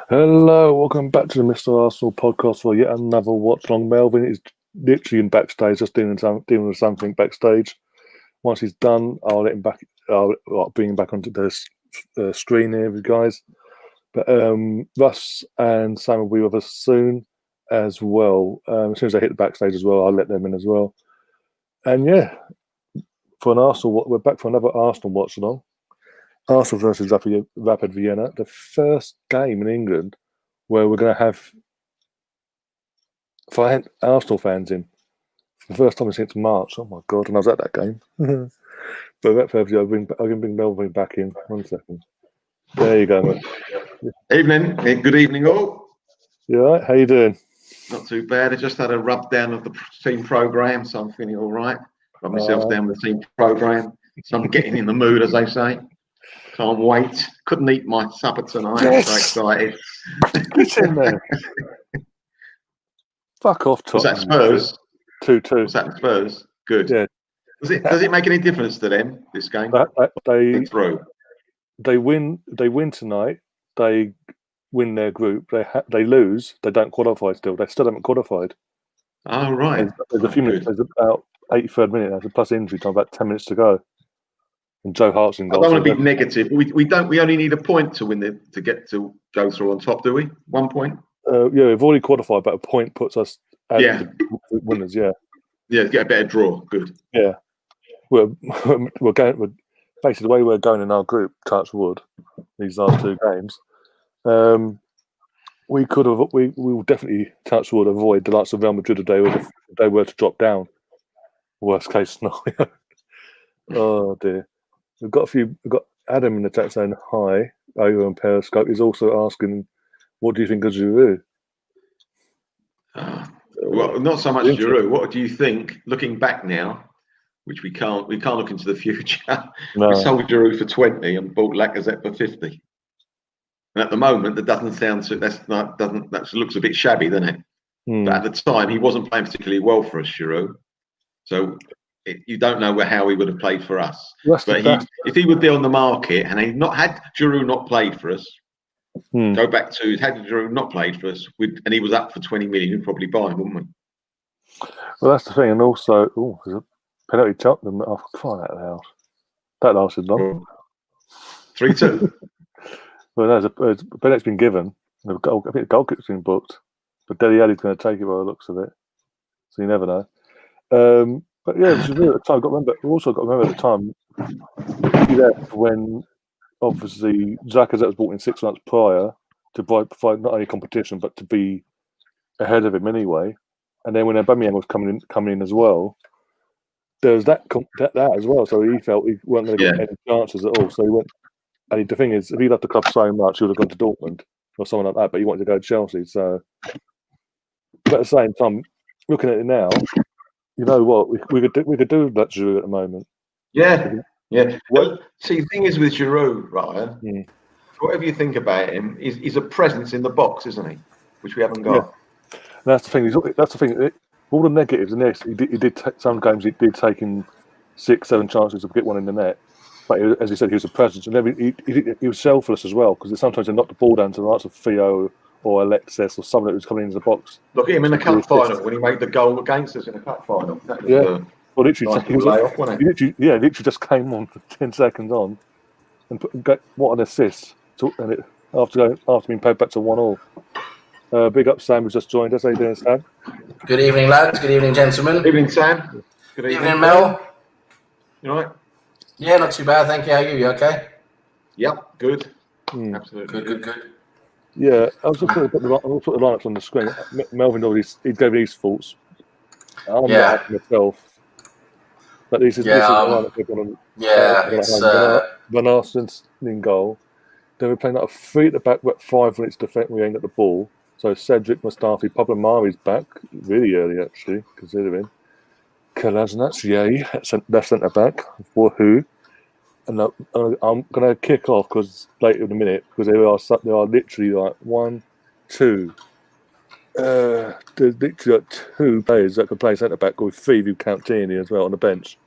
Hello, welcome back to the Mr. Arsenal podcast for yet another Watchalong. Melvin is literally in backstage, just dealing with something backstage. Once he's done, I'll let him back. I'll bring him back onto the screen here with you guys. But Russ and Sam will be with us soon as well. As soon as they hit the backstage as well, I'll let them in as well. And yeah, for an Arsenal, we're back for another Arsenal Watchalong. Arsenal versus Rapid Vienna, the first game in England where we're going to have Arsenal fans in. For the first time since March. Oh my God, and I was at that game. But without further ado, I can bring Melvin back in. 1 second. There you go, mate. Evening. Good evening, all. You all right? How you doing? Not too bad. I just had a rub down of the team programme, so I'm feeling all right. Rub myself down with the team programme. So I'm getting in the mood, as they say. Can't wait. Couldn't eat my supper tonight. Yes! I'm so excited. Get in there. Fuck off, Tottenham. Was that Spurs? 2-2. Was that Spurs? Good. Yeah. Does it make any difference to them, this game? They win tonight. They win their group. They lose. They don't qualify still. They still haven't qualified. Oh, right. There's a few minutes. There's about 83rd minute. There's a plus injury time. About 10 minutes to go. And Joe Hart's in goal. I don't want to be negative. We only need a point to win to go through on top, do we? 1 point. Yeah, we've already qualified, but a point puts us as the winners. Yeah. Yeah, get a better draw. Good. Yeah. We're going. Basically the way we're going in our group. Touch wood. These last two games. We will definitely touch wood avoid the likes of Real Madrid if they were to drop down. Worst case scenario. Oh dear. We've got Adam in the chat saying hi over on Periscope. He's also asking, what do you think of Giroud? Well, not so much Giroud. What do you think, looking back now, which we can't look into the future. No. We sold Giroud for 20 and bought Lacazette for 50. And at the moment, that doesn't sound so. That looks a bit shabby, doesn't it? But at the time, he wasn't playing particularly well for us, Giroud. So you don't know how he would have played for us. But if he would be on the market and had Giroud not played for us, go back to had Giroud not played for us, and he was up for 20 million, we'd probably buy him, wouldn't we? Well, that's the thing, and also, there's a penalty Tottenham. Oh, crying out loud! That lasted long. 3-2. Well, there's a penalty's been given. I think the goal kick's been booked, but Dele Alli's going to take it by the looks of it. So you never know. But yeah, at the time, we've also got to remember at the time he left when obviously Lacazette was brought in 6 months prior to provide not only competition but to be ahead of him anyway. And then when Aubameyang was coming in as well, there was that as well. So he felt he weren't going to get any chances at all. So he went. And the thing is, if he loved the club so much, he would have gone to Dortmund or someone like that. But he wanted to go to Chelsea. So, but at the same time, looking at it now, you know what we could do that Giroud at the moment. Yeah. Well, see, the thing is with Giroud, Ryan. Whatever you think about him, he's a presence in the box, isn't he? Which we haven't got. Yeah. That's the thing. That's the thing. All the negatives, and yes, he did some games. He did take in 6-7 chances to get one in the net. But as he said, he was a presence, and he was selfless as well, because sometimes they knocked the ball down to the likes of Theo or Alexis or someone that was coming into the box. Look at him in the cup final when he made the goal against us in the cup final. Well, literally, literally just came on for 10 seconds on, and what an assist! After being paid back to 1-1. Big up, Sam, who's just joined us. How you doing, Sam? Good evening, lads. Good evening, gentlemen. Good evening, Sam. Good evening, Mel. You all right? Yeah, not too bad, thank you. How are you? You okay? Yep, good. Absolutely. Good. Yeah, I was just going to put the lineups on the screen. Melvin already gave me his thoughts. I'm not happy myself. But this is the lineup we've got on. It's Van Arsenal in goal. Then we're playing like a 3 at the back, with 5 minutes defence. We aimed at the ball. So Cedric, Mustafi, Pablo Mari's back really early, actually, considering. Kolasinac, that's centre back. Woohoo! And I'm going to kick off because later in a minute, because there are literally like 1, 2. There's literally like 2 players that can play centre back, with 3 if you count Tierney as well on the bench.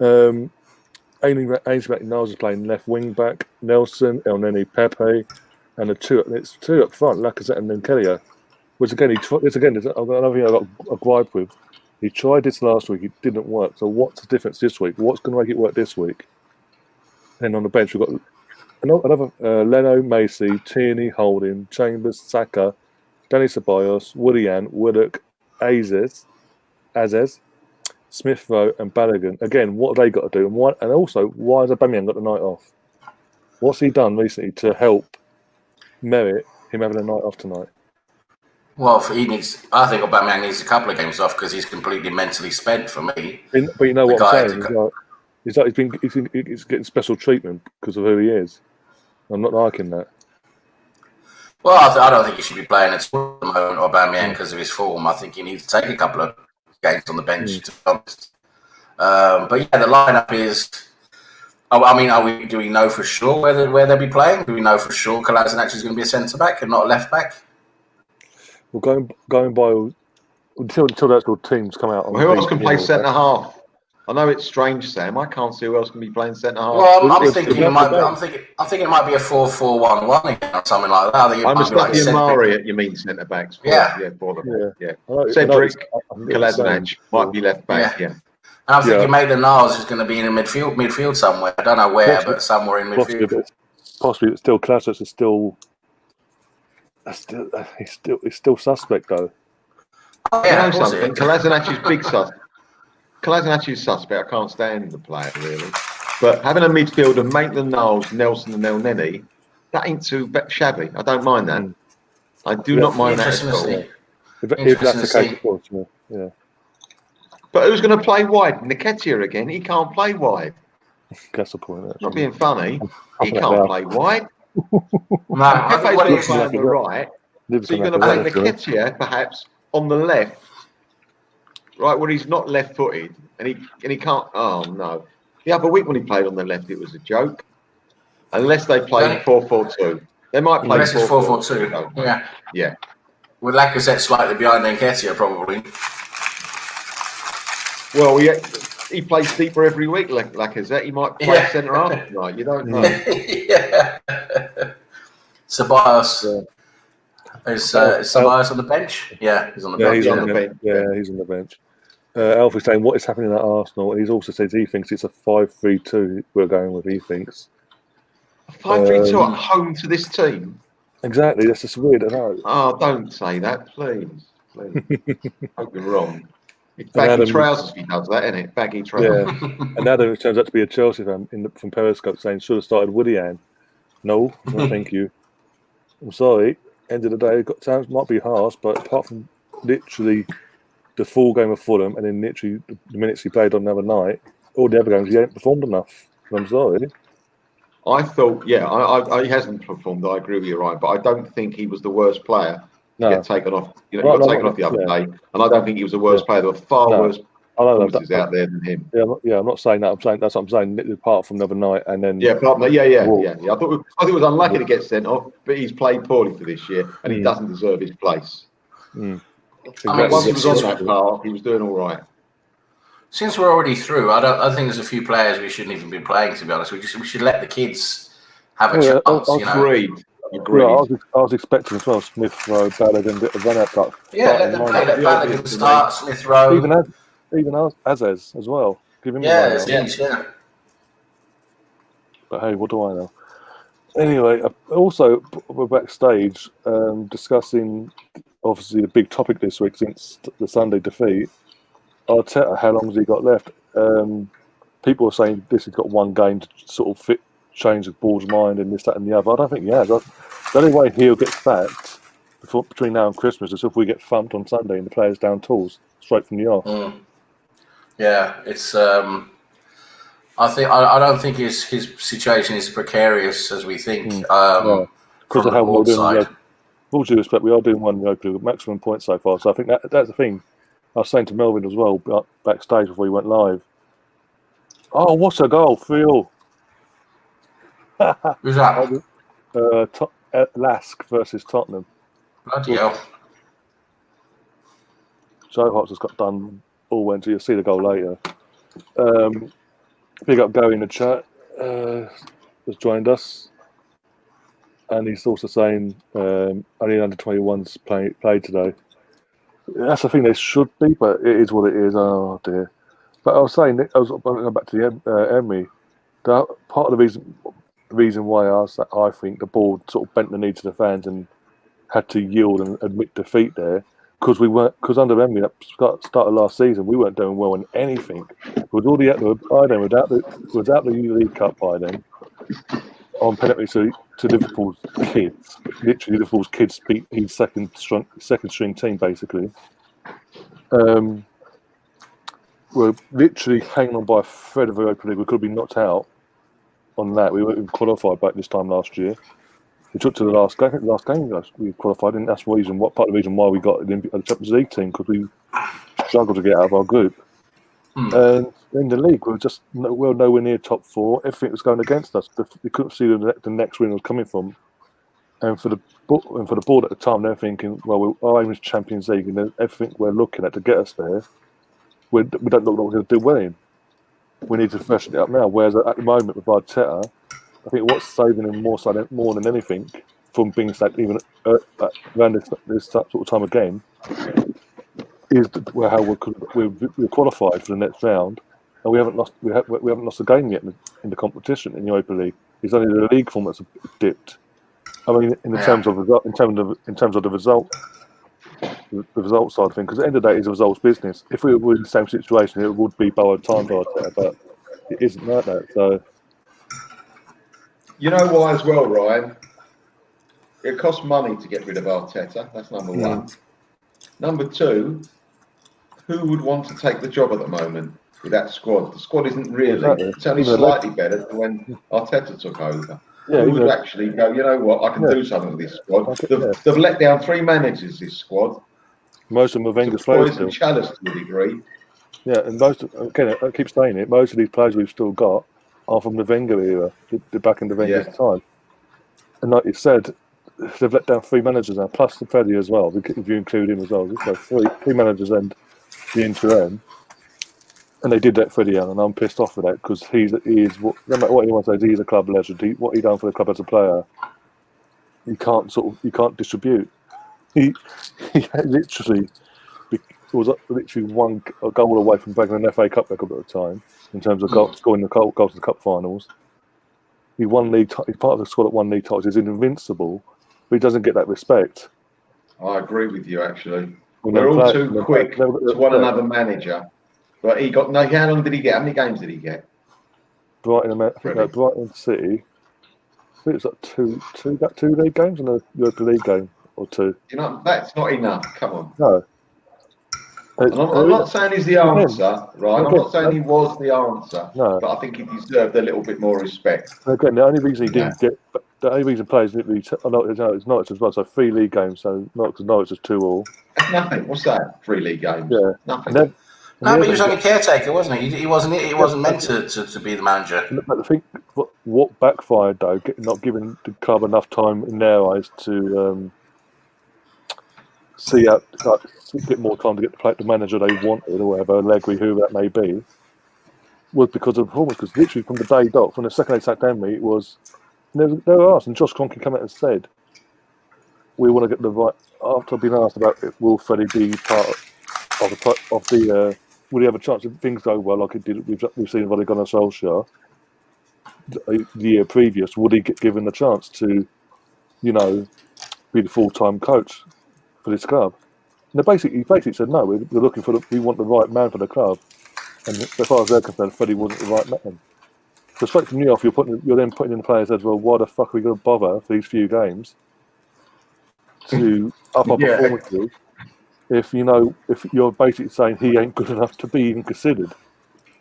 Ainsley Maitland-Niles is playing left wing back. Nelson, El Neni, Pepe, and it's two up front, Lacazette and then Kelly. Which again, another thing I got a gripe with. He tried this last week, it didn't work. So what's the difference this week? What's going to make it work this week? Then on the bench we've got another Leno, Macy, Tierney, Holding, Chambers, Saka, Danny Ceballos, Willian, Willock, Azez, Smith Rowe, and Balogun. Again, what have they got to do? And also, why has Aubameyang got the night off? What's he done recently to help merit him having a night off tonight? I Well, think Aubameyang needs a couple of games off because he's completely mentally spent for me. But you know what I'm saying? He's getting special treatment because of who he is. I'm not liking that. Well, I don't think he should be playing at all at the moment, Aubameyang, because of his form. I think he needs to take a couple of games on the bench, to be honest. But yeah, the lineup is. Do we know for sure where they'll be playing? Do we know for sure Kolasinac is going to be a centre back and not a left back? Well, going by until the actual teams come out. Who else can play centre half? I know it's strange, Sam. I can't see who else can be playing centre half. Well, I'm thinking it might be a 4-4-1-1 again or something like that. I must have the Amari. You mean centre backs? Yeah. Cedric Kolasinac might be left back. Yeah. And I'm thinking Maitland-Niles is going to be in the midfield somewhere. I don't know where, but somewhere in midfield. Possibly, but still, Kolasinac is still. He's still suspect though. Oh, yeah, you know something? Kolasinac is big suspect. Kolasinac is suspect. I can't stand the player really, but having a midfield of Maitland-Niles, Nelson, and Elneny, that ain't too shabby. I don't mind that. I do not mind that at all. If that's the case, of course, yeah. But who's going to play wide? Nketiah again? He can't play wide. That's the point. Actually. Not being funny. He can't play wide. Pepe's going to play on the right. So you're going to play Nketiah perhaps on the left, right, where he's not left-footed, and he can't. Oh no! The other week when he played on the left, it was a joke. Unless they play 4-4-2, they might play 4-4-2. Yeah. With Lacazette slightly behind Nketiah, probably. Well, he plays deeper every week, Lacazette. He might play centre half tonight. You don't know. Ceballos. Is Ceballos on the bench? Yeah, he's on the bench. He's on the bench. Yeah, he's on the bench. Alfie's saying what is happening at Arsenal, and he's also said he thinks it's a 5-3-2 we're going with. He thinks 5-3-2 at home to this team. Exactly. That's just weird. I know. Oh, don't say that, please. Hope you're wrong. It's baggy trousers if he does that, isn't it? Baggy trousers. Yeah. And Adam turns out to be a Chelsea fan from Periscope saying should have started Willian. No, thank you. I'm sorry. End of the day, sounds might be harsh, but apart from literally the full game of Fulham and then literally the minutes he played on the other night, all the other games he ain't performed enough. I'm sorry. I thought, he hasn't performed. I agree with you, right? But I don't think he was the worst player to get taken off. He got taken off the other day, and I don't think he was the worst player. There were far worse performances out there than him. Yeah, I'm not saying that. I'm saying that's what I'm saying. Apart from the other night, and then apart from that, I thought it was unlucky to get sent off, but he's played poorly for this year, and he doesn't deserve his place. Exactly. Once he was on that part, he was doing all right. Since we're already through, I think there's a few players we shouldn't even be playing. To be honest, we should let the kids have a chance. Agreed. Yeah, I was expecting as well Smith Rowe, Balogun, a run out cut. Yeah, let them play. Let Balogun start. Smith Rowe, even Azez as well. Give him yeah. But hey, what do I know? Anyway, also we're backstage discussing obviously the big topic this week since the Sunday defeat. Arteta, how long has he got left? People are saying this has got one game to sort of change the board's mind and this, that, and the other. I don't think he has. The only way he'll get sacked between now and Christmas is if we get thumped on Sunday and the players down tools straight from the off. Yeah, it's. I don't think his situation is precarious as we think. Because of how we're doing. All due respect, we are doing one maximum points so far. So I think that's the thing. I was saying to Melvin as well backstage before we went live. Oh, what's a goal? 3-3. Who's that? Lask versus Tottenham. Bloody hell. Joe Hart has got done all went to. You'll see the goal later. Big up Gary in the chat. Has joined us. and he's also saying only under 21s played today. That's the thing. They should be, but it is what it is. Oh dear. But I was saying, going back to the Emery. Part of the reason why I think the board sort of bent the knee to the fans and had to yield and admit defeat there, because under Emery at the start of last season we weren't doing well in anything. With all without the League Cup by then, on penalty to Liverpool's kids. Literally, Liverpool's kids beat his second string team basically. We're literally hanging on by a thread of the Europa League. We could be knocked out on that. We weren't qualified back this time last year. We took to the last game we qualified, and that's part of the reason why we got the Champions League team, because we struggled to get out of our group. And in the league, we were just nowhere near top four. Everything was going against us. We couldn't see the next win was coming from. And for the board at the time, they're thinking, well, our aim is Champions League, and everything we're looking at to get us there, we don't look like we're going to do well in. We need to freshen it up now. Whereas at the moment with Arteta, I think what's saving him more than anything from being sacked even around this sort of time again is how we're qualified for the next round, and we haven't lost a game yet in the competition in the Europa League. It's only the league form that's dipped. I mean, in terms of the result. The results side of thing, because at the end of the day, it's a results business. If we were in the same situation, it would be borrowed time for Arteta, but it isn't like that. So, you know why as well, Ryan? It costs money to get rid of Arteta. That's number one. Number two, who would want to take the job at the moment with that squad? The squad isn't really. Exactly. It's only slightly better than when Arteta took over. Yeah, who would actually go, you know what, I can do something with this squad. They've let down 3 managers, this squad. Most of them are Wenger's players still. Chalice to a degree. Yeah, and I keep saying it, most of these players we've still got are from the Wenger era, back in the Wenger's time. And like you said, they've let down 3 managers now, plus the Freddie as well, if you include him as well. So 3 managers and the interim. And they did that Freddie, and I'm pissed off with that, because he is no matter what anyone says, he's a club legend. What he done for the club as a player, you can't distribute. He literally was literally a goal away from breaking an FA Cup record at the time in terms of scoring the goals in the cup finals. He won league. He's part of the squad that won league titles. He's invincible, but he doesn't get that respect. I agree with you. Actually, we're all too quick to want another manager. But he got no. How long did he get? How many games did he get? Brighton City. I think it's like two league games and a Europa League game or 2. You know, that's not enough. Come on. No. And I'm not saying he's the answer, right? I'm not saying he was the answer. No. But I think he deserved a little bit more respect. Again, the only reason he didn't get, the only reason players didn't really. It's Norwich as well. So 3 league games. So not because Norwich is 2 all. That's nothing. What's that? 3 league games. Yeah. Nothing. No, but he was only caretaker, wasn't he? He wasn't meant to be the manager. But I think what backfired though, not giving the club enough time in their eyes to see out, a bit more time to get the manager they wanted, or whatever, Allegri, who that may be, was because of performance. Because literally from the day dot, from the second they sacked Emery, it was they were asked, and Josh Kroenke came out and said, "We want to get the right." After being asked about it, will Freddie be part of the would he have a chance if things go well, like it did? We've seen Ole Gunnar Solskjaer the year previous. Would he get given the chance to, be the full-time coach for this club? And he basically said no. We're looking we want the right man for the club. And as far as they're concerned, Freddie wasn't the right man. So straight from the off, you're then putting in the players' heads. Well, why the fuck are we going to bother for these few games to up our performances? If you're basically saying he ain't good enough to be even considered,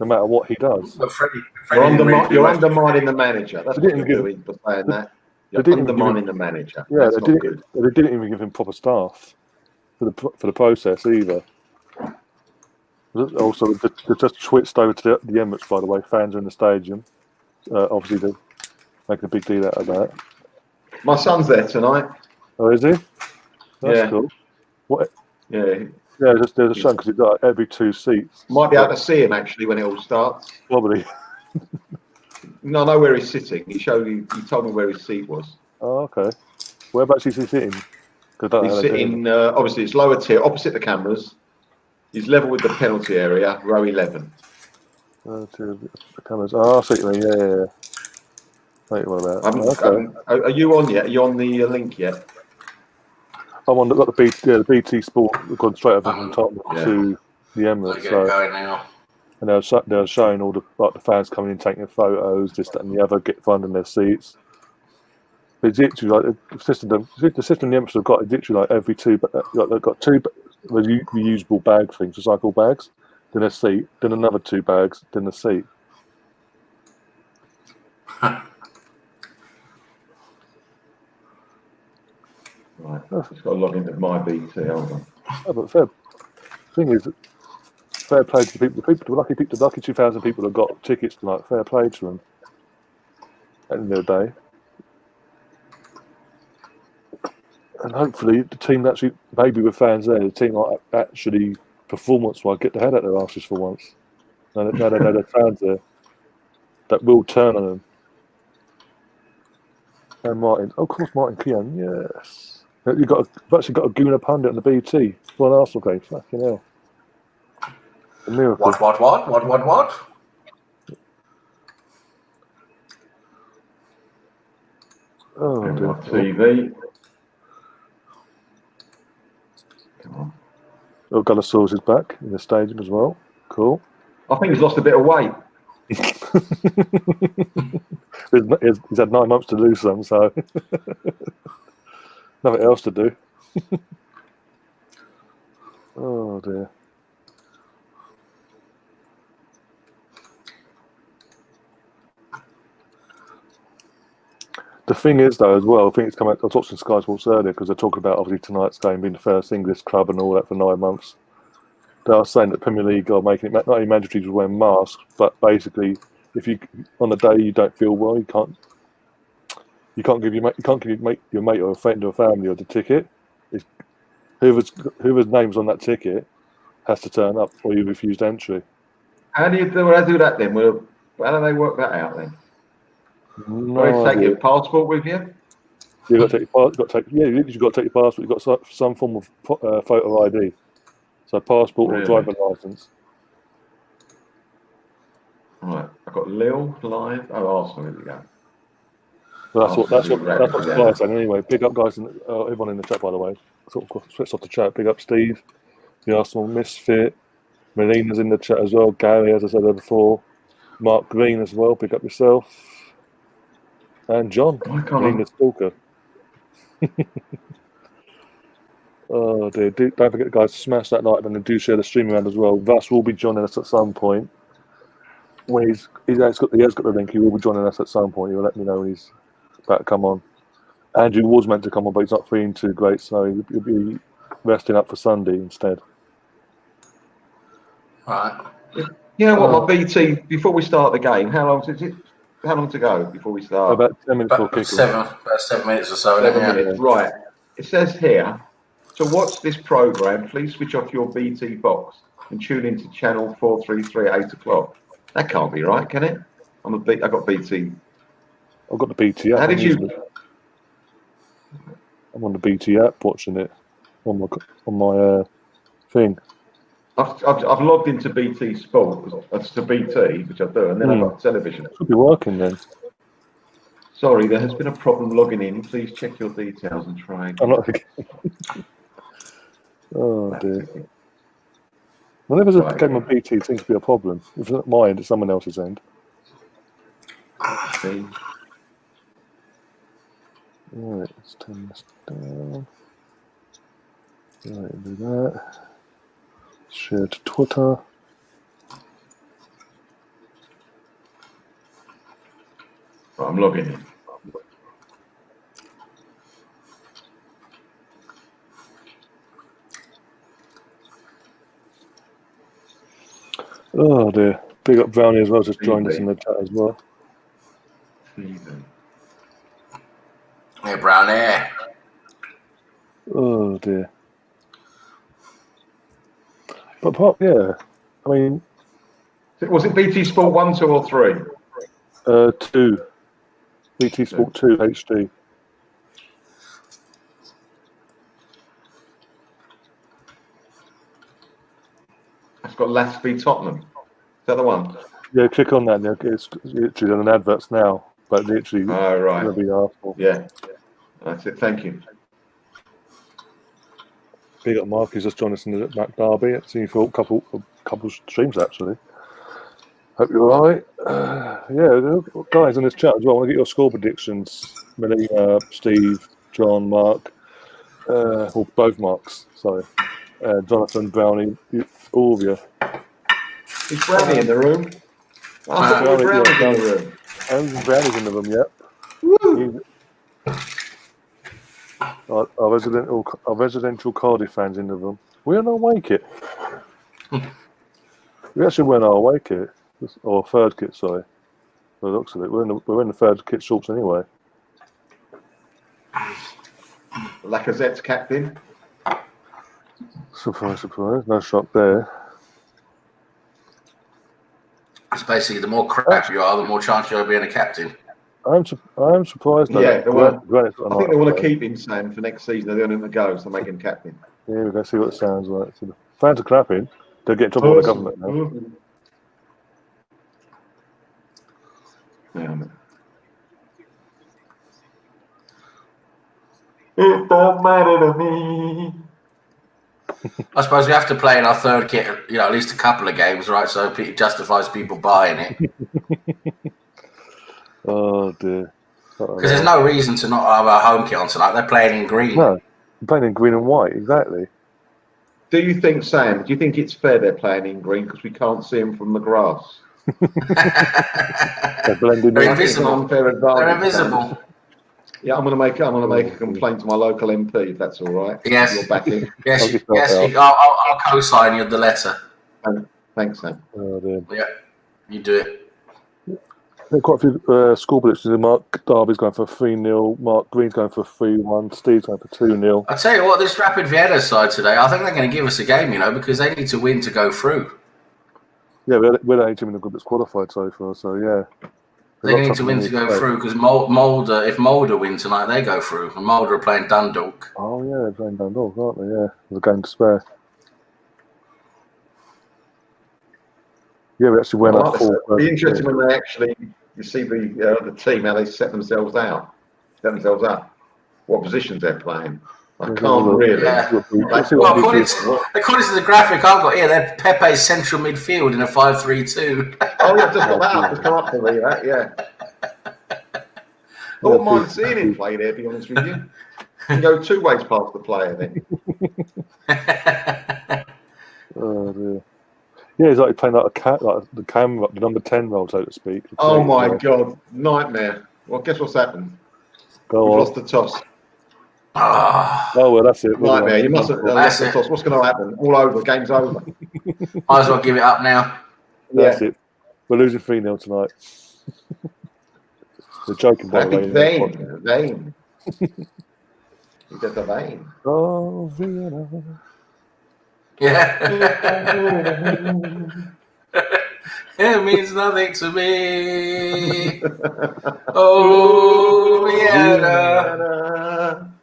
no matter what he does. But Freddie you're undermining the manager. That's what you're doing for saying that. You're undermining the manager. Yeah, they didn't even give him proper staff for the process either. Also, they just switched over to the Emirates, by the way. Fans are in the stadium. Obviously, they're making a big deal out of that. My son's there tonight. Oh, is he? That's cool. What? Yeah. Yeah, there's a shame because it's got every 2 seats. Might be able to see him actually when it all starts. Probably. No, I know where he's sitting. He told me where his seat was. Oh, okay. Whereabouts is he sitting? He's sitting, obviously, it's lower tier, opposite the cameras. He's level with the penalty area, row 11. The cameras. Oh, I see what you mean. Yeah. Wait, what about? Okay. Are you on yet? Are you on the link yet? I'm on. Got the BT Sport. We've gone straight over from Tottenham to the Emirates. So, going now. And they're showing all the fans coming in, taking photos, this, that, and the other, finding their seats. It's literally like the system the Emirates have got. It's literally like every two. They've got two reusable bag things, recycle bags, then a seat, then another 2 bags, then a seat. Right, just got to log into my BT. Hold on. Oh, but thing is, fair play to the people. The lucky 2,000 people that got tickets tonight. Fair play to them. At the end of the day, and hopefully the team actually, maybe with fans there, the team might actually performance-wise get the head out their asses for once. Now they know the fans there that will turn on them. And Martin, of course, Martin Keown, yes. You've actually got a Gooner pundit on the BT for an Arsenal game. Fucking hell. A miracle. What? Oh, dear. TV. Come on. Oh, Galasaurus is back in the stadium as well. Cool. I think he's lost a bit of weight. He's had 9 months to lose some, so nothing else to do. Oh dear. The thing is, though, as well, I think it's come out. I was watching Sky Sports earlier because they're talking about obviously tonight's game being the first English club and all that for 9 months. They are saying that the Premier League are making it not only mandatory to wear masks, but basically, if you on a day you don't feel well, you can't give your mate or a friend or family or the ticket. Whoever's name's on that ticket has to turn up, or you refused entry. How do that then? Well, how do they work that out then? No, take your passport with you. You've got to take your passport. You've got to take your passport. You've got some form of photo ID, so passport or driver license. Right, I've got Lille live. Oh, Arsenal. Here we go. Well, that's what Sky's saying anyway. Big up guys, everyone in the chat, by the way. Sort of switched off the chat. Big up Steve, the Arsenal Misfit. Melina's in the chat as well. Gary, as I said before. Mark Green as well. Big up yourself. And John, Melina Stalker. Oh dear! Don't forget, guys, smash that like button and do share the stream around as well. Russ will be joining us at some point. When he has got the link, he will be joining us at some point. He'll let me know when he's about to come on. Andrew was meant to come on, but he's not feeling too great, so he'll be resting up for Sunday instead. Right. You know what, my BT, before we start the game, how long to go before we start? About 10 minutes before kickoff. About 7 minutes or so. 7 minutes, right. It says here, to watch this programme, please switch off your BT box and tune into channel 433 at 8 o'clock. That can't be right, can it? I've got BT. I've got the BT app. How did you? I'm on the BT app watching it on my thing. I've logged into BT Sport, to BT, which I do, and then I've got television. It should be working then. Sorry, there has been a problem logging in. Please check your details and try. I'm not. Oh dear. Whenever there's a game on BT, it seems to be a problem. If it's not mine, it's someone else's end. See. Right, let's turn this down. Right, do that. Share to Twitter. Right, I'm logging in. Oh dear. Big up Brownie as well, just joined us in the chat as well. Hey, Brownie. Oh dear. But yeah, I mean, was it BT Sport 1, 2, or 3? 2. BT Sport 2 HD. got Lask v Tottenham. Is that the one? Yeah, click on that. It's literally on adverts now, but literally, Oh, right. it's going to be Arsenal. Yeah, that's it. Thank you. Big up Mark, he's just joined us in the Mac Derby. I've seen you for a couple streams actually. Hope you're alright. Yeah, guys in this chat as well. I want to get your score predictions. Melina, Steve, John, Mark, or both Marks. Sorry, Jonathan, Brownie, all of you. Is Brownie in the room? I thought Brownie's in the room. And Brownie's in the room. Yep. Our residential Cardiff fans in the room. We're on our away kit. We actually weren't our away kit, or third kit. Sorry, by the looks of it, we're in the third kit shorts anyway. Lacazette's captain. Surprise, surprise! No shock there. It's basically the more crap you are, the more chance you are of being a captain. I'm surprised. Yeah, I think they want to keep keep him, Sam, for next season. They don't want him to go, so make him captain. Yeah, we're going to see what it sounds like. So the fans are clapping. They'll get in trouble with the government now. It don't matter to me. I suppose we have to play in our third kit, at least a couple of games, right? So it justifies people buying it. Oh dear. Because there's no reason to not have a home kit on tonight. They're playing in green. No, they're playing in green and white, exactly. Do you think, Sam, it's fair they're playing in green because we can't see them from the grass? They're blending. They're invisible. They're invisible. Yeah, I'm going to make a complaint to my local MP if that's all right. Yes. You're backing. Yes. I'll co-sign you the letter. Thanks, Sam. Oh dear. Yeah, you do it. There are quite a few score predictions. Mark Darby's going for 3-0. Mark Green's going for 3-1. Steve's going for 2-0. I'll tell you what, this Rapid Vienna side today, I think they're going to give us a game, because they need to win to go through. Yeah, we're the only team in the group that's qualified so far, so yeah. They need to win to go through because Mulder, if Mulder win tonight, they go through. And Mulder are playing Dundalk. Oh, yeah, they're playing Dundalk, aren't they? Yeah, with a game to spare. Yeah, we actually went up 4. It'll be interesting when they actually. You see the team, how they set themselves up. What positions they're playing. I can't really. Yeah. Well, according to the graphic I've got here, they're Pepe's central midfield in a 5-3-2. Oh, yeah, just got that up. Just come up for me, that, yeah. I wouldn't mind seeing him play there, to be honest with you. You can go 2 ways past the player then. Oh, dear. Yeah, he's like playing like the number 10 role, so to speak. Oh my God, nightmare! Well, guess what's happened? We've lost the toss. Oh well, that's it. Nightmare! You must have lost the toss. What's going to happen? All over. Game's over. Might as well give it up now. That's it. We're losing 3-0 tonight. They're joking by the way. Vain. You get the vein. Oh, Vienna. Yeah. It means nothing to me. Oh, Vienna.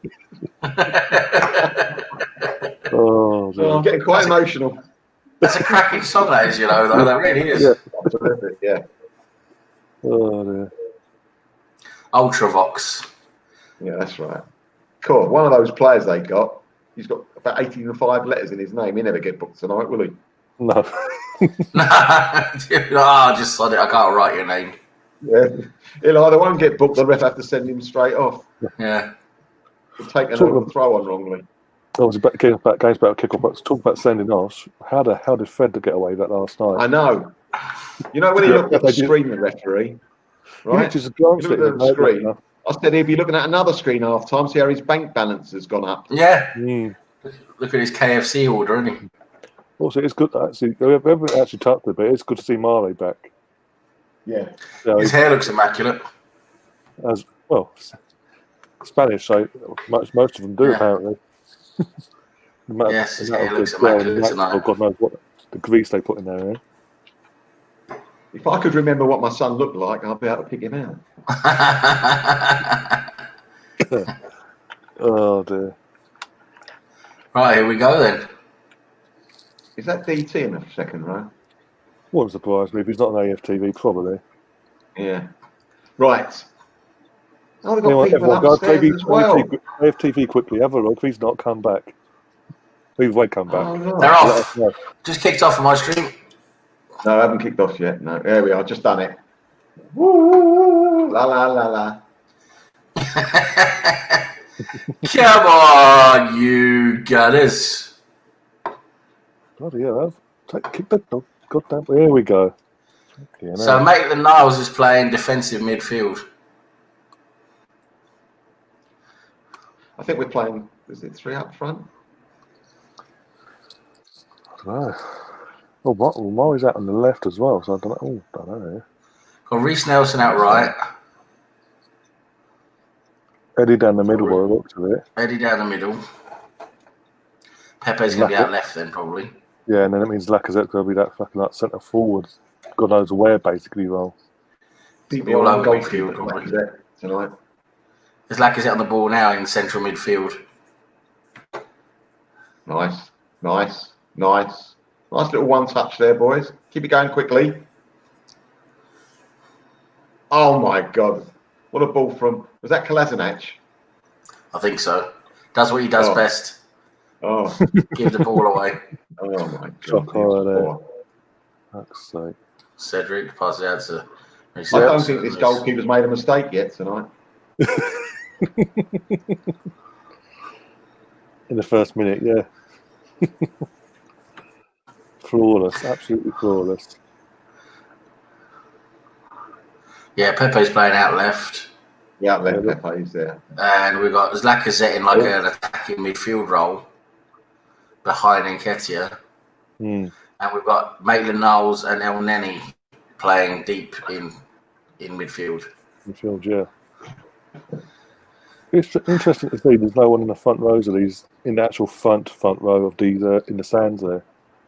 Oh, I'm getting quite emotional. That's a cracking song, that is, though. That really is. Yeah. Yeah. Oh, dear. Ultravox. Yeah, that's right. Cool. One of those players they got. He's got about 85 letters in his name. He never get booked tonight, will he? No. Just sod it. I can't write your name. Yeah. He'll either won't get booked, the ref have to send him straight off. Yeah. He'll take another throw on wrongly. I was about games about kick-off, but talk about sending off. How did Fred get away with that last night? I know. When he looked at the screen, the referee, right? Just glanced at the screen. I said he'd be looking at another screen half time, see how his bank balance has gone up. Yeah. Look at his KFC order, isn't he? Also, it's good actually. We haven't actually touched it, but it's good to see Mare back. Yeah. His hair looks immaculate. As well, Spanish, so most of them do apparently. Yes, his hair looks immaculate tonight. Oh, God knows what the grease they put in there. Eh? If I could remember what my son looked like, I'd be able to pick him out. Oh dear. Right, here we go then. Is that DT in the second row? Wouldn't surprise me if he's not an AFTV, probably. Yeah. Right. Oh, they've got Anyone, people upstairs as well. AFTV quickly, have a look. If he's not come back. Either way, come back. Oh, no. They're off. Just kicked off on my stream. No, I haven't kicked off yet. No, there we are. Just done it. Woo, la la la la. Come on, you gunners. Bloody hell. Kick that dog. Goddamn. Here we go. Okay, So Maitland Niles is playing defensive midfield. I think we're playing, is it 3 up front? I don't know. Oh, Murray's out on the left as well, so I don't know. Oh, I don't know. Got Reece Nelson out right. Eddie down the middle, by the looks of it. Eddie down the middle. Pepe's going to be out left then, probably. Yeah, and then it means Lacazette's going to be that fucking like centre forward. God knows where, basically, well. Be all over midfield, probably. Tonight. There's Lacazette on the ball now in central midfield. Nice. Nice little one touch there, boys. Keep it going quickly. Oh my God. What a ball from, was that Kolasinac? I think so. Does what he does best. Oh. Give the ball away. Oh my God. Chuck there. Fuck's sake. Cedric passes out to... I don't think this goalkeeper's made a mistake yet tonight. In the first minute, yeah. Flawless, absolutely flawless. Yeah, Pepe's playing out left. Yeah, Pepe's there. And we've got Lacazette in like an attacking midfield role behind Nketiah. Mm. And we've got Maitland Niles and El Neni playing deep in midfield. Midfield, yeah. It's interesting to see there's no one in the front rows of these, in the actual front row of these, in the stands there.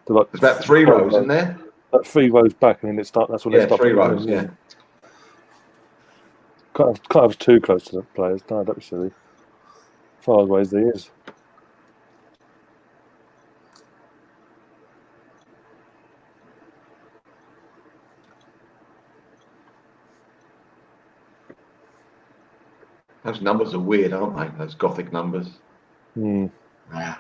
Like, there's about 3 rows, isn't there? Like 3 rows back, and then that's when they start. 3 rows, yeah. Can't have too close to the players. No, that'd be silly. Far away as there is. Those numbers are weird, aren't they? Those Gothic numbers. Mm. Yeah.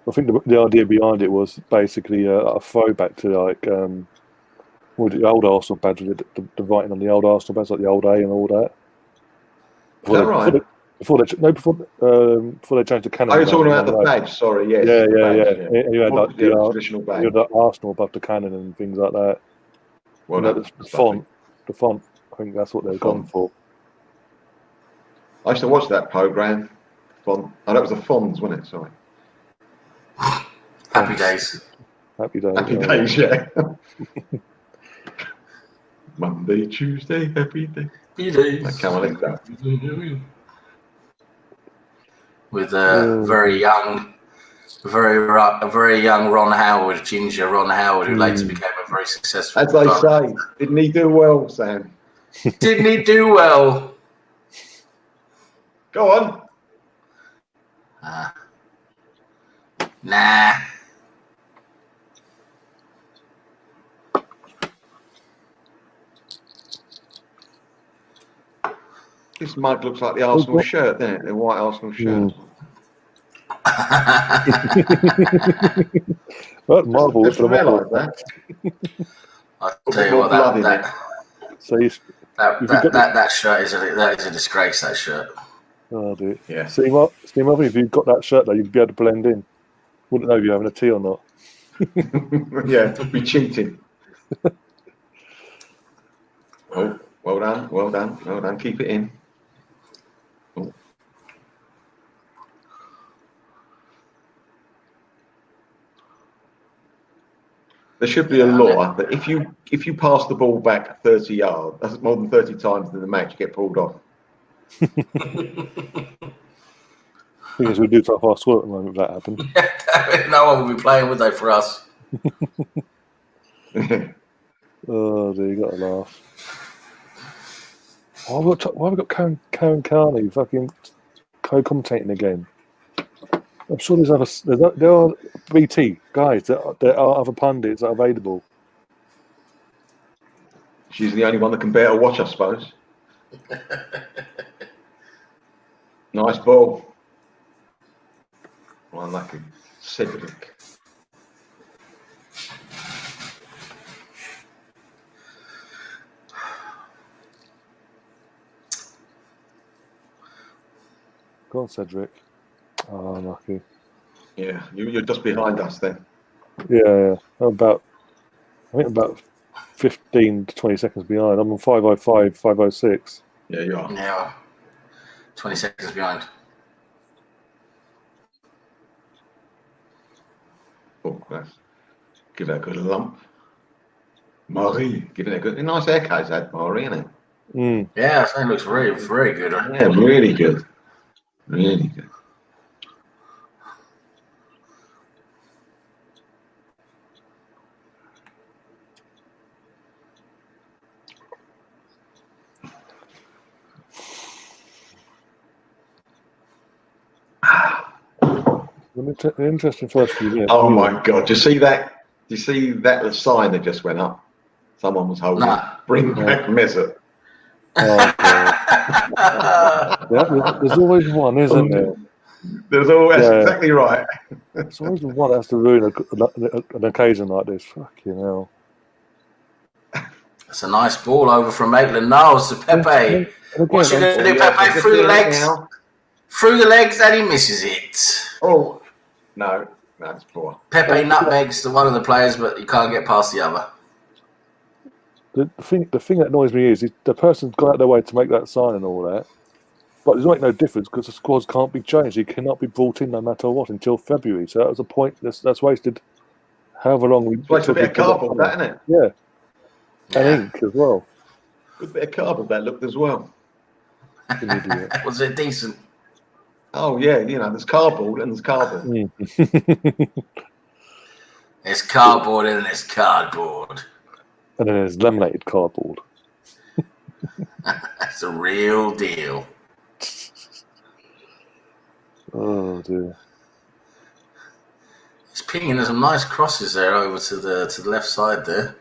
I think the idea behind it was basically a throwback to like the old Arsenal badge, the writing on the old Arsenal badge, like the old A and all that. Before they changed the cannon. Oh, you're talking about the badge. Sorry, yes. Yeah. You had like the traditional badge. You had like Arsenal above the cannon and things like that. Well, the font. I think that's what they've gone for. I used to watch that programme. Font. Oh, that was the Fonz, wasn't it? Sorry. Happy days. Happy days, yeah. Monday, Tuesday, happy day. Happy days. I can't like that. With a very young Ron Howard, ginger Ron Howard, who later became a very successful. As they say, didn't he do well, Sam? Didn't he do well? Go on. Nah. This mug looks like the Arsenal shirt, doesn't it? The white Arsenal shirt. Well, Marvel I didn't realise that. I'll tell you what, that shirt is a disgrace, that shirt. Oh, dude. Yeah. See, Marvel, if you've got that shirt though, you'd be able to blend in. Wouldn't know if you're having a tea or not. Yeah, be cheating. Oh, well done. Keep it in. Oh. There should be a law that if you pass the ball back 30 yards, that's more than 30 times in the match, you get pulled off. Because we do so fast work at the moment if that happened. No one would be playing, would they, for us? Oh, dear, you got to laugh. Why have we got Karen Carney fucking co-commentating again. I'm sure there are BT guys there are other pundits that are available. She's the only one that can bear to watch, I suppose. Nice ball. Well, unlucky. Cedric. Go on, Cedric. Oh, unlucky. Yeah, you're just behind us then. Yeah. I think about 15 to 20 seconds behind. I'm on 5:05, 5:06. Yeah, you are. Yeah. 20 seconds behind. Oh, that's give it a good lump. Marie, giving it a good, nice echoes that Marie, isn't it? Mm. Yeah, I think it looks very, very good. Yeah, really good. Really good. An interesting first few minutes. Oh my God! Do you see that? Do you see that sign that just went up? Someone was holding. Nah. Bring back Mesut. Oh, yeah, there's always one, isn't there? There's always that's exactly right. There's always one that has to ruin an occasion like this. Fucking hell. It's a nice ball over from Maitland-Niles to Pepe. What's he going to do, Pepe? Through the legs. Through the legs, and he misses it. Oh, no, it's poor. Pepe nutmegs to one of the players, but you can't get past the other. The thing that annoys me is the person's gone out their way to make that sign and all that, but there's make no difference because the squads can't be changed. He cannot be brought in no matter what until February. So that was a point that's wasted however long we took. It's a bit of cardboard, that, isn't it? Yeah. And ink as well. Good bit of cardboard that looked as well. Was it decent? Oh yeah, there's cardboard and there's cardboard. There's cardboard and there's cardboard. And then there's laminated cardboard. That's a real deal. Oh dear. He's pinging some nice crosses there over to the left side there.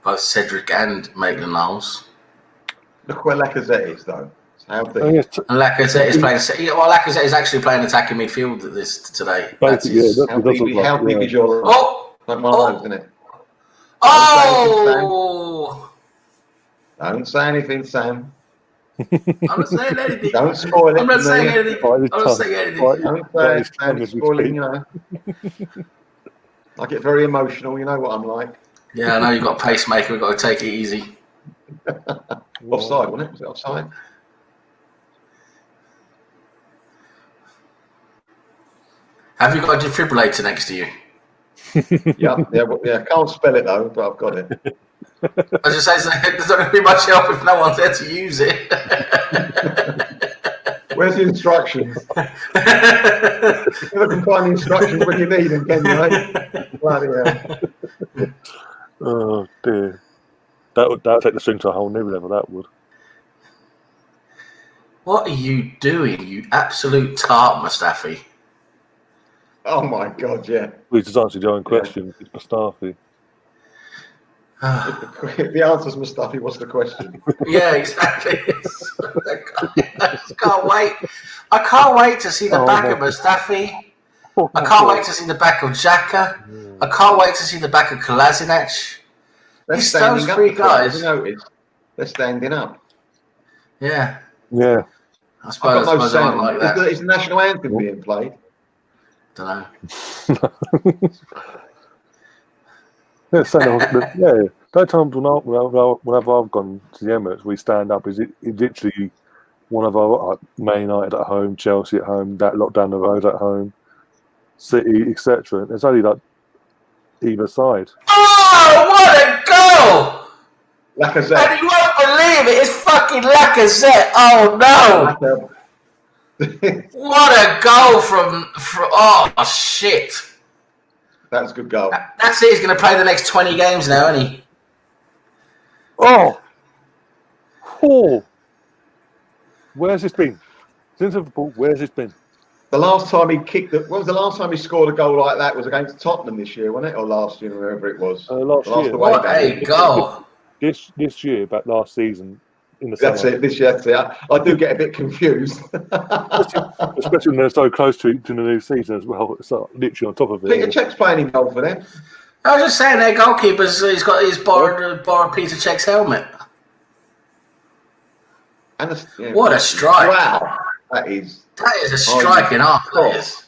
Both Cedric and Maitland-Niles. Look where Lacazette is though. And Lacazette is playing. Well, Lacazette is actually playing attacking midfield today. How big is your? Like my nose, isn't it? Oh! Don't say anything, Sam. I'm not saying anything. Don't spoil it. I'm not saying anything. Don't say anything. Don't say it, Sam. It's spoiling, I get very emotional. You know what I'm like. Yeah, I know you've got a pacemaker. We've got to take it easy. Offside, wasn't it? Was it offside? Have you got a defibrillator next to you? Yeah. Can't spell it though, but I've got it. I just say there's not going to be much help if no one's there to use it. Where's the instructions? You never can find the instructions when you need them, can you, mate? Bloody hell. Oh dear. That would take the string to a whole new level, that would. What are you doing, you absolute tart, Mustafi? Oh my God, yeah. We just answered your own question. It's Mustafi. The answer's Mustafi. What's the question? Yeah, exactly. I just can't wait. I can't wait to see the back of Mustafi. I can't wait to see the back of Xhaka. I can't wait to see the back of Kolasinac. Those three guys. They're standing up. Yeah. Yeah. I suppose I don't like that. Is the national anthem being played? Don't know. Those times whenever I've gone to the Emirates, we stand up. It's literally one of our Man United at home, Chelsea at home, that lot down the road at home, City, etc. It's only like either side. Oh, what a goal! Lacazette. And you won't believe it. It's fucking Lacazette. Oh no! What a goal from oh shit. That's a good goal. That's it. He's going to play the next 20 games now, isn't he? Oh. Where's this been? Since Liverpool, where's it been? The last time he kicked when was the last time he scored a goal like that? Was against Tottenham this year, wasn't it? Or last year, wherever it was. Last year. What a goal! This year, but last season in the That's summer. it. This year, that's it. I do get a bit confused. Especially when they're so close to the new season as well. It's literally on top of it. Peter Cech's playing in goal for them. I was just saying, their goalkeeper's he's borrowed Peter Cech's helmet. And what a strike! Wow, that is a striking half. That is.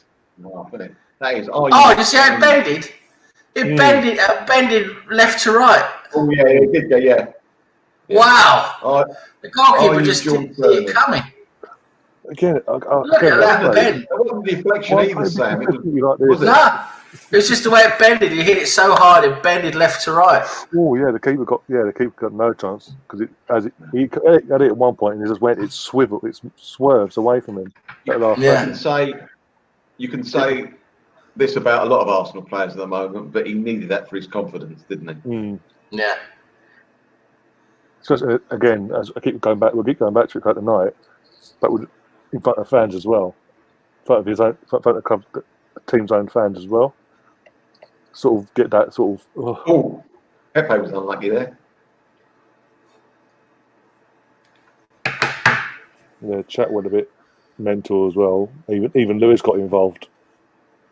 That is. Oh, you see how it bended? It bended left to right. Oh yeah, it did go. Yeah. Wow. The goalkeeper just didn't see it coming. Again, look at that bend. It wasn't deflection either, Sam. Was it? No. It was just the way it bended. He hit it so hard, it bended left to right. Oh yeah, the keeper got no chance because he had it at one point and it just went. It swerves away from him. You can say this about a lot of Arsenal players at the moment, but he needed that for his confidence, didn't he? Mm. Yeah. Especially again, as I keep going back, we'll keep going back to it throughout the night, but in front of fans as well, in front of the team's own fans as well. Sort of get that sort of. Oh, Pepe was unlucky there. Yeah, chat went a bit mental as well. Even Lewis got involved.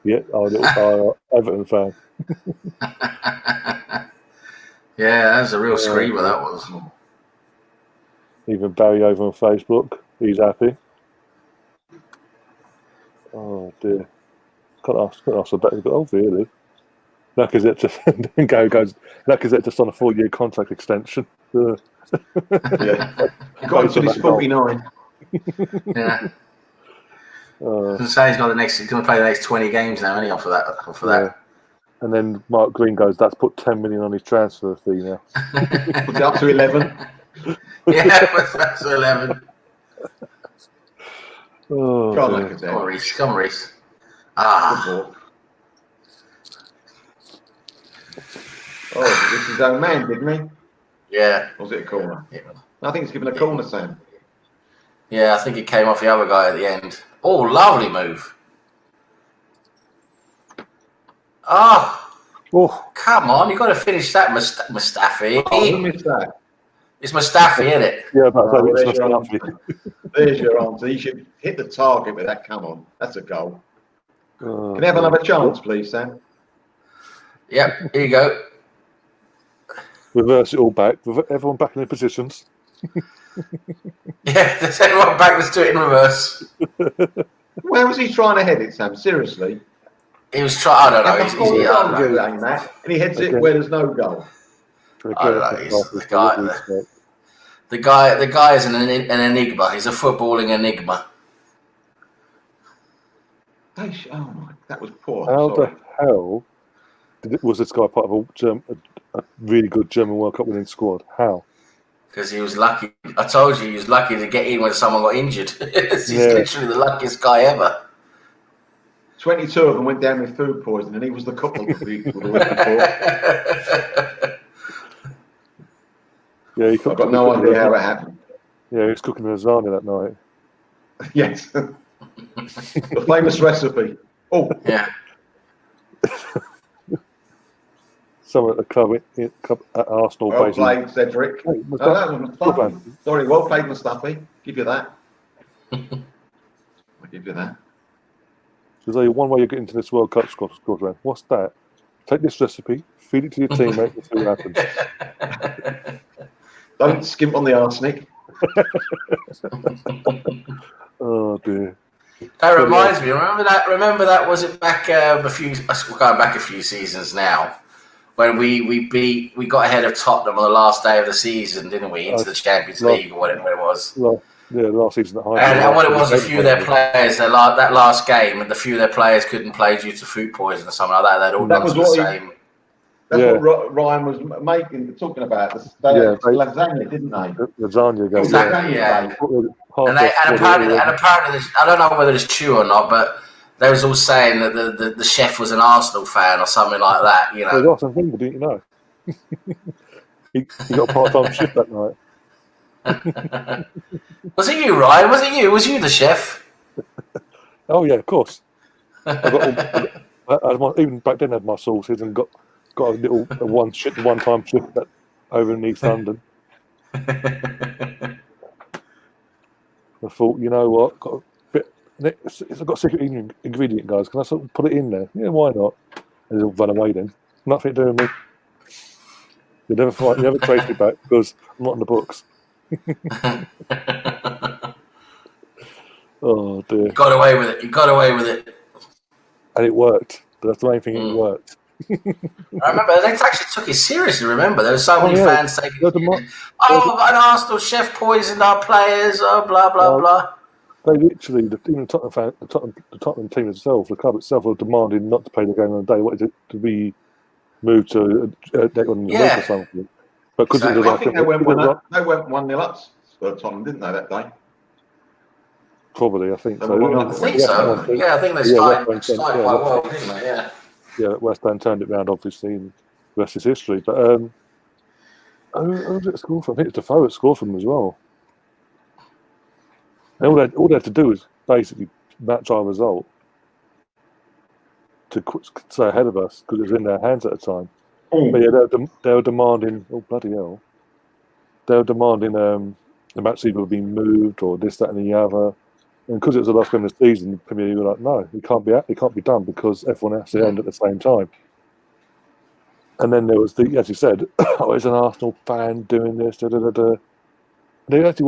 Yeah, our Everton fan. Yeah, that was a real screamer. That was. Even Barry over on Facebook, he's happy. Oh dear, can't ask for better. Oh really? Lacazette just on a 4-year contract extension. Yeah, got him to his 49. Yeah. Say he's going to play the next 20 games now, anyhow, for that. And then Mark Green goes, that's put 10 million on his transfer fee now. Put it up to 11. Yeah, put it up to 11. Oh, come on, Reece. Ah. Oh, this is his own man, didn't he? Yeah. Or was it a corner? Yeah. I think it's given a corner, Sam. Yeah, I think it came off the other guy at the end. Oh, lovely move. Oh, come on. You've got to finish that, Mustafi. Oh, who missed that? It's Mustafi, isn't it? Yeah, it's Mustafi. There's your answer. You should hit the target with that. Come on. That's a goal. Can I have another chance, please, Sam? Yep, here you go. Reverse it all back. Everyone back in their positions. Yeah, there's everyone back. Let's do it in reverse. Where was he trying to head it, Sam? Seriously? He was trying. I don't know. And he heads it where there's no goal. I don't know. The guy is an enigma. He's a footballing enigma. Oh my! That was poor. How the hell was this guy part of a really good German World Cup winning squad? How? Because he was lucky. I told you he was lucky to get in when someone got injured. He's literally the luckiest guy ever. 22 of them went down with food poisoning, and he was the couple of the week before. Yeah, I've got no idea how it happened. Yeah, he was cooking lasagna that night. Yes. The famous recipe. Oh. Yeah. Someone at the club at Arsenal. Well played, Cedric. Hey, that was Mustafi. Sorry, well played, Mustafi. Give you that. I'll give you that. There's only one way you get into this World Cup squad round. What's that? Take this recipe, feed it to your teammates, and see what happens. Don't skimp on the arsenic. Oh dear. That reminds me. Remember that? Was it back a few seasons now, when we got ahead of Tottenham on the last day of the season, didn't we? Into the Champions League or whatever it was. Yeah, last season at high. And what it was, a few of their players, that last game, and a few of their players couldn't play due to food poisoning or something like that. They'd all done the same. That's what Ryan was talking about. Lasagna, didn't they? Lasagna, exactly. Yeah. And apparently, I don't know whether it's true or not, but they was all saying that the chef was an Arsenal fan or something like that. You know, he got some people, didn't you know? he got a part-time shift that night. Was it you, Ryan? Was it you? Was you the chef? Oh yeah, of course. Even back then I had my sources and got a little one-time trip over in East London. I thought, you know what, got a bit. I've got a secret ingredient, guys. Can I sort of put it in there? Yeah, why not? And they'll run away then. Nothing doing me. You never trace me back because I'm not in the books. Oh dear. You got away with it. And it worked. That's the main thing. It worked. I remember they actually took it seriously. Remember, there were so many fans taking it. An Arsenal chef poisoned our players. Oh, blah blah blah. They literally, even the Tottenham team itself, the club itself, were demanding not to play the game on the day. Wanted it to be moved to on the week or something. But because I think they went 1-0 up for Tottenham, didn't they, that day? Probably, I think so. I think so. Yeah, I think they started quite well, didn't they? Yeah. Yeah, West Ham turned it round, obviously, and the rest is history. But who was it scored from? I think it's Defoe that scored from them as well. And all they had to do was basically match our result to stay ahead of us because it was in their hands at the time. Oh. But yeah, they were demanding. Oh bloody hell! They were demanding the match either being moved or this, that, and the other. And because it was the last game of the season, the Premier League were like, no, it can't be done because everyone has to end at the same time. And then there was as you said, it's an Arsenal fan doing this. Da, da, da, da. They actually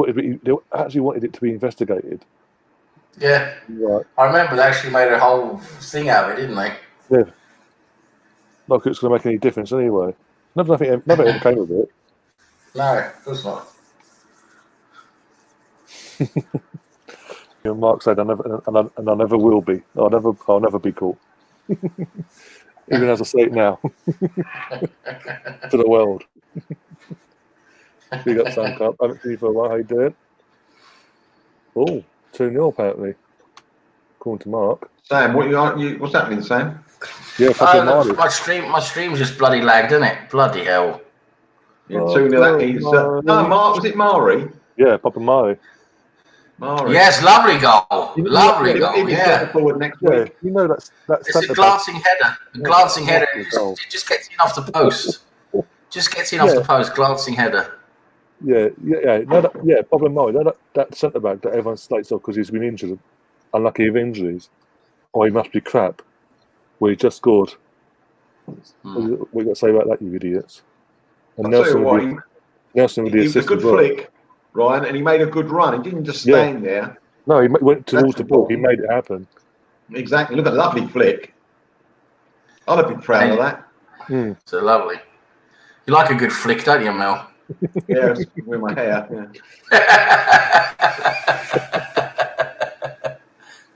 wanted it to be investigated. Yeah, right. I remember they actually made a whole thing out of it, didn't they? Yeah. Not that it's going to make any difference anyway. Nothing ever came of it. No, of course not. Mark said, "I never will be. I'll never be caught." Even as I say it now, to the world. We got Sam Cup. I haven't seen you for a while. How you doing? Oh, 2-0 apparently, according to Mark. Sam, what's happening, Sam? Yeah, my stream's just bloody lagged, isn't it? Bloody hell. Yeah, 2-0. No, Mark, was it Mari? Yeah, Papa Mari. Yes, lovely goal. Lovely goal. Yeah. Forward next week. You know that's it's a glancing header. A glancing header. It just gets in off the post. Just gets in off the post. Glancing header. Yeah. Papa Mari. That centre back that everyone slates off because he's been injured, unlucky with injuries, or he must be crap. Well, he just scored. What you got to say about that, you idiots? And Nelson with the assist. It was a good flick, Ryan, and he made a good run. He didn't just stand there. No, he went towards the ball. He made it happen. Exactly. Look at a lovely flick. I'd be proud of that. It's lovely. You like a good flick, don't you, Mel? Yeah, with my hair. Yeah.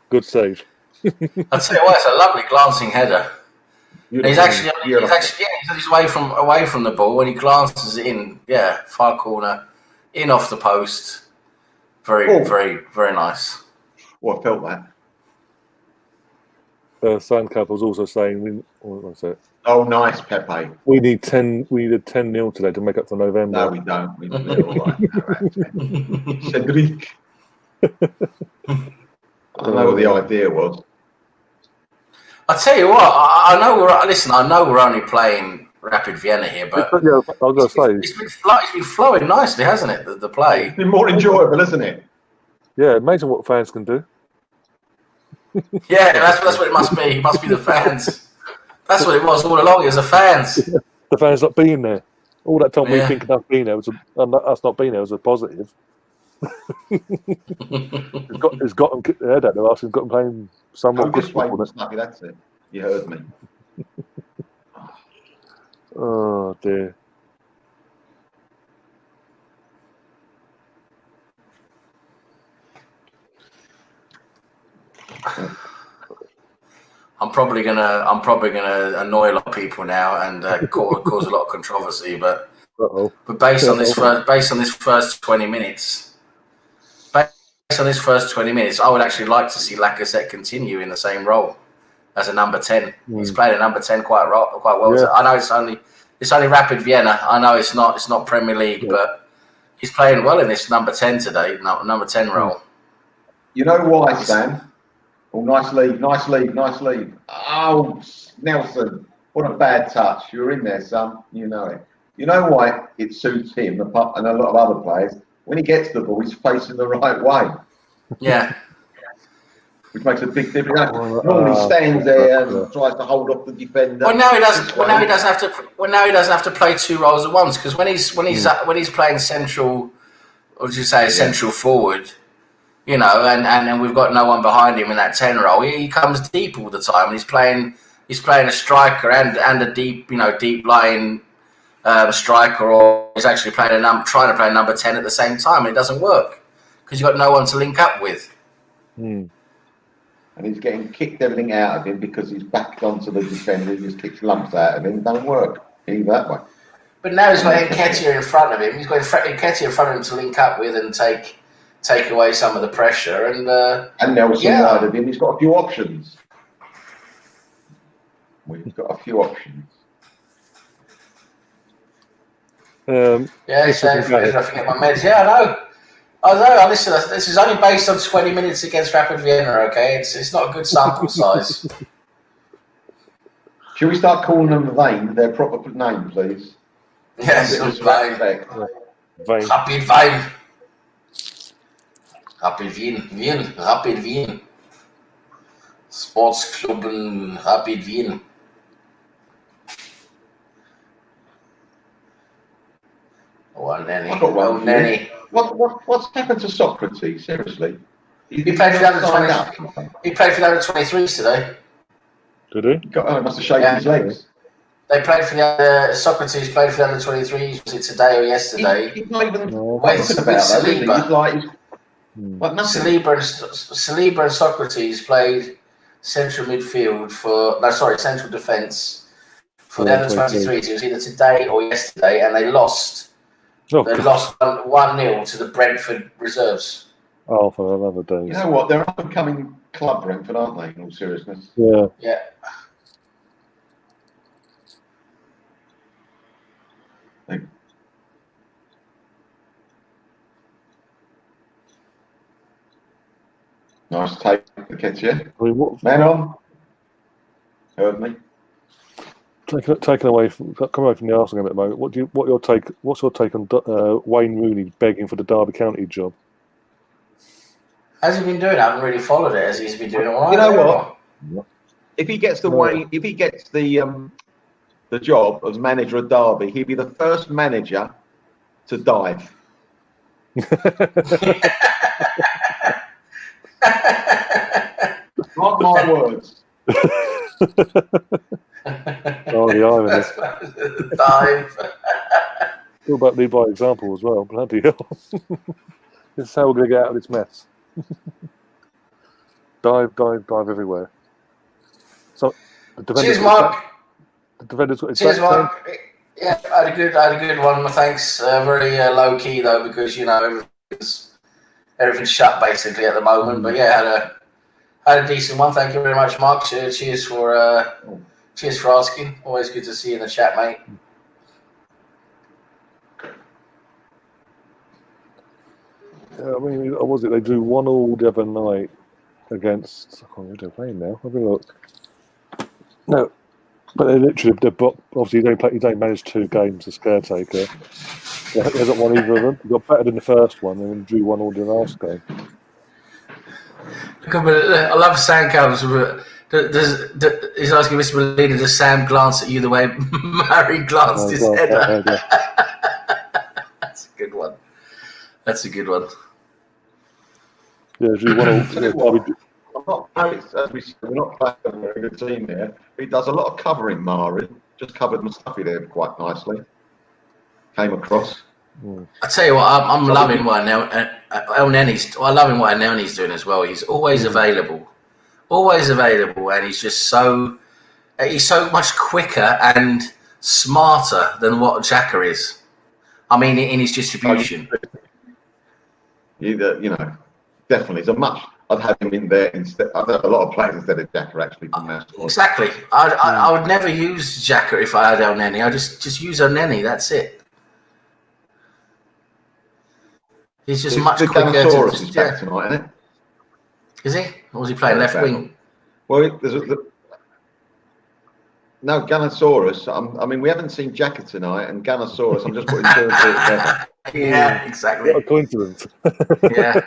Good save. I'll tell you what, it's a lovely glancing header. He's actually he's away from the ball when he glances it in. Yeah, far corner, in off the post. Very, very nice. Well, I felt that. Sandcup was also saying, what was it? Oh, nice, Pepe. We need 10-0 today to make up for November. No, we don't. We don't. All right. Cedric. I don't know what the idea was. I tell you what, I know we're only playing Rapid Vienna here, but yeah, I was going to say it's been flowing nicely, hasn't it? The play. It's been more enjoyable, isn't it? Yeah, amazing what fans can do. Yeah, that's what it must be. It must be the fans. That's what it was all along. It was the fans. The fans not being there. All that time we think us being there us not being there was a positive. It's got them kicked their head out their arse. It's got them playing somewhat good football. That's it. You heard me. Oh dear. I'm probably gonna annoy a lot of people now and cause a lot of controversy, but based on this first 20 minutes, I would actually like to see Lacazette continue in the same role as a number 10. He's played a number 10 quite well. Yeah. I know it's only Rapid Vienna. I know it's not Premier League, but he's playing well in this number 10 today, number 10 role. You know why, Sam? Oh, nice lead, nice lead, nice lead. Oh, Nelson, what a bad touch. You're in there, son. You know it. You know why it suits him and a lot of other players? When he gets the ball, he's facing the right way. Yeah. Which makes a big difference. Normally stands there and tries to hold off the defender. Well, now he doesn't. Well, now he doesn't have to. Well, now he doesn't have to play two roles at once, because when he's playing central, what would you say, central forward, you know, and we've got no one behind him in that 10 role. He comes deep all the time, and he's playing a striker and a deep lying striker, or he's actually trying to play number 10 at the same time, and it doesn't work because you've got no one to link up with. And he's getting kicked everything out of him because he's backed onto the defender. He just kicks lumps out of him. It doesn't work either that way. But now he's got Nketiah in front of him. He's got Nketiah in front of him to link up with and take away some of the pressure. And Nelson wide of him. He's got a few options. We've got a few options. So I forget my meds. Yeah, I know. Listen, this is only based on 20 minutes against Rapid Vienna, okay? It's not a good sample size. Should we start calling them Vane, their proper name, please? Yes, Vane. Rapid Vane. Rapid Wien. Rapid Wien. Sportsclub Rapid Wien. Oh, Nenny. What's happened to Socrates? Seriously, he played for the under 20. He played for the under 23s today. Did he? He must have shaken his legs. They played for the Socrates played for the under 23s. Was it today or yesterday? He's not even with Saliba. Saliba and Socrates played central midfield central defence for the under 23s. It was either today or yesterday, and they lost. They lost 1-0 to the Brentford reserves. Oh, for another day. You know what? They're up and coming club, Brentford, aren't they? In all seriousness. Yeah. Yeah. Nice take, Nketiah. Man on. Heard me. Taken away from the Arsenal game at the moment. What's your take on Wayne Rooney begging for the Derby County job? How's he been doing? I haven't really followed it. Has he been doing all right? You know what? If he gets the job as manager of Derby, he'd be the first manager to dive. Not my words. Oh, the irony. Dive. Talk about lead by example as well. Bloody hell. This is how we're going to get out of this mess. Dive everywhere. So, cheers, Mark. The defender's got his cheers, back Mark. Yeah, I had a good one. Thanks. Very low key though, because everything's shut basically at the moment. But yeah, had a decent one. Thank you very much, Mark. Cheers for asking. Always good to see you in the chat, mate. I mean, what was it? They drew 1-1 the other night against. I can't remember who they're playing now. Have a look. No, but obviously he's only managed 2 games as caretaker. He hasn't won either of them. He got better than the first one and then drew 1-1 the last game. I love Sam Covers. He's asking Mr. Molina, does Sam glance at you the way Murray glanced his head? That's a good one. That's a good one. Yeah, drew 1-1. We're not playing a very good team there. He does a lot of covering, Mari. Just covered Mustafi there quite nicely. Came across. I tell you what, I'm loving what El Nenny's. I love what El Nenny's doing as well. He's always available, and he's just so much quicker and smarter than what Xhaka is. I mean, in his distribution. Definitely. I'd have him in there instead. I'd have a lot of players instead of Xhaka actually. Exactly. I would never use Xhaka if I had El Nenny. I just use El Nenny. That's it. He's just much quicker. Back tonight, isn't it? Is he? Or was he playing left wing? Well, no, Gunnosaurus. I mean, we haven't seen Jacker tonight, and Gunnosaurus. I'm just putting two and two together. Yeah, exactly. What a coincidence. Yeah.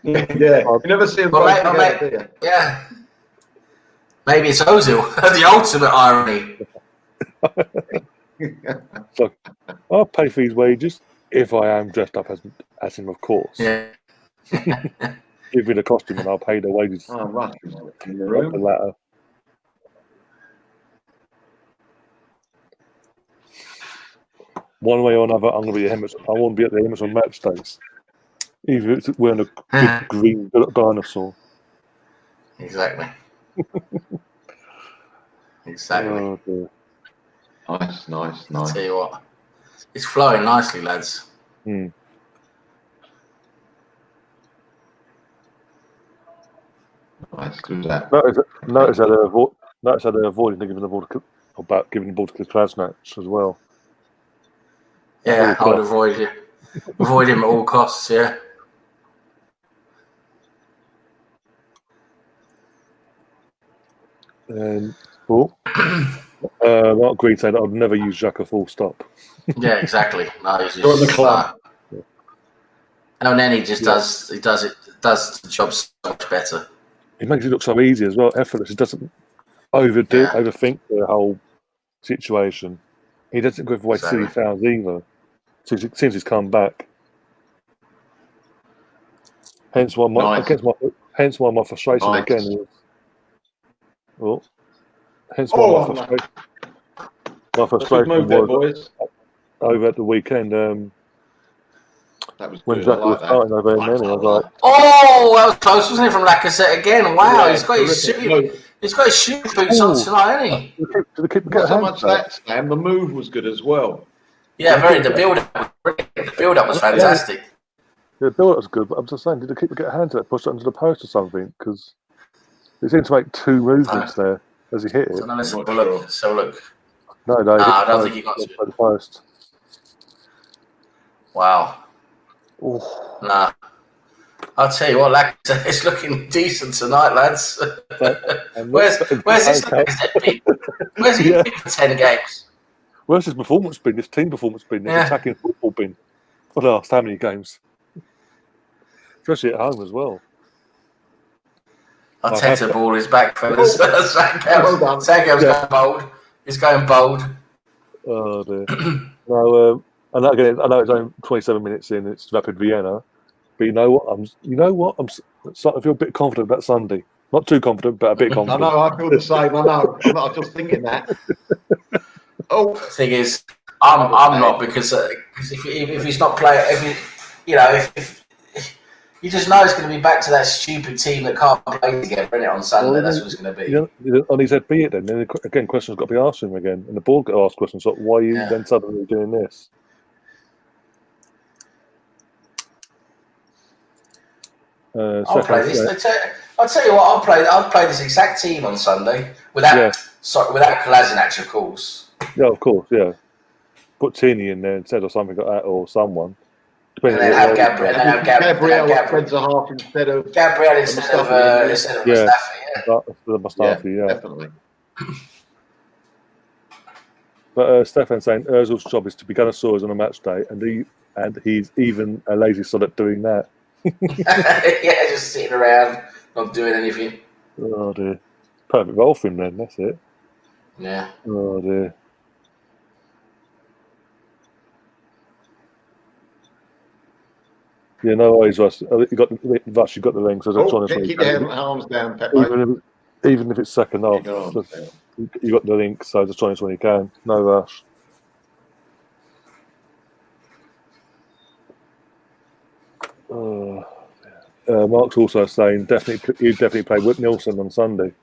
Yeah. You never see them both together, do you? Yeah. Maybe it's Ozil. The ultimate irony. So, I'll pay for his wages if I am dressed up as him, of course. Yeah. Give me the costume and I'll pay the wages. Oh, right. In the The room. latter. One way or another, I'm going to be at Emerson. I want to be at the Emerson match days. Even if it's wearing a big green dinosaur. Exactly. Exactly. Oh, dear. Nice. I'll tell you what. It's flowing nicely, lads. Mm. Nice. Who's that? Notice how they're avoiding giving the ball to Krasnach as well. Yeah, I would avoid him at all costs. Yeah. And Mark Green said I'd never use Xhaka full stop. Yeah, exactly. No, he's Go in the club. And then he just does the job so much better. It makes it look so easy as well, effortless. He doesn't overthink the whole situation. He doesn't give away silly fouls either. Since he's come back. Hence why my frustration again is. Well, hence why my frustration was over at the weekend. That was when good. Xhaka was starting over in Many, I was like, "Oh, that was close, wasn't it, from Lacazette again? Wow, he's got his shoe boots on tonight, hasn't he?" Not so much that, Sam. The move was good as well. Yeah, the build-up was fantastic. Yeah, the build-up was good, but I'm just saying, did the keeper get a hand to it, push it under the post or something? Because he seemed to make two movements there as he hit it. Let's have a look. No, I don't think he got the post. Wow. Ooh. Nah. I'll tell you what, Lacazette is looking decent tonight, lads. Where's this Lacazette been? Where's he been for 10 games? Where's his performance been? His team performance been? His attacking football been? For the last how many games? Especially at home as well. Arteta ball is back, fellas. Sanko's going bold. He's going bold. Oh dear. No, and again, I know it's only 27 minutes in. It's Rapid Vienna, but you know what? I'm starting to feel a bit confident about Sunday. Not too confident, but a bit confident. I know. I feel the same. I know. I'm just thinking that. The thing is, I'm not because if he's not playing, if you just know it's going to be back to that stupid team that can't play together, isn't it, on Sunday? That's what it's going to be. On his head, be it then. Then again, questions got to be asked him again, and the board got asked questions like, "Why are you then suddenly doing this?" I'll play this. I'll tell you what. I'll play this exact team on Sunday without Kolasinac, of course. Yeah, of course. Yeah, put Tini in there instead or something like that, or someone. And then have Gabriel. Gabriel centre half instead of Mustafi. Yeah, definitely. But Stefan saying Ozil's job is to be Gunnosaurus on a match day, and he's even a lazy sod at doing that. Yeah, just sitting around, not doing anything. Oh dear, perfect role for him then. That's it. Yeah. Oh dear. Yeah, no worries, Russ. You got the ring, so just trying to keep your arms down, Pep. Even if it's second half, you got the link, so just try as when you can. No rush. Mark's also saying he'd definitely play Whit Nielsen on Sunday.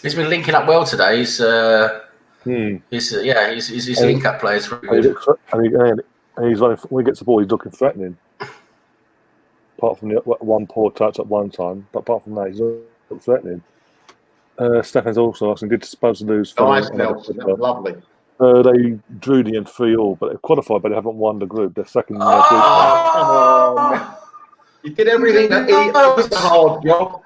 He's been linking up well today. His link-up play is very good. And he's running, when he gets the ball, he's looking threatening. Apart from the one poor touch at one time, but apart from that, he's looking threatening. Stefan's also asking, did supposed to lose? Nice, Nelson. That was lovely. They drew the end 3-3, but they've qualified, but they haven't won the group. They're second in their group. Come on. He did everything that he was a hard job.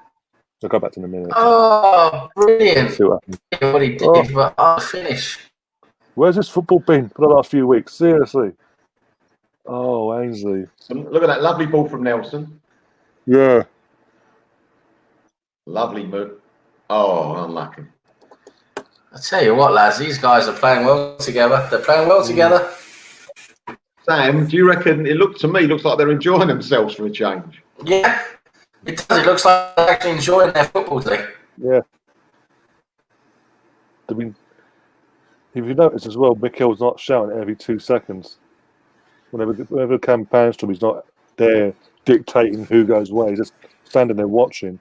I'll go back to in a minute. Oh, brilliant. See what happens. What he did, but I'll finish. Where's this football been for the last few weeks? Seriously. Oh, Ainsley. Look at that lovely ball from Nelson. Yeah. Lovely move. Oh, unlucky. I tell you what, lads, these guys are playing well together. They're playing well together. Sam, do you reckon it looks like they're enjoying themselves for a change? Yeah, it does. It looks like they're actually enjoying their football day. Yeah. I mean, if you notice as well, Mikel's not shouting every 2 seconds. Whenever the campaign's to him, he's not there dictating who goes where. He's just standing there watching.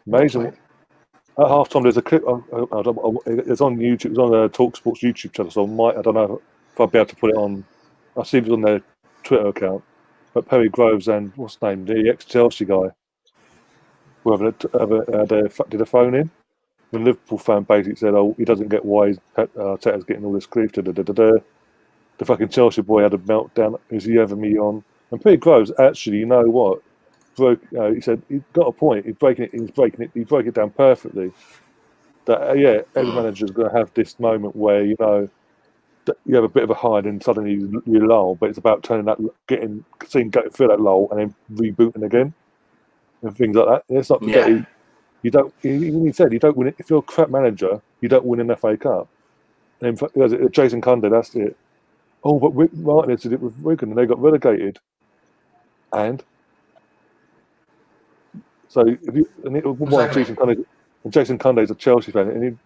Amazing. Okay. At half time, there's a clip. It's on YouTube. It's on the TalkSports YouTube channel. So I don't know if I'll be able to put it on. I see it was on their Twitter account. But Perry Groves and what's his name, the ex-Chelsea guy, whoever did a phone in. The Liverpool fan basically said, "Oh, he doesn't get why Arteta's getting all this grief." The fucking Chelsea boy had a meltdown. Is he ever me on? And Perry Groves actually, you know what? He said he got a point. He's breaking it. He broke it down perfectly. That every manager's going to have this moment where you have a bit of a high and suddenly you lull, but it's about turning that, seeing go through that lull and then rebooting again and things like that. It's not forgetting. You don't. He said you don't win it if you're a crap manager. You don't win an FA Cup. And Jason Cundy, that's it. Oh, but Rick Martin did it with Wigan and they got relegated. And so if you Jason Cundy's a Chelsea fan, and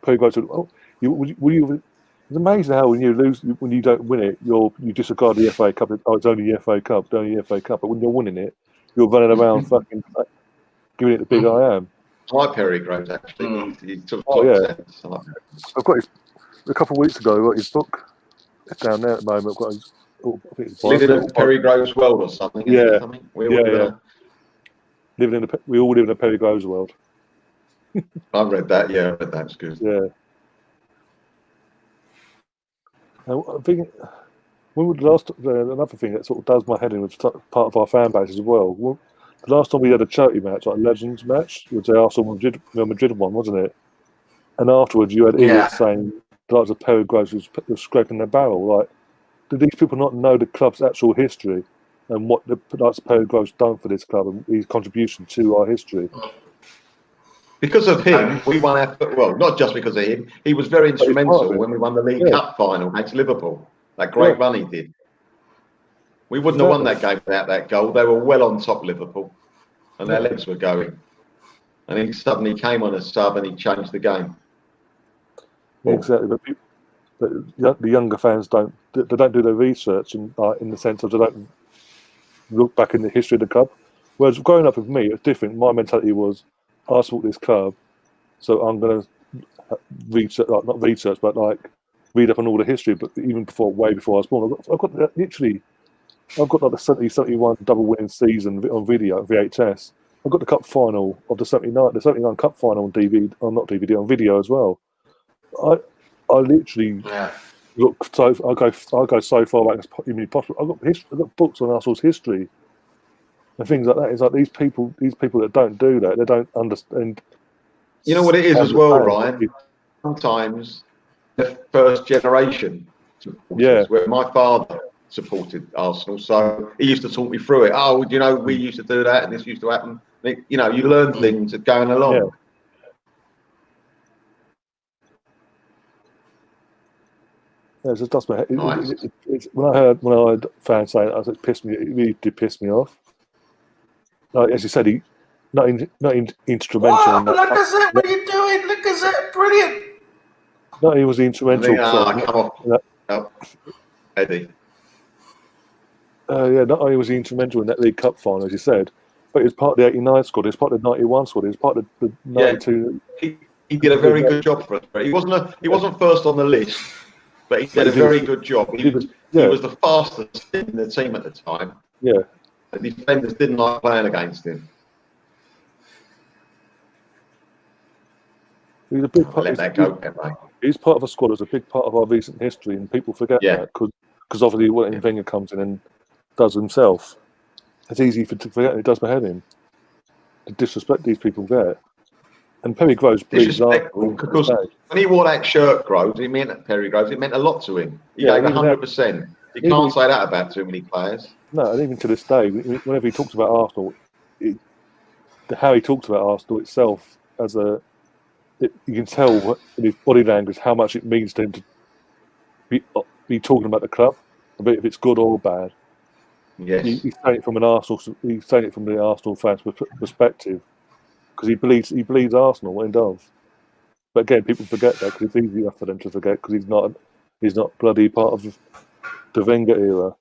Perry Groves said, "Oh, it's amazing how when you lose, when you don't win it, you disregard the FA Cup. Oh, it's only the FA Cup, it's only the FA Cup. But when you're winning it, you're running around fucking giving it the big I am." I like Perry Groves actually. He took sense. I've got a couple of weeks ago. I got his book. It's down there at the moment. I've got his, I think it's living in Perry Groves world or something. Yeah, something? We all live in a Perry Groves world. I read that. Yeah, I read that. It's good. Yeah. I think when we another thing that sort of does my head in with part of our fan base as well. The last time we had a charity match, like a Legends match, was the Arsenal Real Madrid one, wasn't it? And afterwards, you had idiots saying the likes of Perry Groves was scraping their barrel. Like, do these people not know the club's actual history and what the likes of Perry Groves done for this club and his contribution to our history? Because of him, we won our. Well, not just because of him. He was very instrumental when we won the League Cup final against Liverpool. That great run he did. We wouldn't have won that game without that goal. They were well on top, Liverpool, and their legs were going. And he suddenly came on a sub and he changed the game. Exactly, but the younger fans don't do their research in the sense of they don't look back in the history of the club. Whereas growing up with me, it was different. My mentality was, I support this club, so I'm going to research, not research, but read up on all the history. But even way before I was born, I've got like the 70-71 double winning season on video, VHS. I've got the cup final of the 79 cup final on DVD, or not DVD, on video as well. I literally look so I go so far back as possible. I've got books on Arsenal's history and things like that. It's like these people that don't do that, they don't understand. You know what it is as well, Ryan? Sometimes the first generation supporters, where my father supported Arsenal, so he used to talk me through it. Oh, we used to do that and this used to happen. You learn things going along. Yeah. Yeah, it just does my head. Nice. When I heard fans saying it, it really did piss me off. As you said, he not instrumental. Oh, look at that! What are you doing? Look at that! Brilliant. No, he was the instrumental. Come on, Eddie. Not only was he instrumental in that League Cup final, as you said, but he was part of the '89 squad. He was part of the '91 squad. He was part of the '92. He did a very good job for us. He wasn't first on the list. But he did a very good job. He was the fastest in the team at the time. Yeah. The defenders didn't like playing against him. He's a big part. He's part of a squad that's a big part of our recent history, and people forget that because obviously when Wenger comes in and does himself. it's easy to forget. It does behead him. To disrespect these people there. And Perry Groves bleeds disrespectful because when he wore that shirt, Groves, it meant Perry Groves. It meant a lot to him. He gave 100%. You can't say that about too many players. No, and even to this day, whenever he talks about Arsenal, how he talks about Arsenal itself as you can tell in his body language how much it means to him to be talking about the club, a bit if it's good or bad. Yes, he's saying it from the Arsenal fans' perspective. Because he bleeds Arsenal end of. But again, people forget that because it's easy enough for them to forget because he's not bloody part of the Wenger era.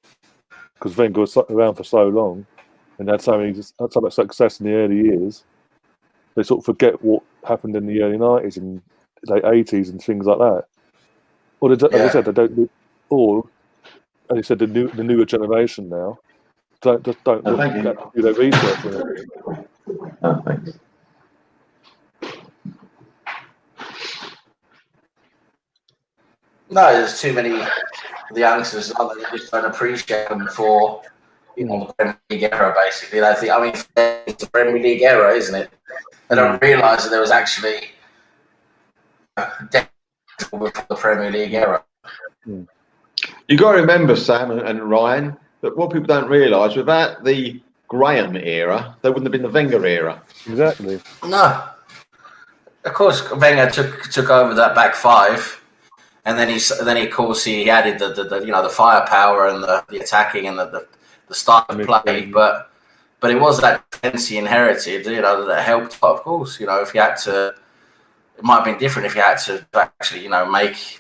Because Wenger was around for so long and had so much success in the early years, they sort of forget what happened in the early 90s and late 80s and things like that. Or as I said, they don't. Or as you said, the newer generation now don't do their research on it. Oh, thanks. No, there's too many of the youngsters that just don't appreciate them for the Premier League era, basically. They think, it's a Premier League era, isn't it? They don't realise that there was actually before the Premier League era. You got to remember, Sam and Ryan, that what people don't realise, without the Graham era, there wouldn't have been the Wenger era. Exactly. No. Of course, Wenger took over that back five. And then of course he added the firepower and the attacking and the style of play, but it was that defence he inherited, that helped. But of course, if you had to, it might have been different if you had to actually,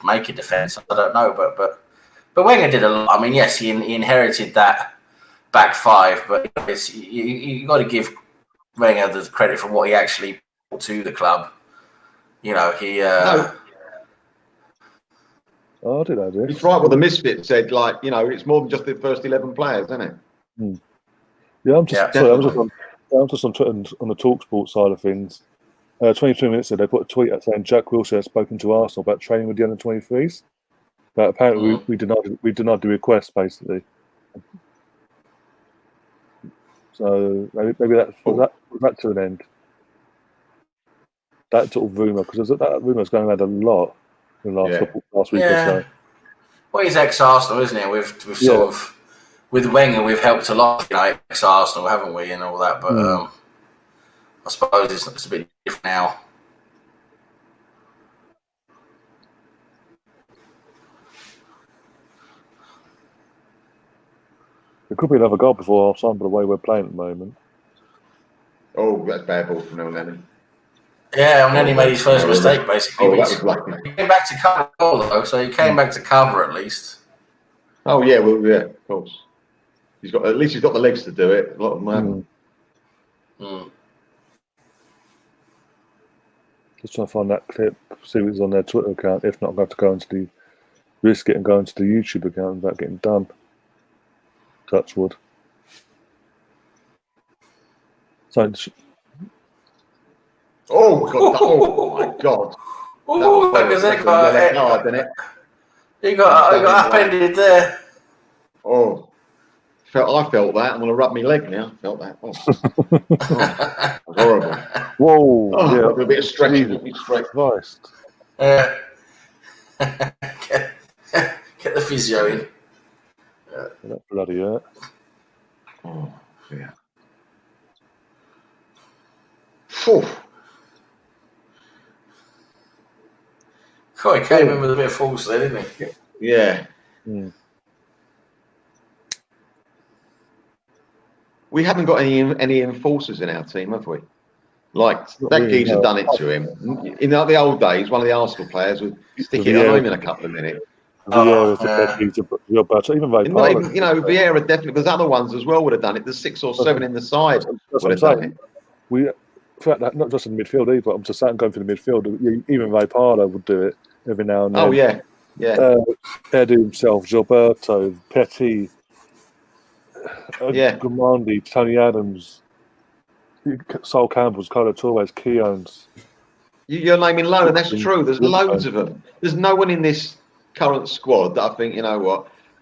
make a defence. I don't know, but Wenger did a lot. I mean, yes, he inherited that back five, but you got to give Wenger the credit for what he actually brought to the club. Oh, did I do? It's right what the Misfit said. It's more than just the first 11 players, isn't it? Yeah, I'm just on Twitter on the TalkSport side of things. 23 minutes ago, they put a tweet out saying Jack Wilshere has spoken to Arsenal about training with the under-23s. But apparently, we denied the request, basically. So maybe that was to an end. That sort of rumour, because that rumour's going around a lot. In the last week or so. Well, he's ex-Arsenal, isn't he? We've sort of, with Wenger, we've helped a lot, ex-Arsenal, haven't we, and all that. But I suppose it's a bit different now. There could be another goal before half-time, by the way we're playing at the moment. Oh, that's bad ball from El Lennon. Yeah, and then he made his first mistake, basically. Oh, that was lucky. He came back to cover the goal, though, so he came back to cover at least. Oh, yeah, of course. He's got the legs to do it. A lot of them haven't. Just trying to find that clip, see if it's on their Twitter account. If not, I'm going to have to risk it and go into the YouTube account without getting done. Touchwood. So, oh my God! Oh, Lacazette got didn't it? He got upended there. Oh, I felt that. I'm going to rub my leg now. I felt that. Oh. Horrible. Whoa! Yeah, a bit of stretching. Christ. Get the physio in. That bloody hurt. Oh, yeah. Phew. God, he came in with a bit of force there, didn't he? Yeah. We haven't got any enforcers in our team, have we? That geezer done it to him. In the old days, one of the Arsenal players would stick it on him in a couple of minutes. Vieira's the best geezer, but even Vieira definitely. There's other ones as well would have done it. There's 6 or 7 in the side would have done it. In fact, not just in the midfield either. I'm just saying, going for the midfield. Even Ray Parlour would do it every now and then. Oh yeah. Edu himself, Gilberto, Petty, Grimandi, Tony Adams, Sol Campbell's, Carlo Torres, Keown's. You're naming loads, and that's true. There's loads of them. There's no one in this current squad that I think,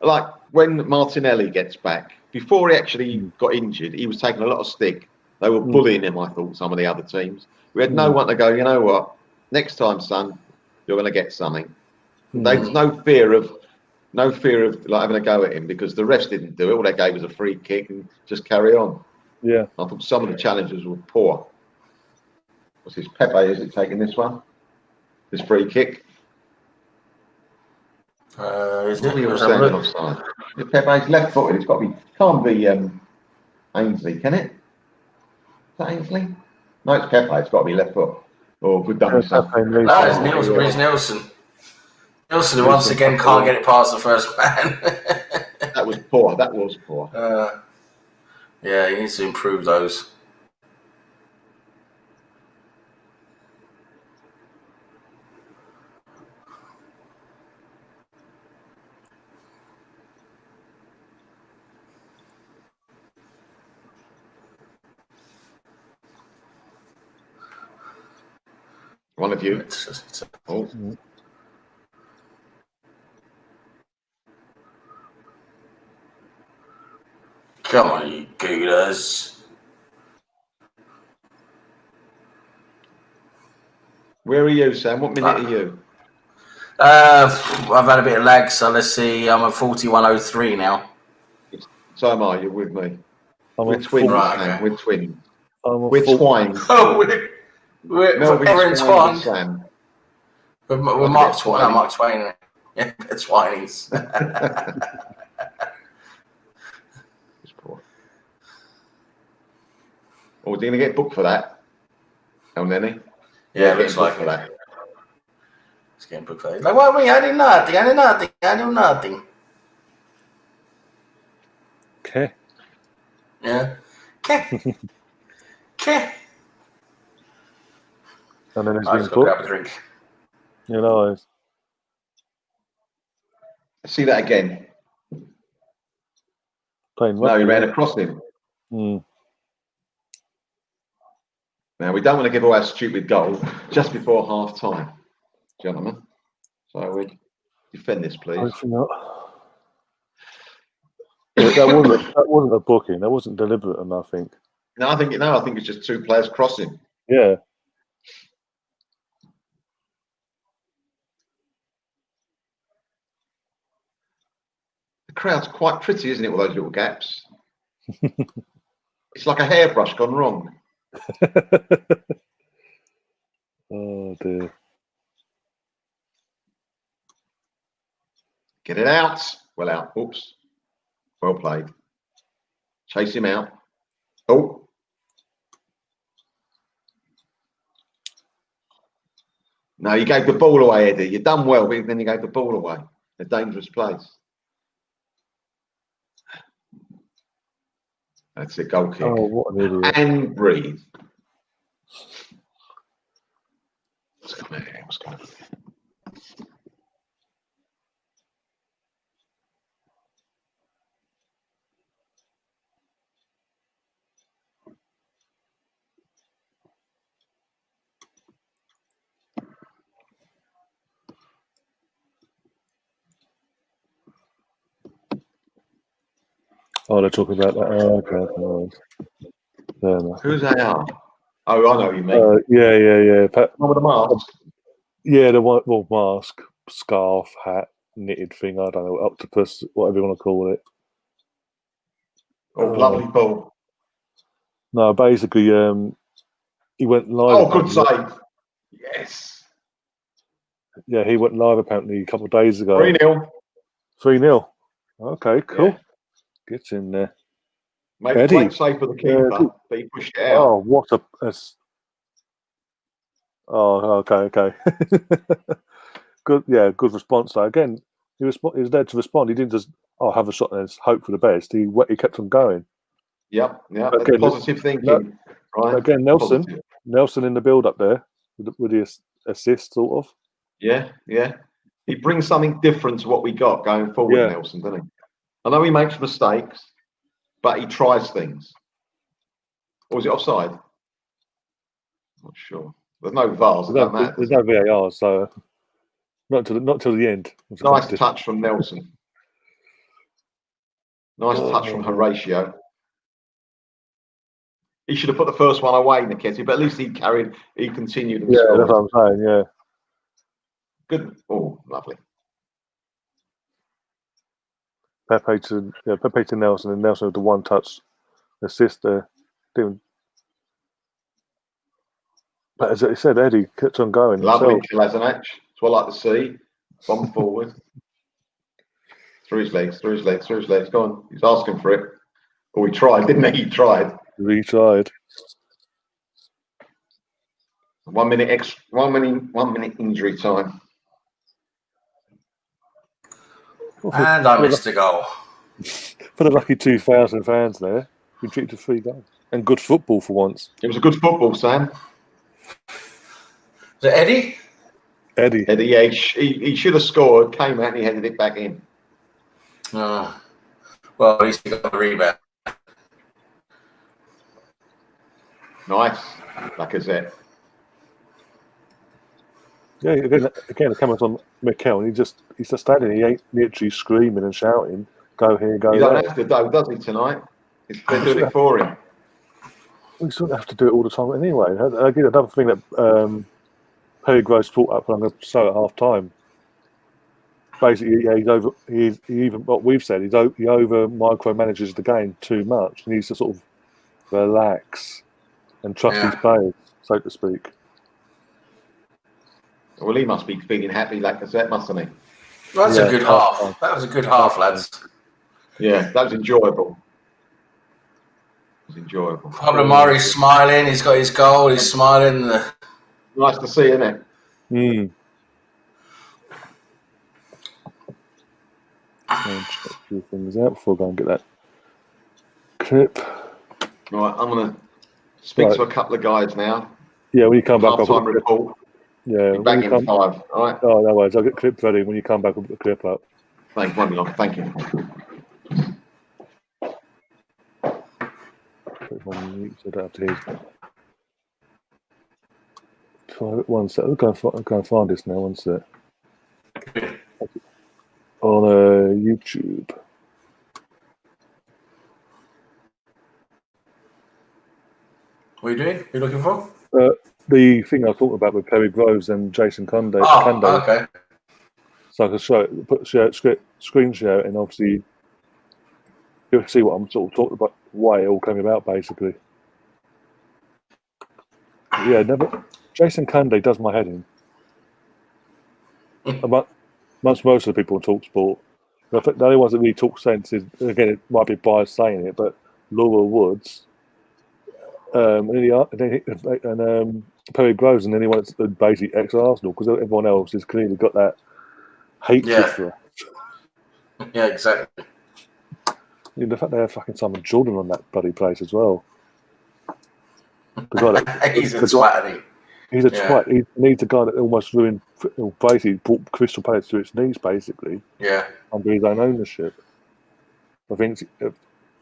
like when Martinelli gets back, before he actually got injured, he was taking a lot of stick. They were bullying him, I thought, some of the other teams. We had no one to go, you know what, next time, son, you're going to get something. There's no fear of like having a go at him because the refs didn't do it. All they gave was a free kick and just carry on. Yeah. I thought some of the challenges were poor. What's his Pepe? Is it taking this one? This free kick? Is What it? were you saying offside? Pepe's left-footed. It's got to be. Can't be Ainsley, can it? Is that Ainsley? No, it's Pepe. It's got to be left foot. Oh, good done, son. No, it's Nielsen. It's Nielsen. Nielsen, who once again can't get it past the first man. That was poor. That was poor. Yeah, he needs to improve those. One of you. Oh. Come on, you gooders. Where are you, Sam? What minute are you? I've had a bit of lag, so let's see. I'm at 41:03 now. So am I. You're with me. We're twins, right, man. okay. We're twins. We're twined. Oh, we're entwined. Sam. We're Mark Twain. No, Mark Twain. Yeah, it's Twinings. It's poor. Oh, we're going to get booked for that. El Nenny? Yeah, it looks like for that. It's getting booked for that. Like, what? I did nothing. I do nothing. Okay. Yeah. Okay. Okay. And then it's I been just got to grab a drink. You know. See that again. No, he ran across him. Mm. Now, we don't want to give away a stupid goal just before half time, gentlemen. So we defend this, please. Hopefully not. that wasn't a booking. That wasn't deliberate enough, I think. No, I think it's just two players crossing. Yeah. The crowd's quite pretty, isn't it, with those little gaps? It's like a hairbrush gone wrong. Oh, dear. Get it out. Well out. Oops. Well played. Chase him out. Oh. No, you gave the ball away, Eddie. You've done well, but then you gave the ball away. A dangerous place. That's a goal kick. Oh, what an idiot. And breathe. What's going on? What's going on? Oh, they're talking about that. Oh, okay. Who's they are? Oh, I know who you mean. Yeah. One with the mask. Yeah, the one, well, mask, scarf, hat, knitted thing. I don't know, octopus, whatever you want to call it. Oh, lovely ball. No, basically, he went live. Oh, good save. Yes. Yeah, he went live apparently a couple of days ago. 3-0. 3-0. Okay, cool. Yeah. Gets in there. Made a great save for the keeper, but he pushed it out. Oh, what a... Oh, okay. Good, yeah, good response. So again, he was there to respond. He didn't just have a shot and hope for the best. He kept on going. Yep. Again, positive thinking. Right. Again, Nelson in the build up there with the assist, sort of. Yeah. He brings something different to what we got going forward, Nelson, doesn't he? I know he makes mistakes, but he tries things. Or was it offside? Not sure. There's no VAR, so it doesn't matter. There's no VAR, so not till the end. Nice touch from Nelson. Nice touch from Horatio. He should have put the first one away, Nickety, but at least he continued and scored. That's what I'm saying, yeah. Good. Oh, lovely. Pepe to Nelson, and Nelson with the one touch assist there. But as I said, Eddie kept on going. Lovely, Kolasinac. That's what I like to see. Bomb forward. Through his legs. Go on. He's asking for it. Oh, he tried, didn't he? He tried. He tried. 1 minute extra. 1 minute injury time. And I missed a goal. For the lucky 2,000 fans there, we treated to 3 goals. And good football for once. It was a good football, Sam. Is it Eddie? Eddie, yeah, he should have scored, came out and he headed it back in. Oh. Well, at least he got a rebound. Nice. Lacazette. Yeah, again, the comments on Mikel, he's just standing. He ain't literally screaming and shouting, "Go here, go there." He don't have to, though, does he, tonight? They're doing it for him. We sort of have to do it all the time anyway. Again, another thing that Perry Groves brought up, I'm going to say at half time. Basically, yeah, he's even what we've said. He over micromanages the game too much. He needs to sort of relax and trust his players, so to speak. Well, he must be feeling happy, Lacazette, mustn't he? Well, that's a good half. That was a good half, lads. Yeah, that was enjoyable. It was enjoyable. Pablo Mari's smiling. He's got his goal. He's smiling. Nice to see, isn't it? Mm. I'll check a few things out before I go and get that clip. Right, I'm going to speak to a couple of guys now. Yeah, when you come back, half-time report. Yeah, be back in 5. All right. Oh, no worries. I'll get clips ready. When you come back, I'll put the clip up. Thank you. Thank you. Put it on mute so I don't have to hear. One sec. I'll go and find this now. One sec. On YouTube. What are you doing? What are you looking for? The thing I was talking about with Perry Groves and Jason Conde. Okay. So I can screen share, and obviously you'll see what I'm sort of talking about, why it all came about, basically. Yeah, Jason Conde does my head in. Amongst most of the people who talk sport, I think the only ones that really talk sense is, again, it might be biased saying it, but Laura Woods, and Perry Groves, and anyone that's basically ex-Arsenal, because everyone else has clearly got that hatred for her. Yeah, exactly. The fact they have fucking Simon Jordan on that bloody place as well. He's a twat. He's a twat. He's the guy that almost ruined, basically brought Crystal Palace to its knees, basically. Yeah. Under his own ownership. I think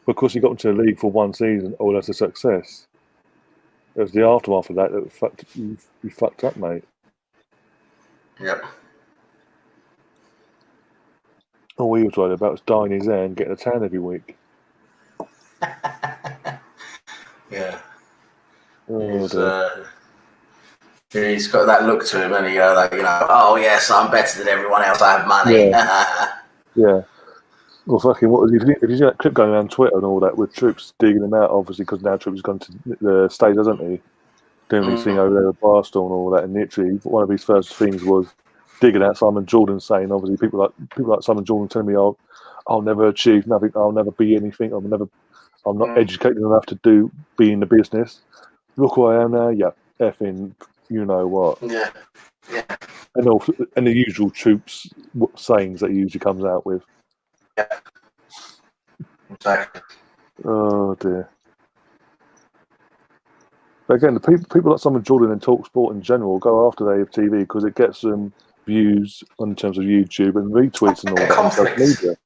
because he got into the league for one season, that's a success. It was the aftermath of that you fucked up, mate. Yep. All he was worried about was dyeing his hair and getting a tan every week. Yeah. Oh, he's got that look to him, and oh yes, I'm better than everyone else. I have money. Yeah. Well, fucking what? If you see that clip going around Twitter and all that with Troops digging him out, obviously because now Troops has gone to the States, hasn't he? Doing his thing over there at Barstool and all that, and literally one of his first things was digging out Simon Jordan, saying obviously people like Simon Jordan telling me I'll never achieve nothing, I'll never be anything, I'm not educated enough to be in the business. Look who I am now, yeah, effing, you know what? Yeah. And the usual Troops sayings that he usually comes out with. Yeah. Exactly. Oh dear. But again, the people like Simon Jordan and Talk Sport in general go after the AFTV because it gets them views in terms of YouTube and retweets and all that on social media.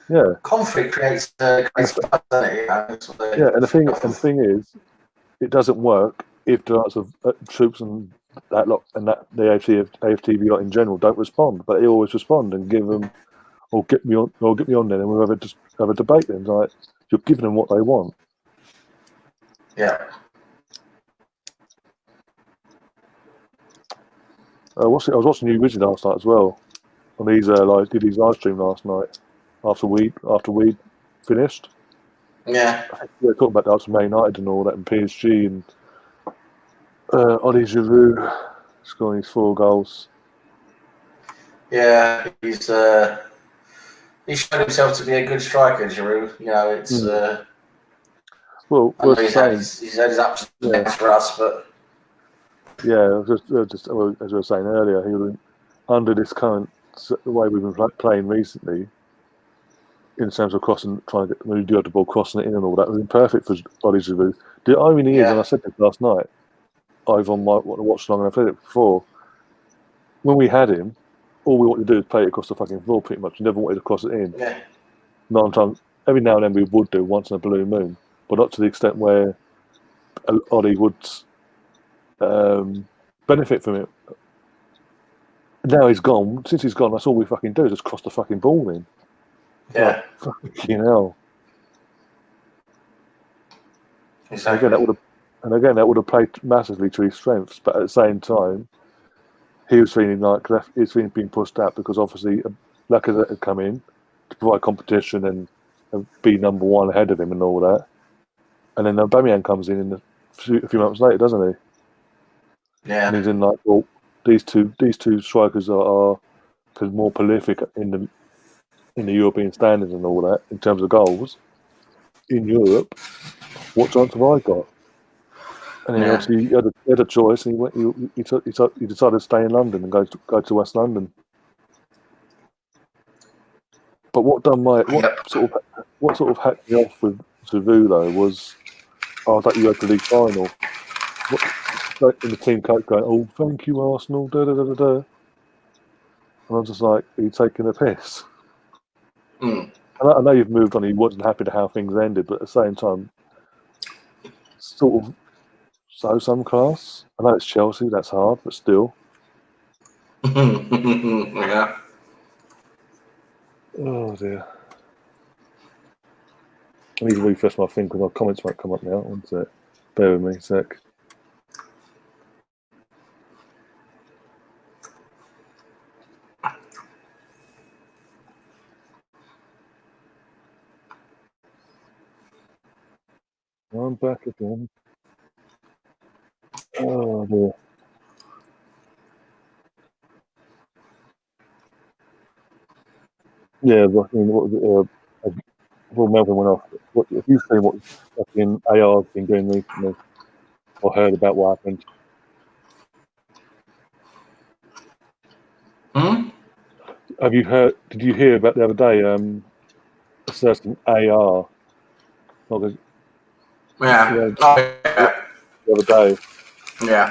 Yeah. Conflict creates stuff, doesn't it? Yeah, and the thing is, it doesn't work if the likes of Troops and that lot and that the AFTV lot in general don't respond, but they always respond and give them or get me on then, and we'll have a debate. Then, like, you're giving them what they want. Yeah. I was watching you Wizard last night as well. On these did his live stream last night after we finished. Yeah. I think we were talking about the Man United and all that, and PSG and Oli Giroud scoring his 4 goals. Yeah, he showed himself to be a good striker, Giroud. You know, it's well, he's had his ups and downs for us, but yeah, just as we were saying earlier, he was under this current the way we've been playing recently, in terms of crossing, trying to get the ball, crossing it in and all that, was perfect for Oli Giroud. The irony is, and I said this last night, over on my Watchalong, and I've said it before, when we had him, all we wanted to do is play it across the fucking floor pretty much. We never wanted to cross it in. yeah. 9 times, every now and then we would do, once in a blue moon, but not to the extent where Ollie would benefit from it. Now he's gone. Since he's gone, that's all we fucking do is just cross the fucking ball in. Yeah. Like, fucking hell. Exactly. And again, that would have played massively to his strengths, but at the same time, he was feeling like he was feeling being pushed out because obviously Lacazette had come in to provide competition and be number 1 ahead of him and all that. And then Aubameyang comes in a few months later, doesn't he? Yeah. And he's in like, well, these two strikers are more prolific in the European standards and all that in terms of goals in Europe. What chance have I got? And then obviously he had a choice, and he decided to stay in London and go to West London. But what sort of hacked me off with Giroud though was that Europa League final. In the team coach going, "Oh, thank you, Arsenal." Da da da da da. And I'm just like, "Are you taking a piss?" Mm. And I know you've moved on. He wasn't happy to how things ended, but at the same time, sort of show some class. I know it's Chelsea. That's hard, but still. Yeah. Oh dear. I need to refresh my thing because my comments won't come up now. One sec. Bear with me a sec. I'm back again. Oh dear. Yeah, but I mean, what was it? Before Melvin went off, if you've seen what fucking AR's been doing recently, or heard about what happened? Have you heard? Did you hear about the other day? A certain AR. Yeah. The other day. Yeah.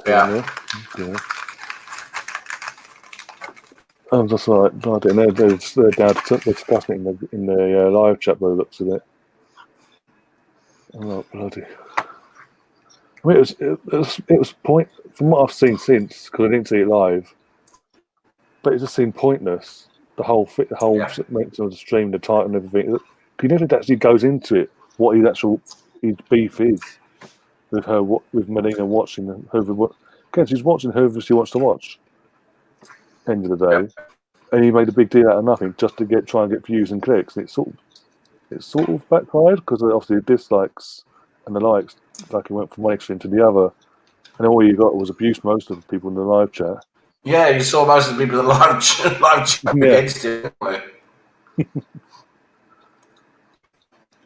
Yeah. I'm just like, I don't know. They're discussing it in the live chat by the looks of it. I'm like, bloody. I mean, it was point from what I've seen since, because I didn't see it live. But it just seemed pointless. The whole segment of the stream, the title, and everything. He never actually goes into it. What his beef is with her, with Melina watching whoever. Again, she's watching whoever she wants to watch. End of the day, and he made a big deal out of nothing just to try and get views and clicks. And it sort of backfired because obviously the dislikes and the likes fucking went from one extreme to the other, and all you got was abuse. Most of the people in the live chat. Yeah, you saw most of the people in the live chat against it.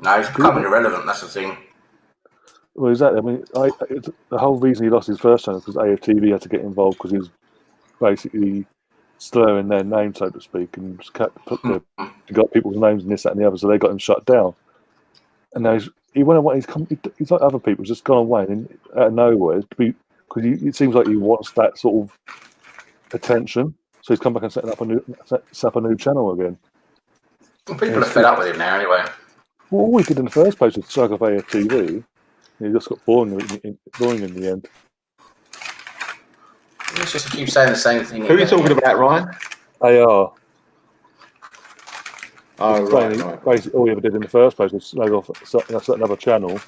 No, he's becoming irrelevant. That's the thing. Well, exactly. I mean, the whole reason he lost his first channel was AFTV had to get involved because he was basically slurring their name, so to speak, and got people's names and this, that, and the other, so they got him shut down. And now he went away. He's like other people, just gone away and out of nowhere because it seems like he wants that sort of attention. So he's come back and set up a new channel again. Well, people are fed up with him now, anyway. Well, all he did in the first place was strike off AFTV. He just got boring in the end. Let's just keep saying the same thing. Who are you talking about, Ryan? AR. Oh, right. Basically, all he ever did in the first place was slag off another channel.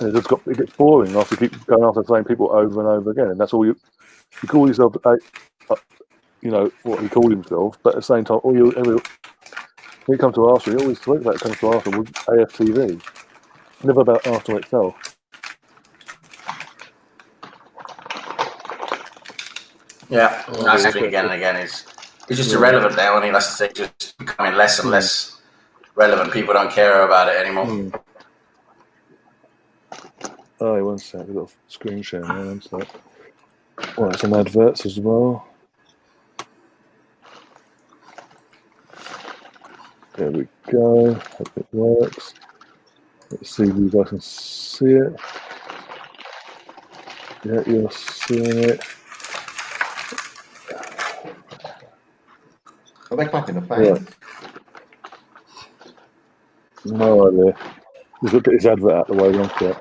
And it gets boring after you keep going after the same people over and over again. And that's all you call yourself, what he called himself, but at the same time, when you come to Arsenal, you always talk about it comes to Arsenal with AFTV, never about Arsenal itself. Yeah, that's the thing again and again. It's just irrelevant now. I mean, that's the thing, just becoming less and less relevant. People don't care about it anymore. Oh, one sec. We've got a screen share now. One sec. Right, some adverts as well. There we go. Hope it works. Let's see if you guys can see it. Yeah, you're seeing it. Are they clapping the fans? No idea. Just look at this advert out the way, won't it?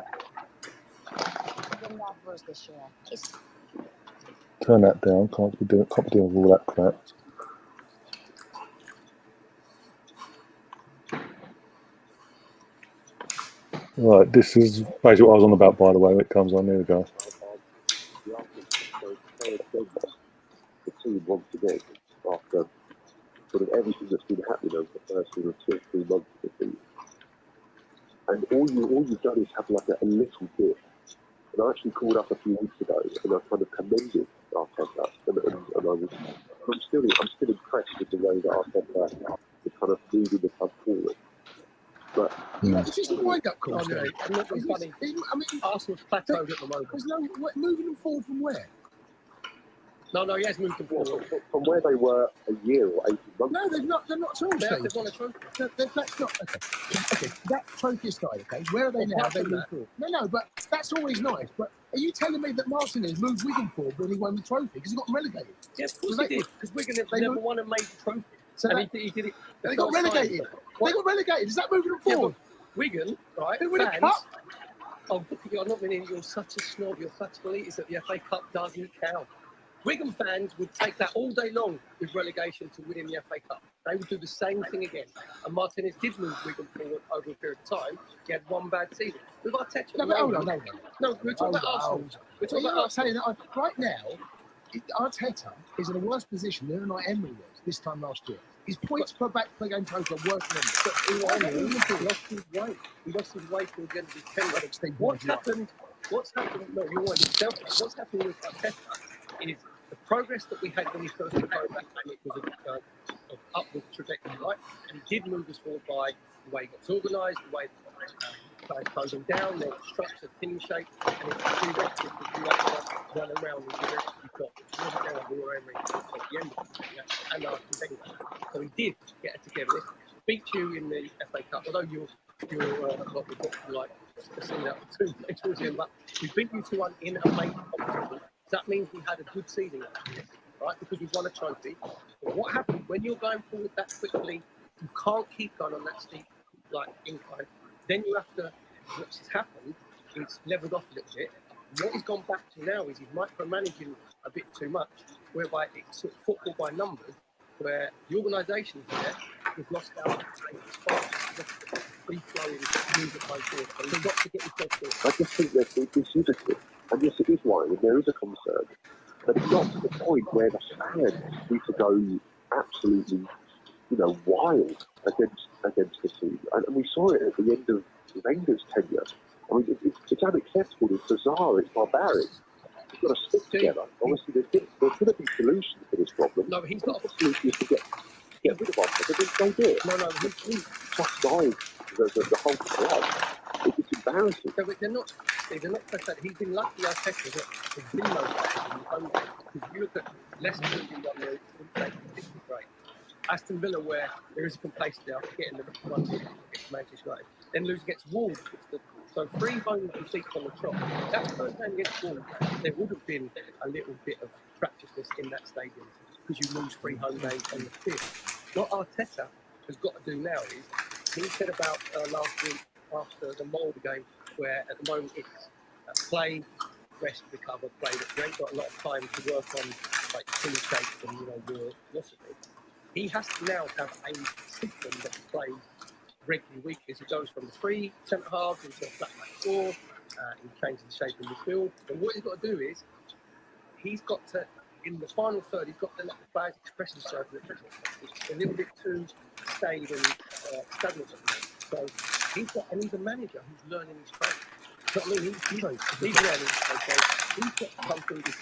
Turn that down. Can't be doing all that crap. Right, this is basically what I was on about, by the way, when it comes on. Here we go. The team once again, after sort of everything that's been happening over the first sort of 2 or 3 months of the season. And all you've done is have like a little bit. And I actually called up a few weeks ago and I kind of commended Arteta. I'm still impressed with the way that Arteta is kind of moving the club forward. But this is the wind-up call. Arsenal's plateaued at the moment. There's no moving them forward from where? No, he has moved them forward. From where they were a year or 18 months. No, they're not at all. They've won a trophy. That's not okay. That trophy aside, okay. Where are they now? They moved forward. No, but that's always nice. But are you telling me that Martinez moved Wigan forward when he won the trophy because he got relegated? Yes, of course he did. Because Wigan have never won a major trophy. So he did it. They got relegated. They got relegated. Is that moving them forward? Wigan, right? Who win a cup? Oh, you're not meaning you're such a snob. You're such a elitist that the FA Cup doesn't count. Wigan fans would take that all day long with relegation to winning the FA Cup. They would do the same thing again. And Martinez did move Wigan forward over a period of time. He had one bad season. With Arteta, No, hold on. No, we're talking about Arsenal. We're talking about saying that right now, Arteta is in a worse position than Emery was this time last year. His points per game total are worse than him. He lost his weight. He lost his weight towards the end of his tenure. What's happened? No, you're right. What's happened with Arteta is the progress that we had when he first came back, and it was an upward trajectory, right? And he did move us forward by the way he got organised, the way started closing down, their structure, team shape, and it's prerequisite that you have to run around with the rest you've got, which wasn't there under Emery at the end of it, and after anyway. So he did get it together, beat you in the FA Cup, although you're what we've got like seen out for 2 towards the end, but we beat you 2-1 in a major competition. That means we had a good season last year, right? Because we've won a trophy. But what happens when you're going forward that quickly? You can't keep going on that steep incline. Then you have to. What's happened? He's levelled off a little bit. What he's gone back to now is he's micromanaging a bit too much, whereby it's sort of football by numbers, where the organisation's there. We've lost our free flowing movement by forward. So you've got to get yourself forward. I just think that this is a tip. And yes, it is why there is a concern, but it's not to the point where the fans need to go absolutely, wild against the team. And we saw it at the end of Wenger's tenure. I mean, it's unacceptable. It's bizarre. It's barbaric. We've got to stick together. Obviously, there's going to be solutions to this problem. No, he's got a solution to get rid of us. But don't do it. No, he's chastised the whole club. It's embarrassing. No, but they're not pressed out. He's been lucky, Arteta, that there's been no fans in the home game. Because you look at Leicester who won their great. Aston Villa, where there is a complacency after getting the 1-0 against Manchester United. Then lose against Wolves. So 3 home defeats on the trot. That's first game against Wolves. There would have been a little bit of fractiousness in that stadium because you lose 3 home games on the 5th. What Arteta has got to do now is, he said about last week after the Molde game, where at the moment it's play, rest, recover, play. That you ain't got a lot of time to work on like team shape and your philosophy. he has to now have a system that he plays regularly weekly. He goes from the 3 centre halves into a flat back 4. He changes the shape of the field. But what he's got to do is, he's got to, in the final third, he's got to let the players express themselves. It's a little bit too staid and stagnant at the moment. So he's a manager who's learning his trade. So, I mean, he's learning his trade. So he's got to come through this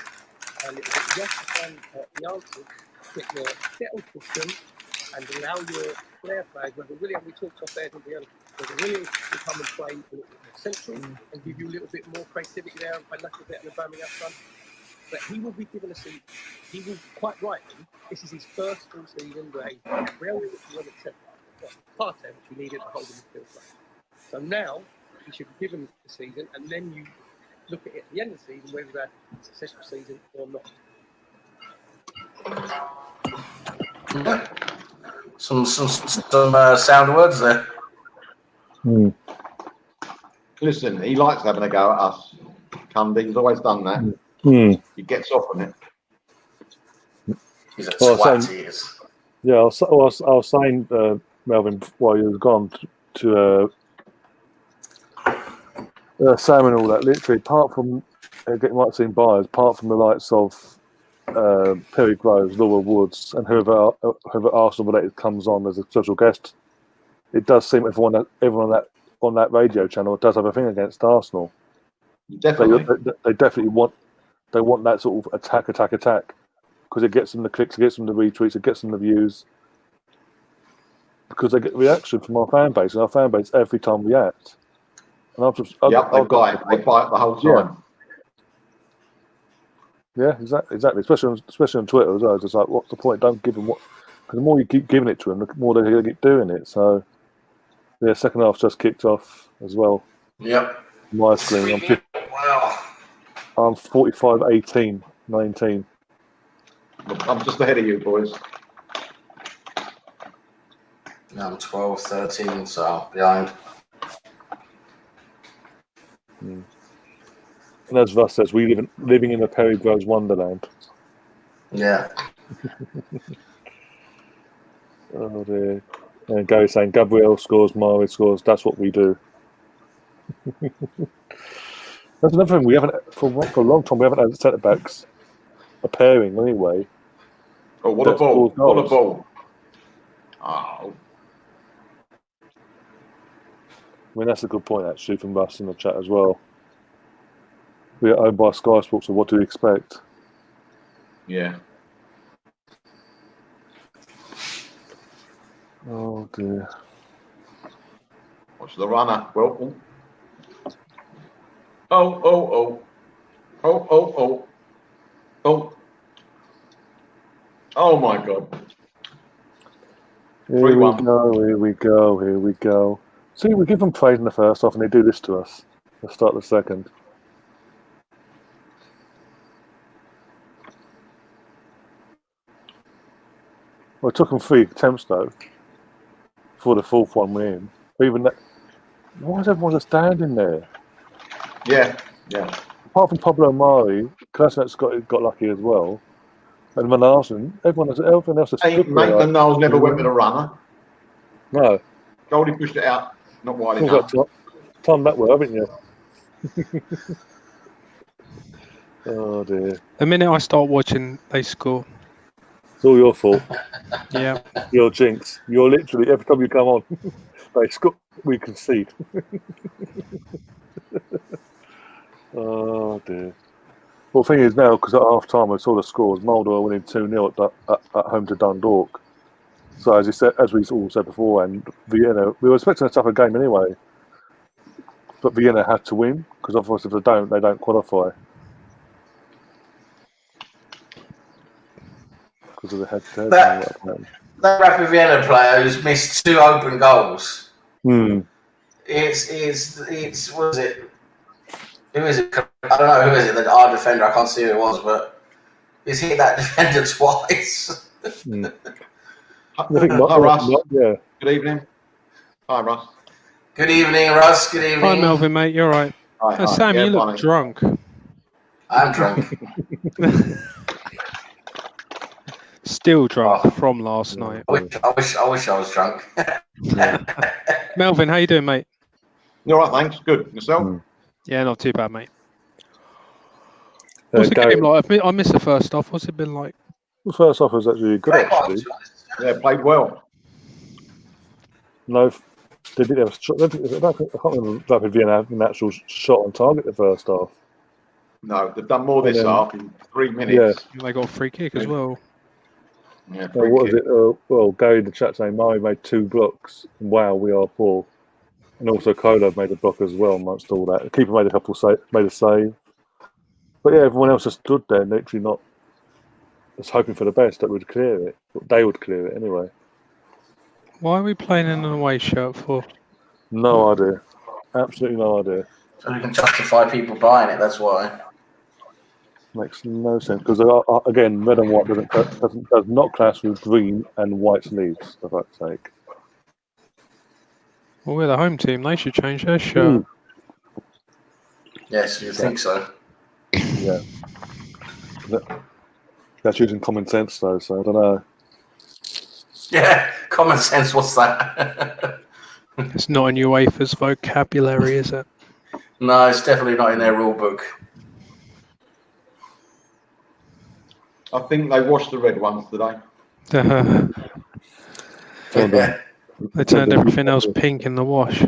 a little bit. You have to find the answers, get your settled system, and allow your player players, whether William, we talked off there, didn't we? Whether William will come and play a little bit more central and give you a little bit more creativity there and play a little bit in the Birmingham front. But he will be given a season. He will, quite rightly, this is his first full season where he's really accept Partey, which we needed to hold in the field play. So now he should be given the season, and then you look at it at the end of the season, whether we've had a successful season or not. Yeah. Some sound words there. Listen, he likes having a go at us. Cundy, he's always done that. He gets off on it. He's a twat, he is. Yeah, I was saying, Melvin, while you was gone, to Sam and all that, literally, apart from getting right seen buyers, apart from the likes of Perry Groves, Laura Woods, and whoever Arsenal related comes on as a special guest, it does seem everyone on that radio channel does have a thing against Arsenal. Definitely, they definitely want that sort of attack, because it gets them the clicks, it gets them the retweets, it gets them the views, because they get reaction from our fan base, and our fan base every time we act. And they buy it the whole time. Yeah, exactly. Especially on Twitter as well. It's just like, what's the point? Don't give them what. Because the more you keep giving it to them, the more they're going to keep doing it. So, yeah, second half just kicked off as well. Yep. My screen. I'm 45, 18, 19. I'm just ahead of you, boys. I'm 12, 13, so behind. And as Russ says, we living in a Perry Groves wonderland. Yeah. Oh dear. And Gary saying Gabriel scores, Mari scores. That's what we do. That's another thing we haven't for a long time. We haven't had centre backs a pairing anyway. Oh, what a ball! What a ball! Oh. I mean, that's a good point actually from Russ in the chat as well. We are owned by Sky Sports, so what do we expect? Yeah. Oh dear. Watch the runner. Well. Oh. Oh my God. Here we go. See, we give them praise in the first half and they do this to us. Let's start the second. Well, it took them 3 attempts though before the fourth one went in. But even that, why is everyone just standing there? Yeah. Apart from Pablo Mari, Kolasinac got lucky as well. And Manarson, everyone else has stood there. Maitland Knowles never went with a runner. No. Goldie pushed it out, not wide enough. Timed that well, haven't you? Oh dear. The minute I start watching, they score. It's all your fault. Yeah. You're jinx. You're literally, every time you come on, they score, we concede. Oh dear. Well, the thing is now, because at half time I saw the scores, Moldova winning 2-0 at home to Dundalk. So as we all said before, and Vienna, we were expecting a tougher game anyway. But Vienna had to win, because otherwise if they don't qualify. Because of the head-to-head. That Rapid Vienna player who's missed 2 open goals. It's what is it? Who is it? I don't know who is it. Our defender. I can't see who it was, but he's hit that defender twice. Hi, Russ. Yeah. Good evening. Hi, Russ. Good evening, Russ. Good evening. Hi, Melvin, mate. You're right. Hi. Sam, Yeah, you look funny. drunk. I'm drunk. Still drunk from last night. I wish I was drunk. Melvin, how you doing, mate? You're right, thanks. Good. Yourself? Yeah, not too bad, mate. What's the game like? I missed the first half. What's it been like? The first half was actually good, actually. Yeah, played well. No, they didn't have a shot. I can't remember if Vienna had an actual shot on target the first half. No, they've done more this half in 3 minutes. Yeah. They got a free kick as well. Yeah, what was it? Well, Gary in the chat saying Murray made 2 blocks. Wow, we are poor. And also Kodo made a block as well amongst all that. The keeper made a save. But yeah, everyone else just stood there, literally not just hoping for the best that we'd clear it. They would clear it anyway. Why are we playing in an away shirt for? No idea. Absolutely no idea. So you can justify people buying it. That's why. Makes no sense because again, red and white does not clash with green and white sleeves. For fuck's sake. Well, we're the home team. They should change their shirt. Yes, you think so? Yeah. That's using common sense though, so I don't know. Yeah, common sense. What's that? It's not in UEFA's vocabulary, is it? No, it's definitely not in their rule book. I think they washed the red ones today. Yeah. They turned everything else pink in the wash.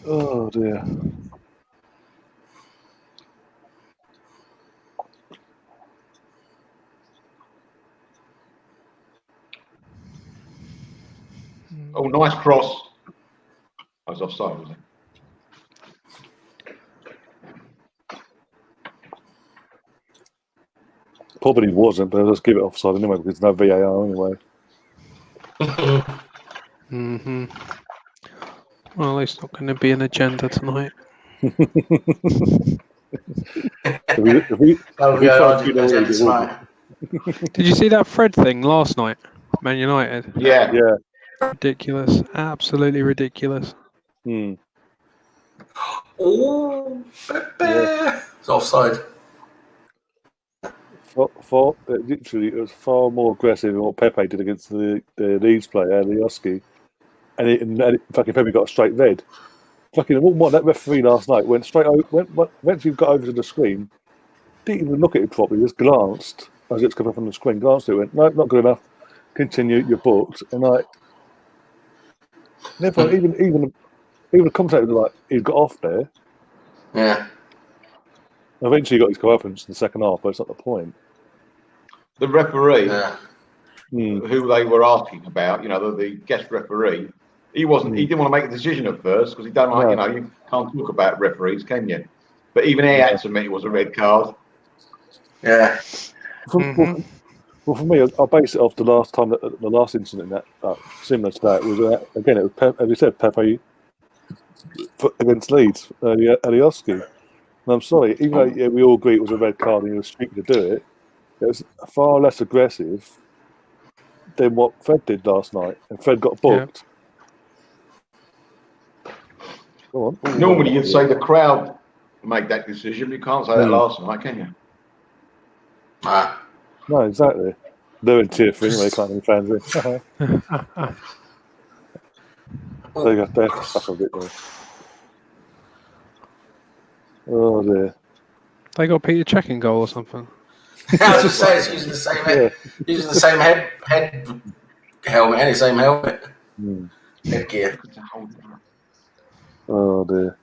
Oh dear. Oh, nice cross. I was offside, was it? Probably wasn't, but let's give it offside anyway because there's no VAR anyway. Well, it's not going to be an agenda tonight. Did you see that Fred thing last night? Man United. Yeah. Ridiculous. Absolutely ridiculous. Oh, it's offside. Literally, it was far more aggressive than what Pepe did against the Leeds player, Alioski. And it fucking Pepe got a straight red. Fucking what that referee last night went straight over. Once he got over to the screen, didn't even look at it properly. Just glanced as it's coming up on the screen. Glanced at it, went no, not good enough. Continue, you're booked. And like, never even the commentator was like, he's got off there. Yeah. Eventually, he got his comeuppance in the second half, but it's not the point. The referee, who they were asking about, the guest referee, he wasn't. He didn't want to make a decision at first because he don't like, you can't talk about referees, can you? But even he had to admit it was a red card. Yeah. Well, for me, I'll base it off the last time the last incident that similar to that was again. It was as you said, Pepe against Leeds, Alioski. And I'm sorry, even though we all agree it was a red card and he was stupid to do it, it was far less aggressive than what Fred did last night, and Fred got booked. Go on. Normally, you'd say the crowd made that decision. You can't say that last night, can you? No, exactly. They're in tier 3 anyway, can't any fans in. There you go, that's stuff a bit there. Oh dear. They got Peter checking goal or something. I was just saying, it's using the same head, using the same head helmet, and the same helmet. Headgear. Oh dear.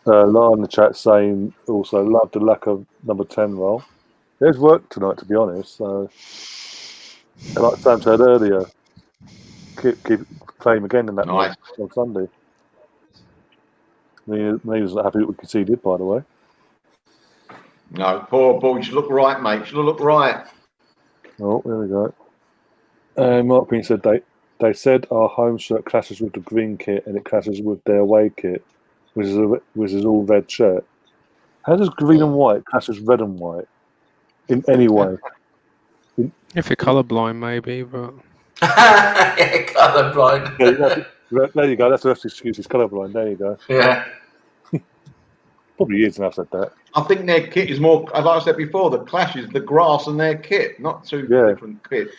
Lara in the chat saying also love the lack of number 10 role. There's work tonight, to be honest. So, like Sam said earlier, keep playing again in that match on Sunday. Me was not happy that we conceded, by the way. No, poor boy. You should look right, mate. You should look right. Oh, there we go. Mark Green said they said our home shirt clashes with the green kit and it clashes with their away kit, which is all red shirt. How does green and white clash with red and white in any way? If you're colourblind, maybe, but Yeah, colourblind. There you go. That's the best excuse. He's colourblind. There you go. Yeah. Probably years now I've said that. I think their kit is more, as I said before, the clash is the grass and their kit, not two different kit.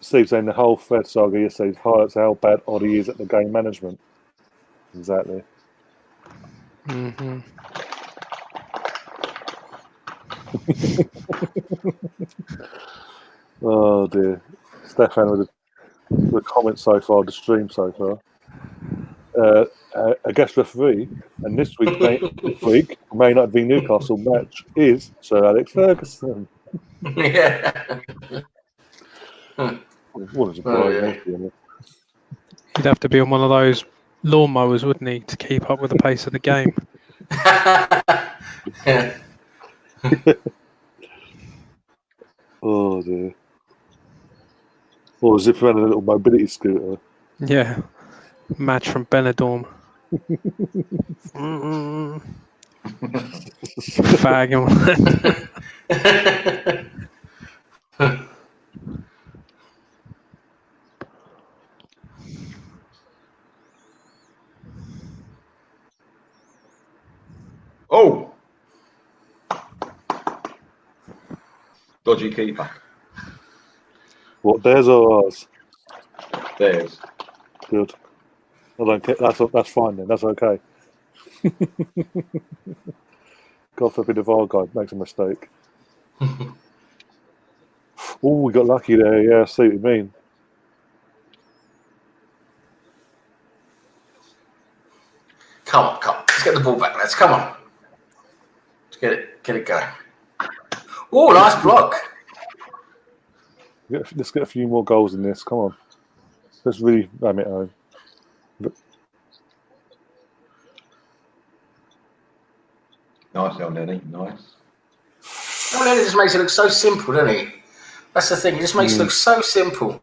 Steve saying the whole Fred saga yesterday highlights how bad Oddie is at the game management. Exactly. mm-hmm. Oh dear. Stefan with the comments so far, the stream so far. A guest referee, and this week May United v Newcastle match is Sir Alex Ferguson. Yeah. What a surprise! He'd have to be on one of those lawnmowers, wouldn't he, to keep up with the pace of the game? Yeah. Oh dear. Or zip around a little mobility scooter. Yeah. Match from Benidorm. Fag him. Oh! Dodgy keeper. What, theirs or ours? Theirs. Good. I don't care. That's fine then. That's okay. God forbid if our guy makes a mistake. Oh, we got lucky there. Yeah, I see what you mean. Come on. Let's get the ball back, lads. Come on. Let's get it going. Oh, nice block. Let's get a few more goals in this. Come on. Let's really ram it home. Nice, El Nenny. Nice. El Nenny just makes it look so simple, doesn't he? That's the thing. He just makes it look so simple.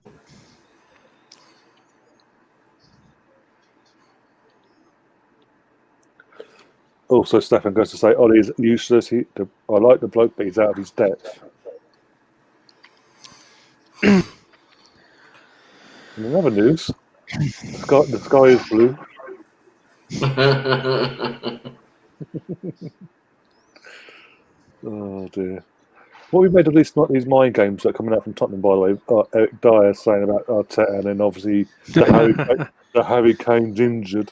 Also, Stefan goes to say, Ollie is useless. I like the bloke, but he's out of his depth. And in other news, the sky is blue. Oh dear. What we made of these mind games that are coming out from Tottenham, by the way? Eric Dyer saying about Arteta, and then obviously the Harry Kane's injured.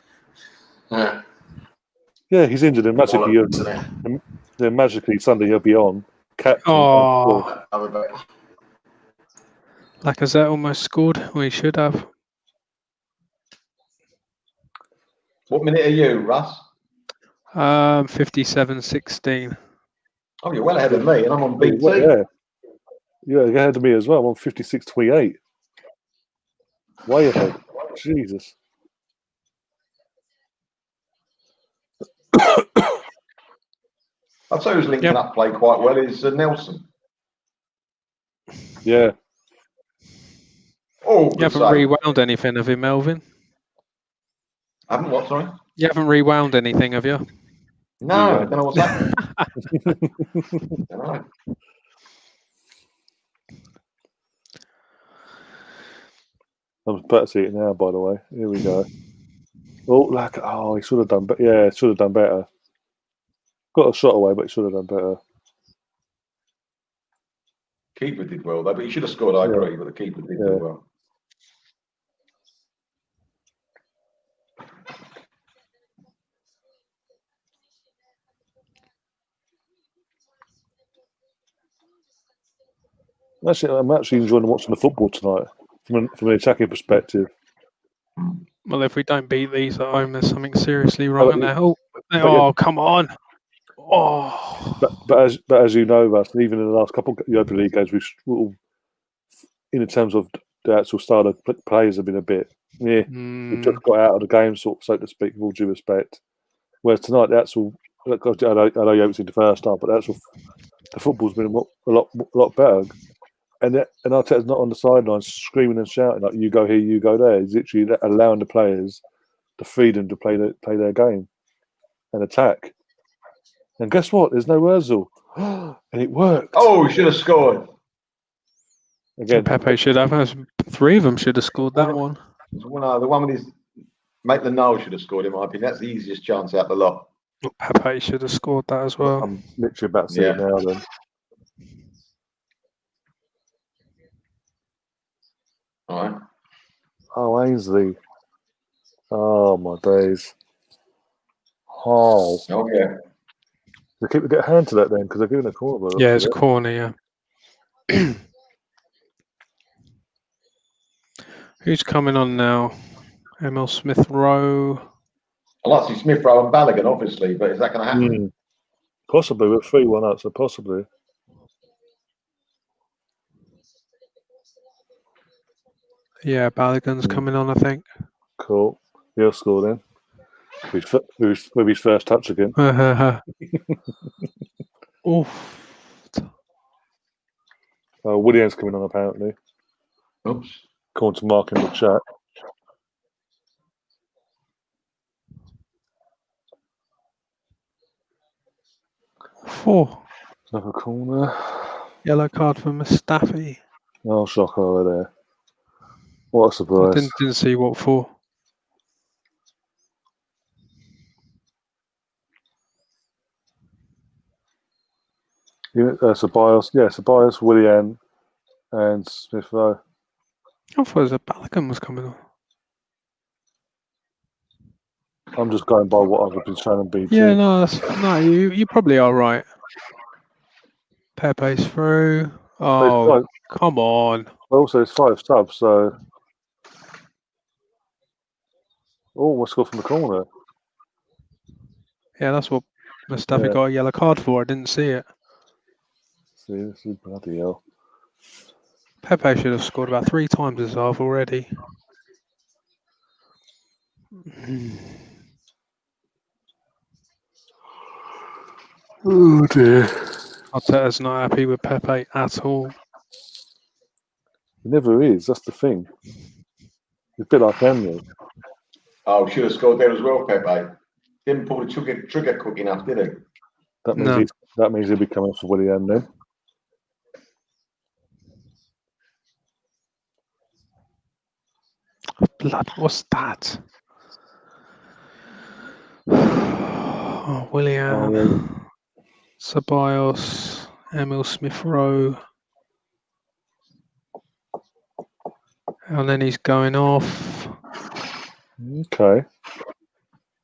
Yeah, he's injured, and magically Sunday he'll be on. Captain. Oh, Lacazette almost scored. We should have. What minute are you, Russ? 57-16. Oh, you're well ahead of me, and I'm on BT. Yeah, ahead of me as well. I'm on 56-28. Way ahead. Jesus. I'll tell you who's linking up play quite well is Nelson. Yeah. Oh, you haven't rewound anything, have you, Melvin? I haven't what, sorry? You haven't rewound anything, have you? No, I don't know what's happening. I'm about to see it now, by the way. Here we go. He should have done better. Yeah, should have done better. Got a shot away, but he should have done better. Keeper did well, though, but he should have scored, I agree, but the keeper did do well. I'm actually enjoying watching the football tonight from an attacking perspective. Well, if we don't beat these at home, there's something seriously wrong there. Come on! Oh, but as you know, Russ, even in the last couple of Europa League games, we've, in terms of the actual style of players, have been a bit. We've just got out of the game, so to speak, with all due respect. Whereas tonight, the actual, I know you haven't seen the first half, but the football's been a lot better. And Arteta's not on the sidelines screaming and shouting like "You go here, you go there." He's literally allowing the players the freedom to play their game. and attack. And guess what? There's no Ozil. And it worked. Oh, he should have scored. Again, Pepe should have. 3 of them should have scored that one. The one with his Maitland-Niles should have scored, in my opinion. That's the easiest chance out the lot. Pepe should have scored that as well. I'm literally about to see it now then. All right. Oh, Ainsley. Oh, my days. Oh. Oh, yeah. They keep get a hand to that then because they're giving a corner. Yeah, it's a corner, yeah. Who's coming on now? Emil Smith Rowe. I like to see Smith Rowe and Balogun, obviously, but is that going to happen? Possibly. We're 3-1 up, so possibly. Yeah, Balogun's coming on, I think. Cool. He'll score then. With his first touch again. Oof. William's coming on apparently. Oops. According to Mark in the chat. Four. Another corner. Yellow card for Mustafi. Oh, shock over there. What a surprise. I didn't see what for. Ceballos, Willian, and Smith Rowe. I thought a Balogun was coming on. I'm just going by what I've been trying to beat. Yeah, no, you probably are right. Pepe's through. Oh, come on. Also, it's 5 subs, so. Oh, we'll score from the corner. Yeah, that's what Mustafi got a yellow card for. I didn't see it. See, this is bloody hell. Pepe should have scored about 3 times his half already. Oh dear. Arteta's not happy with Pepe at all. He never is, that's the thing. He's a bit like Henry. Oh, should have scored there as well, Pepe. Didn't pull the trigger quick enough, did he? That means he'll be coming for Willian then. Blood, what's that? Oh, Willian, Ceballos, Emil Smith Rowe. And then he's going off. Okay.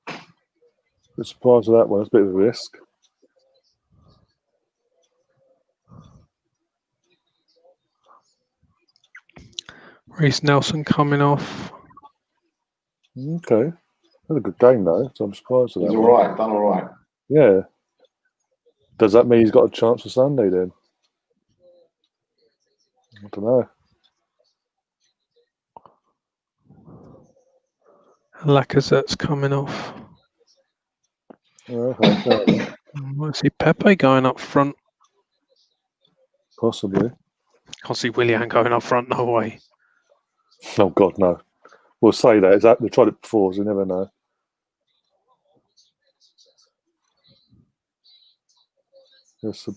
Bit surprised with that one. It's a bit of a risk. Reece Nelson coming off. Okay. Had a good game though, so I'm surprised with that. He's all right, done all right. Yeah. Does that mean he's got a chance for Sunday then? I don't know. Lacazette's coming off. Okay, I see Pepe going up front. possibly. Can't see Willian going up front, no way. Oh God, no. We'll say that. We've tried it before, so you never know. Yes,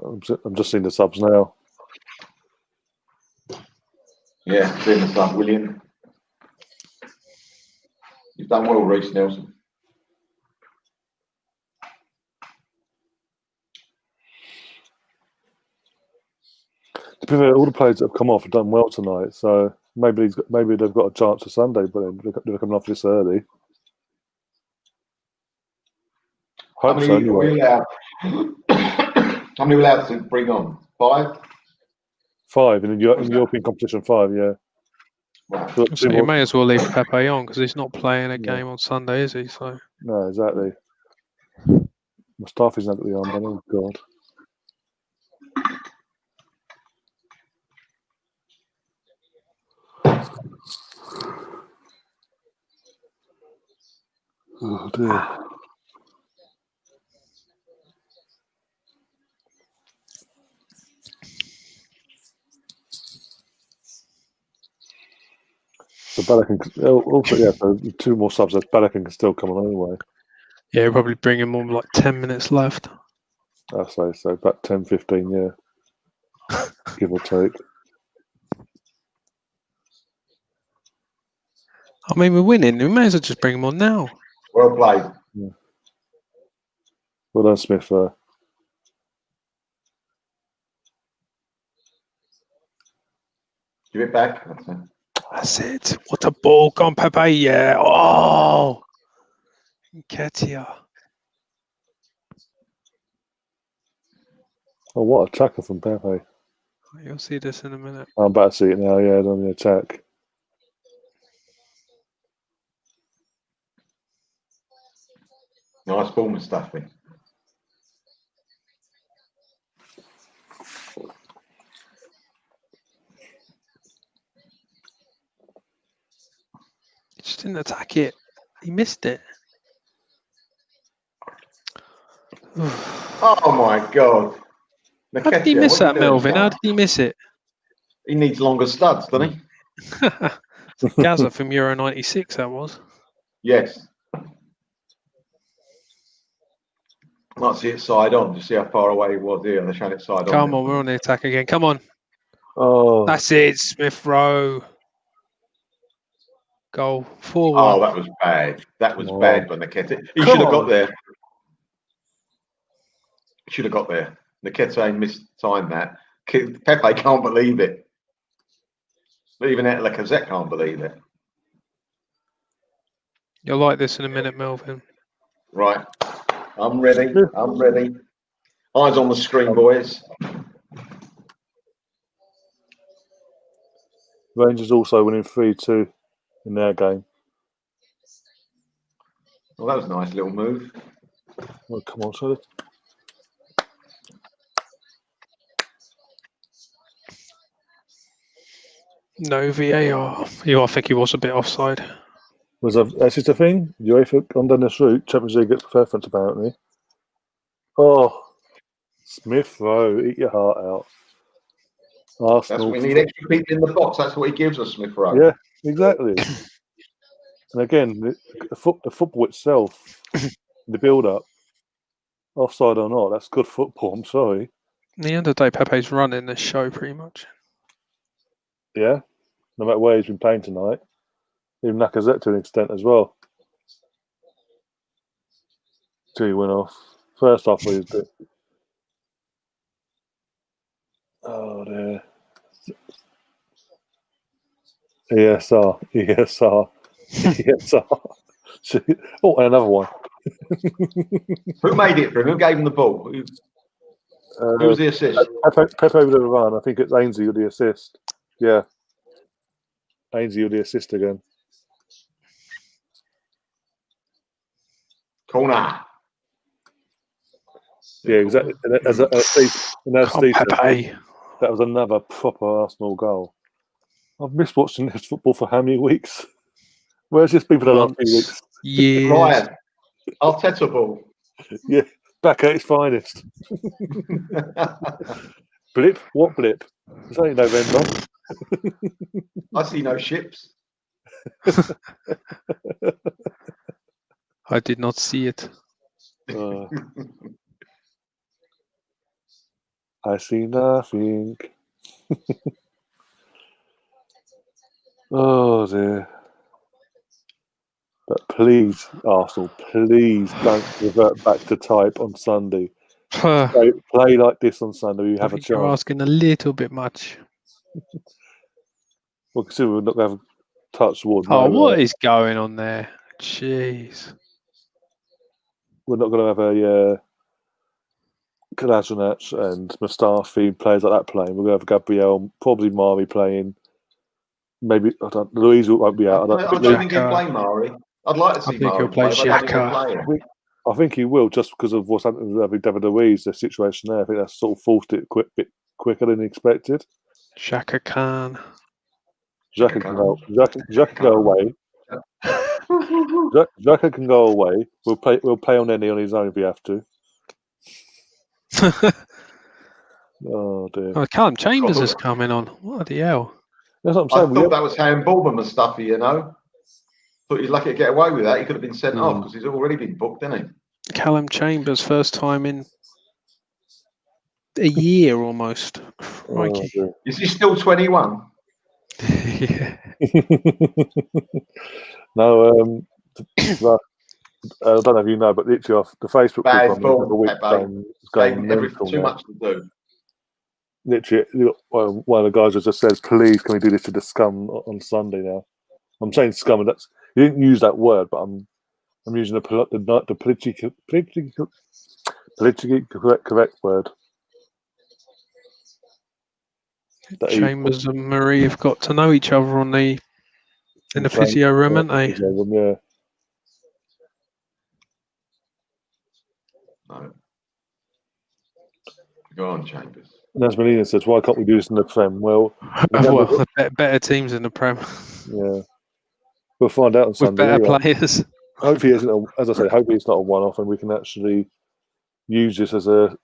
I'm just seeing the subs now. Yeah, seeing the sub, Willian. You've done well, Reece Nelson. To be fair, all the players that have come off have done well tonight, so maybe they've got a chance for Sunday, but they're coming off this early. How many are we allowed? How many are we allowed to bring on? 5? 5 in the European competition. 5, yeah. Right. So you may as well leave Pepe on because he's not playing a game on Sunday, is he? So no, exactly. Mustafi's not going to be on, but oh God. Oh dear. So Balogun also, so 2 more subs. So Balogun can still come on anyway. Yeah, probably bring him on like 10 minutes left. I say so. About 10, 15, yeah. Give or take. I mean, we're winning. We may as well just bring him on now. Well played. Yeah. Well done, Smith. Give it back. That's it. What a ball. Go on, Pepe. Yeah. Oh. Nketiah. Oh, what a tackle from Pepe. You'll see this in a minute. I'm about to see it now, yeah, on the attack. Nice ball, Mustafi. He just didn't attack it. He missed it. Oh my God. How did he miss that, Melvin? How did he miss it? He needs longer studs, doesn't he? It's Gaza from Euro 96, that was. Yes. Might see it side on. Just see how far away he was here. They're showing it side on. Come on, we're on the attack again. Come on. Oh. That's it, Smith Rowe. Goal. 4-1. Oh, that was bad. That was bad when Nketiah. He should have got there. Should have got there. Nketiah mistimed that. Pepe can't believe it. But even Lacazette can't believe it. You'll like this in a minute, Melvin. Right. I'm ready. I'm ready. Eyes on the screen, boys. Rangers also winning 3-2 in their game. Well, that was a nice little move. Oh, come on, sorry. No VAR. I think he was a bit offside. That's just a thing. UEFA gone down this route. Champions League gets preference, apparently. Oh, Smith Rowe, eat your heart out. Arsenal. That's what we need, extra people in the box. That's what he gives us, Smith Rowe. Yeah, exactly. And again, the football itself, the build-up, offside or not, that's good football. I'm sorry. At the end of the day, Pepe's running this show pretty much. Yeah, no matter where he's been playing tonight. Even Lacazette to an extent as well. Till he went off. First half he was a bit. Oh dear. ESR. Oh, and another one. Who made it for him? Who gave him the ball? Who was the assist? Pepe with the run. I think it's Ainsley with the assist. Yeah. Ainsley with the assist again. Corner. Yeah, exactly. And Steve Pepe. That was another proper Arsenal goal. I've missed watching this football for how many weeks? Where's this been for the last few weeks? Years. Ryan. Arteta ball. Yeah, back at its finest. Blip? What blip? It's only November. I see no ships. I did not see it. I see nothing. Oh dear. But please, Arsenal, please don't revert back to type on Sunday. Play like this on Sunday. You have a chance. You're asking a little bit much. Well, consider we're not going to have a touch towards. Oh, what is going on there? Jeez. We're not going to have a Kolasinac and Mustafi players like that playing. We're going to have Gabriel, probably Mari playing. Maybe Louise won't be out. I don't think he'll play Mari. I'd like to see Mari. He'll play Xhaka. I think he will, just because of what's happened with David Luiz, the situation there. I think that's sort of forced it a bit quicker than expected. Xhaka Khan. Xhaka can go away. Xhaka can go away. We'll play on any on his own if we have to. Oh dear. Oh, Callum Chambers is coming on. What the hell? That's what I'm saying. I thought that was handball and Mustafi, you know. Thought he's lucky to get away with that. He could have been sent off because he's already been booked, hasn't he? Callum Chambers, first time in a year almost. Crikey. Oh, Is he still 21? Yeah. No, I don't know if you know, but literally off the Facebook Bad group on ball, the week going mental too now. much to do. Literally, one of the guys just said, "Please, can we do this to the scum on Sunday now?" I'm saying scum, and that's you didn't use that word, but I'm using the politically correct word. Chambers and Marie have got to know each other in the physio room, haven't they? Yeah. No. Go on, Chambers. Nasmalina says, "Why can't we do this in the Prem?" Well, better teams in the Prem. Yeah, we'll find out on Sunday. With better Anyway. players. Hopefully, as I say, hopefully it's not a one-off, and we can actually use this as a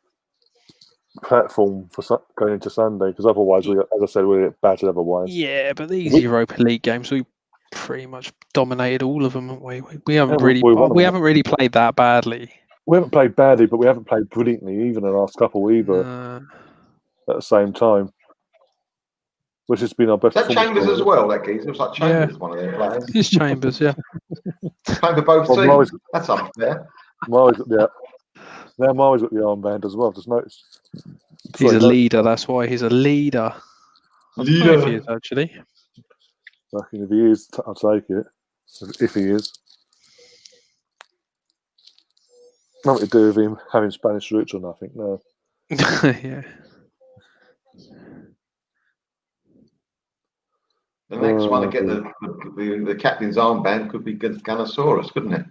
platform for going into Sunday. Because otherwise, as I said, we'll get battered otherwise. Yeah, but these Europa League games, we pretty much dominated all of them, haven't we? We haven't really played that badly. We haven't played badly, but we haven't played brilliantly even in the last couple either. At the same time, which has been our best. Is that Chambers as well? That geezer looks like Chambers, one of their players. It's Chambers, yeah. Playing for both teams. That's unfair. Mario's got the armband as well. I've just noticed. He's a leader. That's why he's a leader. I don't know if he is, actually. If he is, I'll take it. If he is. Nothing to do with him having Spanish roots or nothing, no. Yeah. The next one to get the captain's armband could be Gunnosaurus, couldn't it?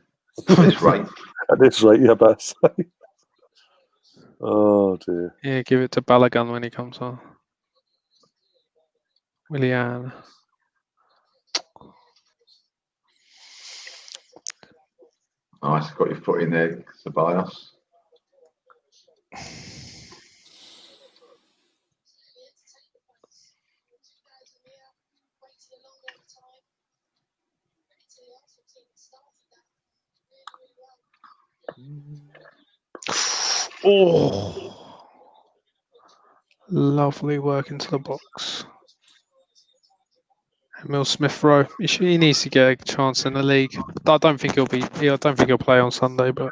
At this rate. At this rate, yeah, but say. Oh dear. Yeah, give it to Balogun when he comes on. Willian. Nice, got your foot in there, Ceballos. Oh, lovely work into the box. Emil Smith-Rowe. He needs to get a chance in the league. I don't think he'll play on Sunday, but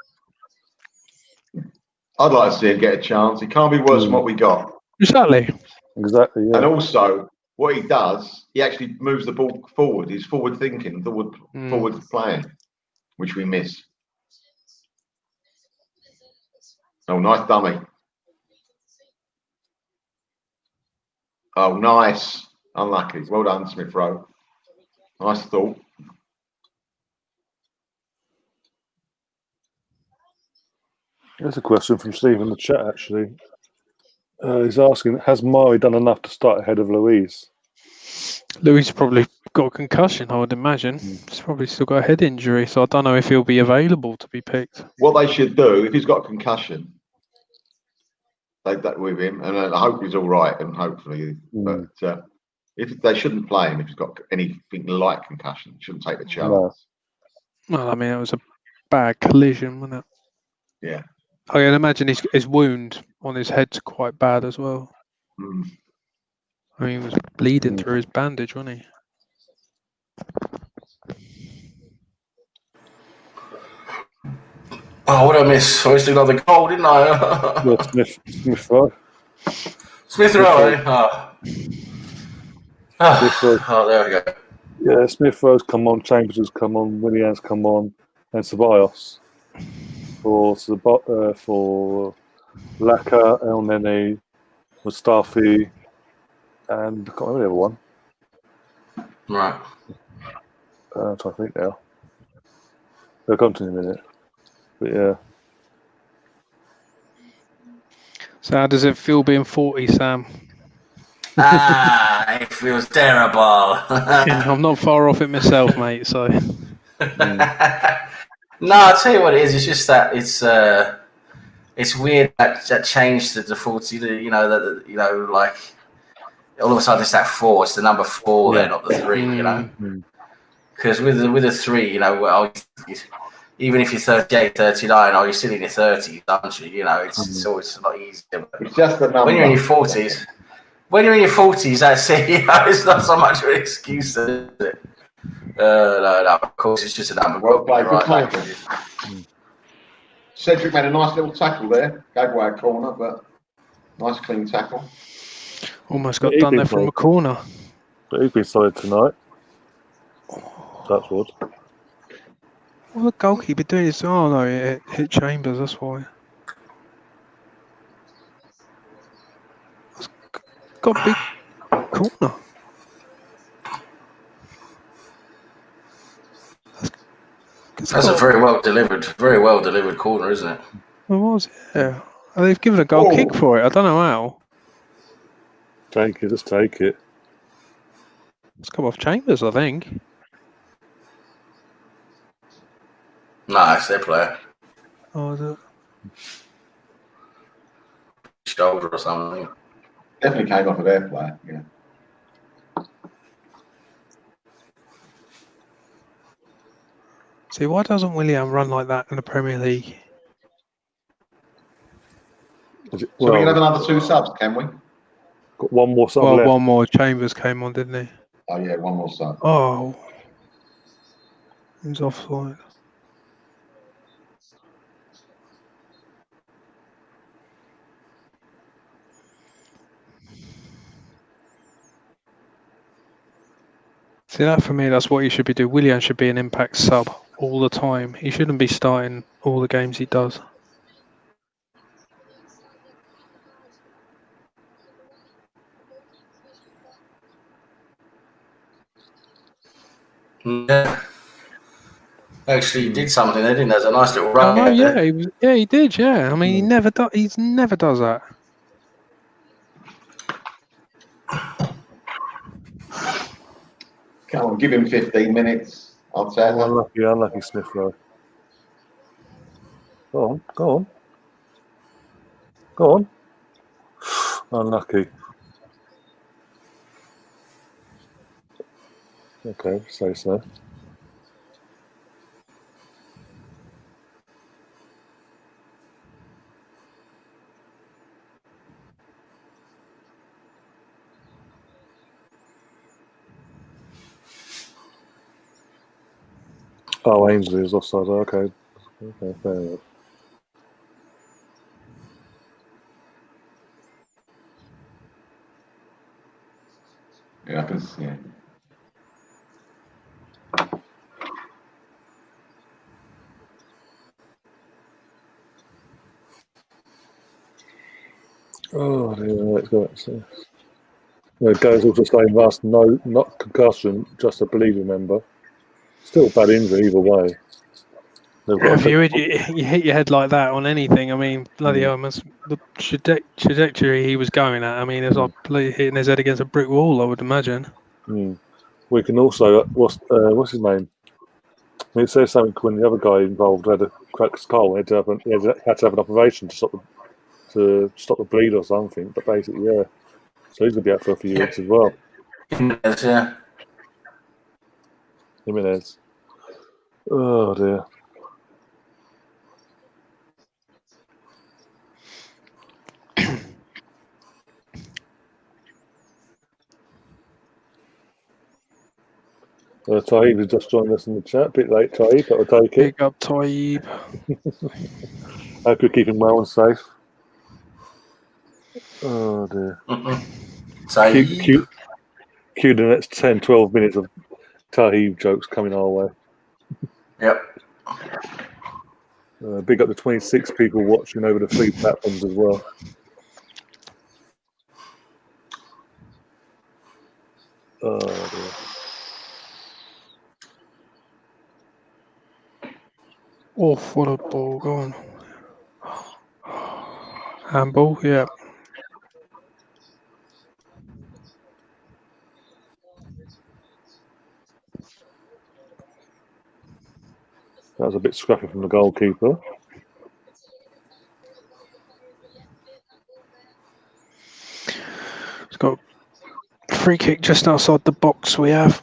I'd like to see him get a chance. He can't be worse than what we got. Exactly. Yeah. And also, what he does, he actually moves the ball forward. He's forward thinking, forward playing, which we miss. Oh, nice dummy. Oh, nice. Unlucky. Well done, Smith-Rowe. Nice thought. There's a question from Steve in the chat, actually. He's asking, has Mari done enough to start ahead of Louise? Louise probably got a concussion, I would imagine. He's probably still got a head injury, so I don't know if he'll be available to be picked. What they should do, if he's got a concussion, take that with him, and I hope he's all right, and hopefully, but if they shouldn't play him if he's got anything like concussion, shouldn't take the chance. No. Well, I mean, it was a bad collision, wasn't it? Yeah. I can imagine his wound on his head's quite bad as well. I mean, he was bleeding through his bandage, wasn't he? Oh, what did I miss? I missed another goal, didn't I? Yeah, Smith-Rowe. Smith-Rowe, Oh, there we go. Yeah, Smith-Rowe's come on, Chambers has come on, Willian's come on, and Ceballos. For Laka, El Nene, Mustafi, and I can't remember the other one. Right. I'm trying to think now. They'll come to me in a minute. But yeah. So how does it feel being 40, Sam? It feels terrible. I'm not far off it myself, mate, so... No, I'll tell you what it is. It's just that it's weird that change to the 40. Like all of a sudden it's that 4. It's the number 4 there, not the 3. You know, because with the 3, even if you're 38, 39, or you're still in your 30s, aren't you? You know, it's always a lot easier. It's just a number. When you're in your 40s, that's it. You know, it's not so much of an excuse, is it? No, of course, it's just a number. Well played, good right, play. Cedric made a nice little tackle there. Gave away a corner, but nice clean tackle. Almost got done there from a corner. But he's been solid tonight. That's what. What the goalkeeper doing? Oh no, it hit Chambers. That's why. It's got a big corner. That's a very well delivered corner, isn't it? It was, yeah. They've given a goal kick for it. I don't know how. Take it, just take it. It's come off Chambers, I think. No, it's their player. Oh, is it? Shoulder or something. Definitely came off of their player, yeah. See, why doesn't Willian run like that in the Premier League? So we can have another 2 subs, can we? Got one more sub left. One more. Chambers came on, didn't he? Oh, yeah, one more sub. Oh. He's offside. See, that for me, that's what he should be doing. Willian should be an impact sub all the time. He shouldn't be starting all the games he does. Yeah. Actually, he did something. They didn't. There's a nice little run. Oh yeah, he did. Yeah, I mean, he never does. He never does that. Come on, give him 15 minutes. I'll tell him. Unlucky Smith though. Go on. Unlucky. Okay, say so. Oh, Ainsley is offside. Okay, fair enough. Yeah, I can see it. Oh, dear, let's go. Goes also saying last, no, not concussion, just a bleeding member. Still bad injury either way. If you hit your head like that on anything, I mean, bloody hell, the trajectory he was going at, I mean, it's like hitting his head against a brick wall, I would imagine. We can also, what's his name? It says something when the other guy involved had a cracked skull. He had to have an operation to stop the bleed or something. But basically, yeah. So he's going to be out for a few weeks as well. Jimenez. Oh, dear. Taib has just joined us in the chat. A bit late, Taib, but I'll take it. Pick up Taib. Hope you're keeping well and safe. Oh, dear. Cue the next 10, 12 minutes of Taib jokes coming our way. Yep. Big up the 26 people watching over the 3 platforms as well. Oh, dear. Oh, what a ball. Go on. Handball, yeah. That was a bit scrappy from the goalkeeper. It's got a free kick just outside the box we have.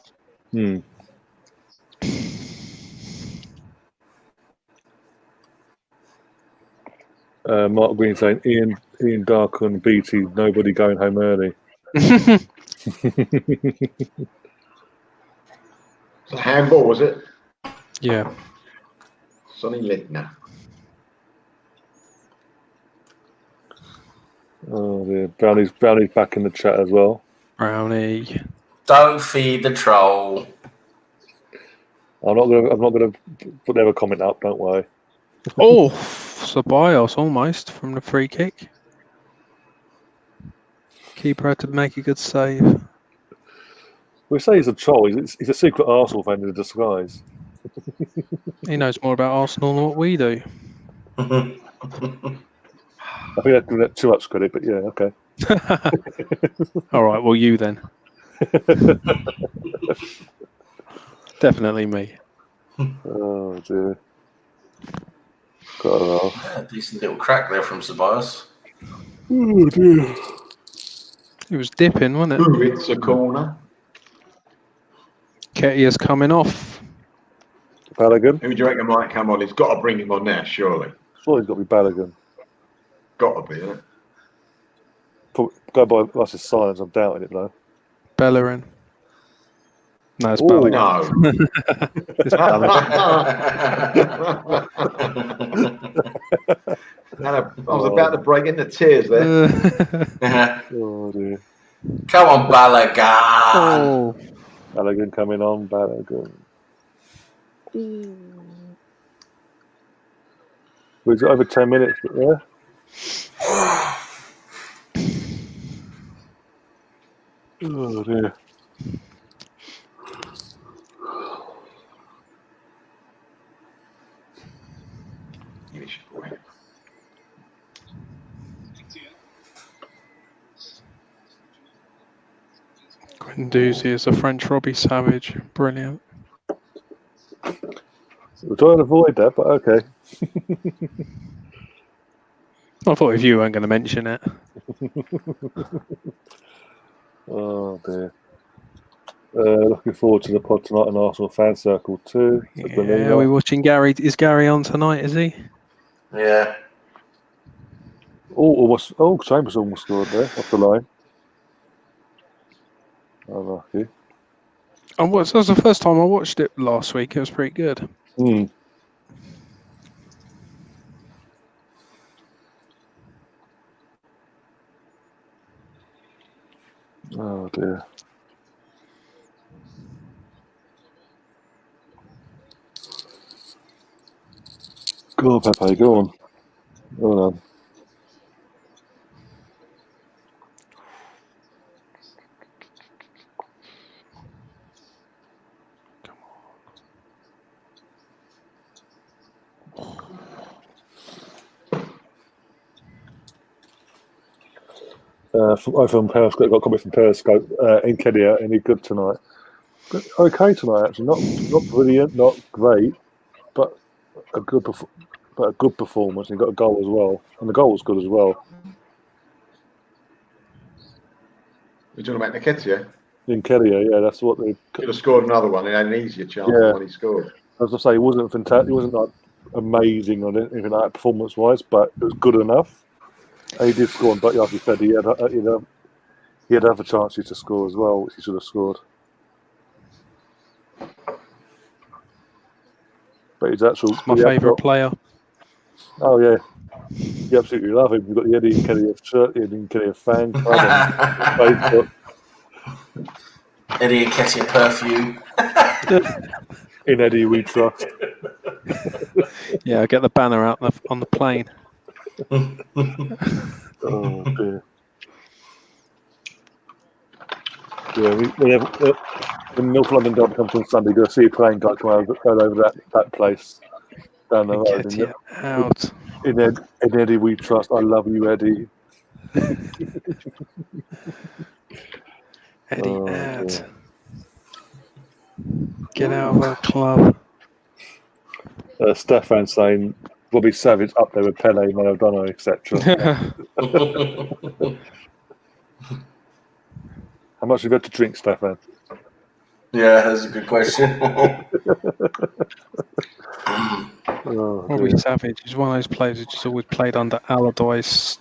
Mark Green saying Ian Darkon, BT, nobody going home early. It's a handball, was it? Yeah. Sonny Littner. Oh dear, Brownie's back in the chat as well. Brownie. Don't feed the troll. I'm not gonna put their comment up. Don't worry. Oh, Ceballos almost from the free kick. Keeper had to make a good save. We say he's a troll. He's a secret Arsenal fan in disguise. He knows more about Arsenal than what we do. I think I'd give that too much credit, but yeah, okay. All right, well, you then. Definitely me. Oh dear. Got a laugh. Yeah, decent little crack there from Ceballos. Oh dear. He was dipping, wasn't it? Ooh, it's a corner. Ketia's coming off. Balogun? Who do you reckon might come on? He's got to bring him on now, surely. Sure, he's got to be Balogun. Got to be, isn't it? Go by that's his silence. I'm doubting it though. Bellerin. No, it's Ooh, Balogun. No. It's Balogun. I was about to break into tears there. Oh dear. Come on, Balogun. Oh. Balogun coming on. Balogun. We've got over 10 minutes, but yeah. Oh dear. Guendouzi is a French Robbie Savage. Brilliant. We're trying to avoid that, but okay. I thought if you weren't going to mention it. Oh dear. Looking forward to the pod tonight in Arsenal Fan Circle too. Yeah, are we watching Gary? Is Gary on tonight, is he? Yeah. Chambers almost scored there off the line. Oh, lucky. That was the first time I watched it last week. It was pretty good. Mm. Oh dear. Go on, Pepe, go on. Well done. From Periscope, got a comment from Periscope. Nketiah, any good tonight? But okay tonight, actually. Not brilliant, not great, but a good performance. He got a goal as well, and the goal was good as well. You're talking about Nketiah? Nketiah, yeah, that's what they could have scored another one. He had an easier chance than when he scored. As I say, he wasn't fantastic. He wasn't like amazing or anything like that performance-wise, but it was good enough. And he did score, but like you said, he had other chances to score as well, which he should have scored. But his actual my favourite player. Oh yeah, you absolutely love him. You've got the Eddie Nketiah shirt, the Eddie Nketiah fan club on Facebook. Eddie Nketiah perfume. In Eddie we trust. Yeah, I'll get the banner out on the plane. Oh dear. Yeah, when North London Derby comes on Sunday, you're going to see a plane guy come over that place down the road. Get it out. In Eddie we trust. I love you, Eddie. Eddie out. Get out of our club. Stefan saying Robbie Savage up there with Pele, Maradona, etc. How much have you had to drink, Stefan? Yeah, that's a good question. Robbie Savage is one of those players who just always played under Allardyce,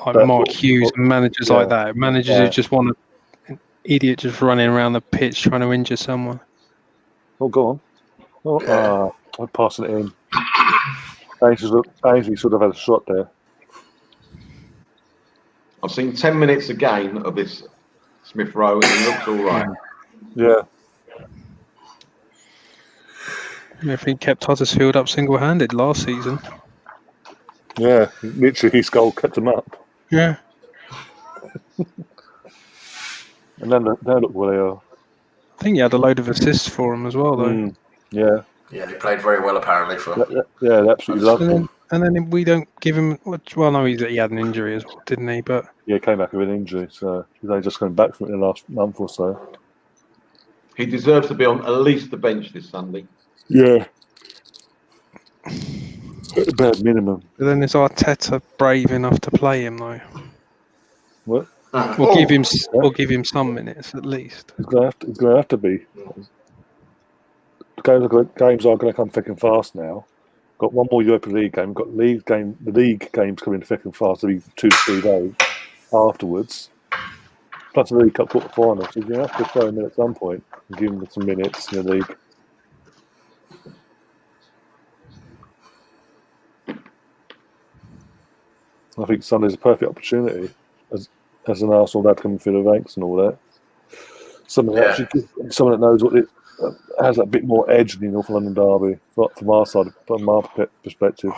like Mark Hughes, and managers like that. Managers who just want an idiot just running around the pitch trying to injure someone. Oh, go on. I'm passing it in. Ainsley should have had a shot there. I've seen 10 minutes again of this Smith Rowe, and he looks all right. Yeah. If he kept Huddersfield up single-handed last season. Yeah, literally his goal kept him up. Yeah. And then now look where they are. I think he had a load of assists for him as well, though. Yeah. Yeah, he played very well apparently for. Yeah, they absolutely loved him. And then we don't give him. Well, no, he had an injury as well, didn't he? But yeah, he came back with an injury, so he's only just coming back from it in the last month or so. He deserves to be on at least the bench this Sunday. Yeah. Bare minimum. But then is Arteta brave enough to play him though? What? Or give him some minutes at least. He's going to have to be. Games are going to come thick and fast now. Got one more Europa League game. Got the league games coming thick and fast. It'll be 2 to 3 days afterwards. Plus the League Cup quarter final. So you're going to have to throw him in at some point and give him some minutes in the league. I think Sunday's a perfect opportunity as an Arsenal lad coming through the ranks and all that. Someone that knows what it has that bit more edge in the North London derby from our side, from our perspective.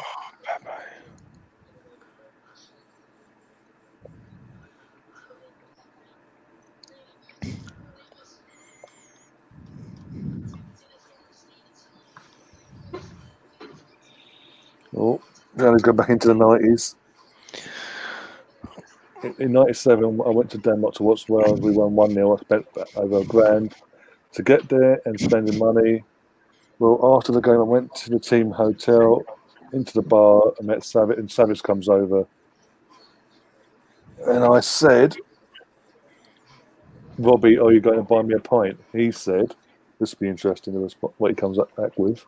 Oh, now he's gone back into the 90s. In 97, I went to Denmark to watch Wales. We won 1-0. I spent over $1,000 to get there and spending money. Well, after the game, I went to the team hotel, into the bar, and met Savage. And Savage comes over, and I said, "Robbie, are you going to buy me a pint?" He said, "This will be interesting." What he comes back with.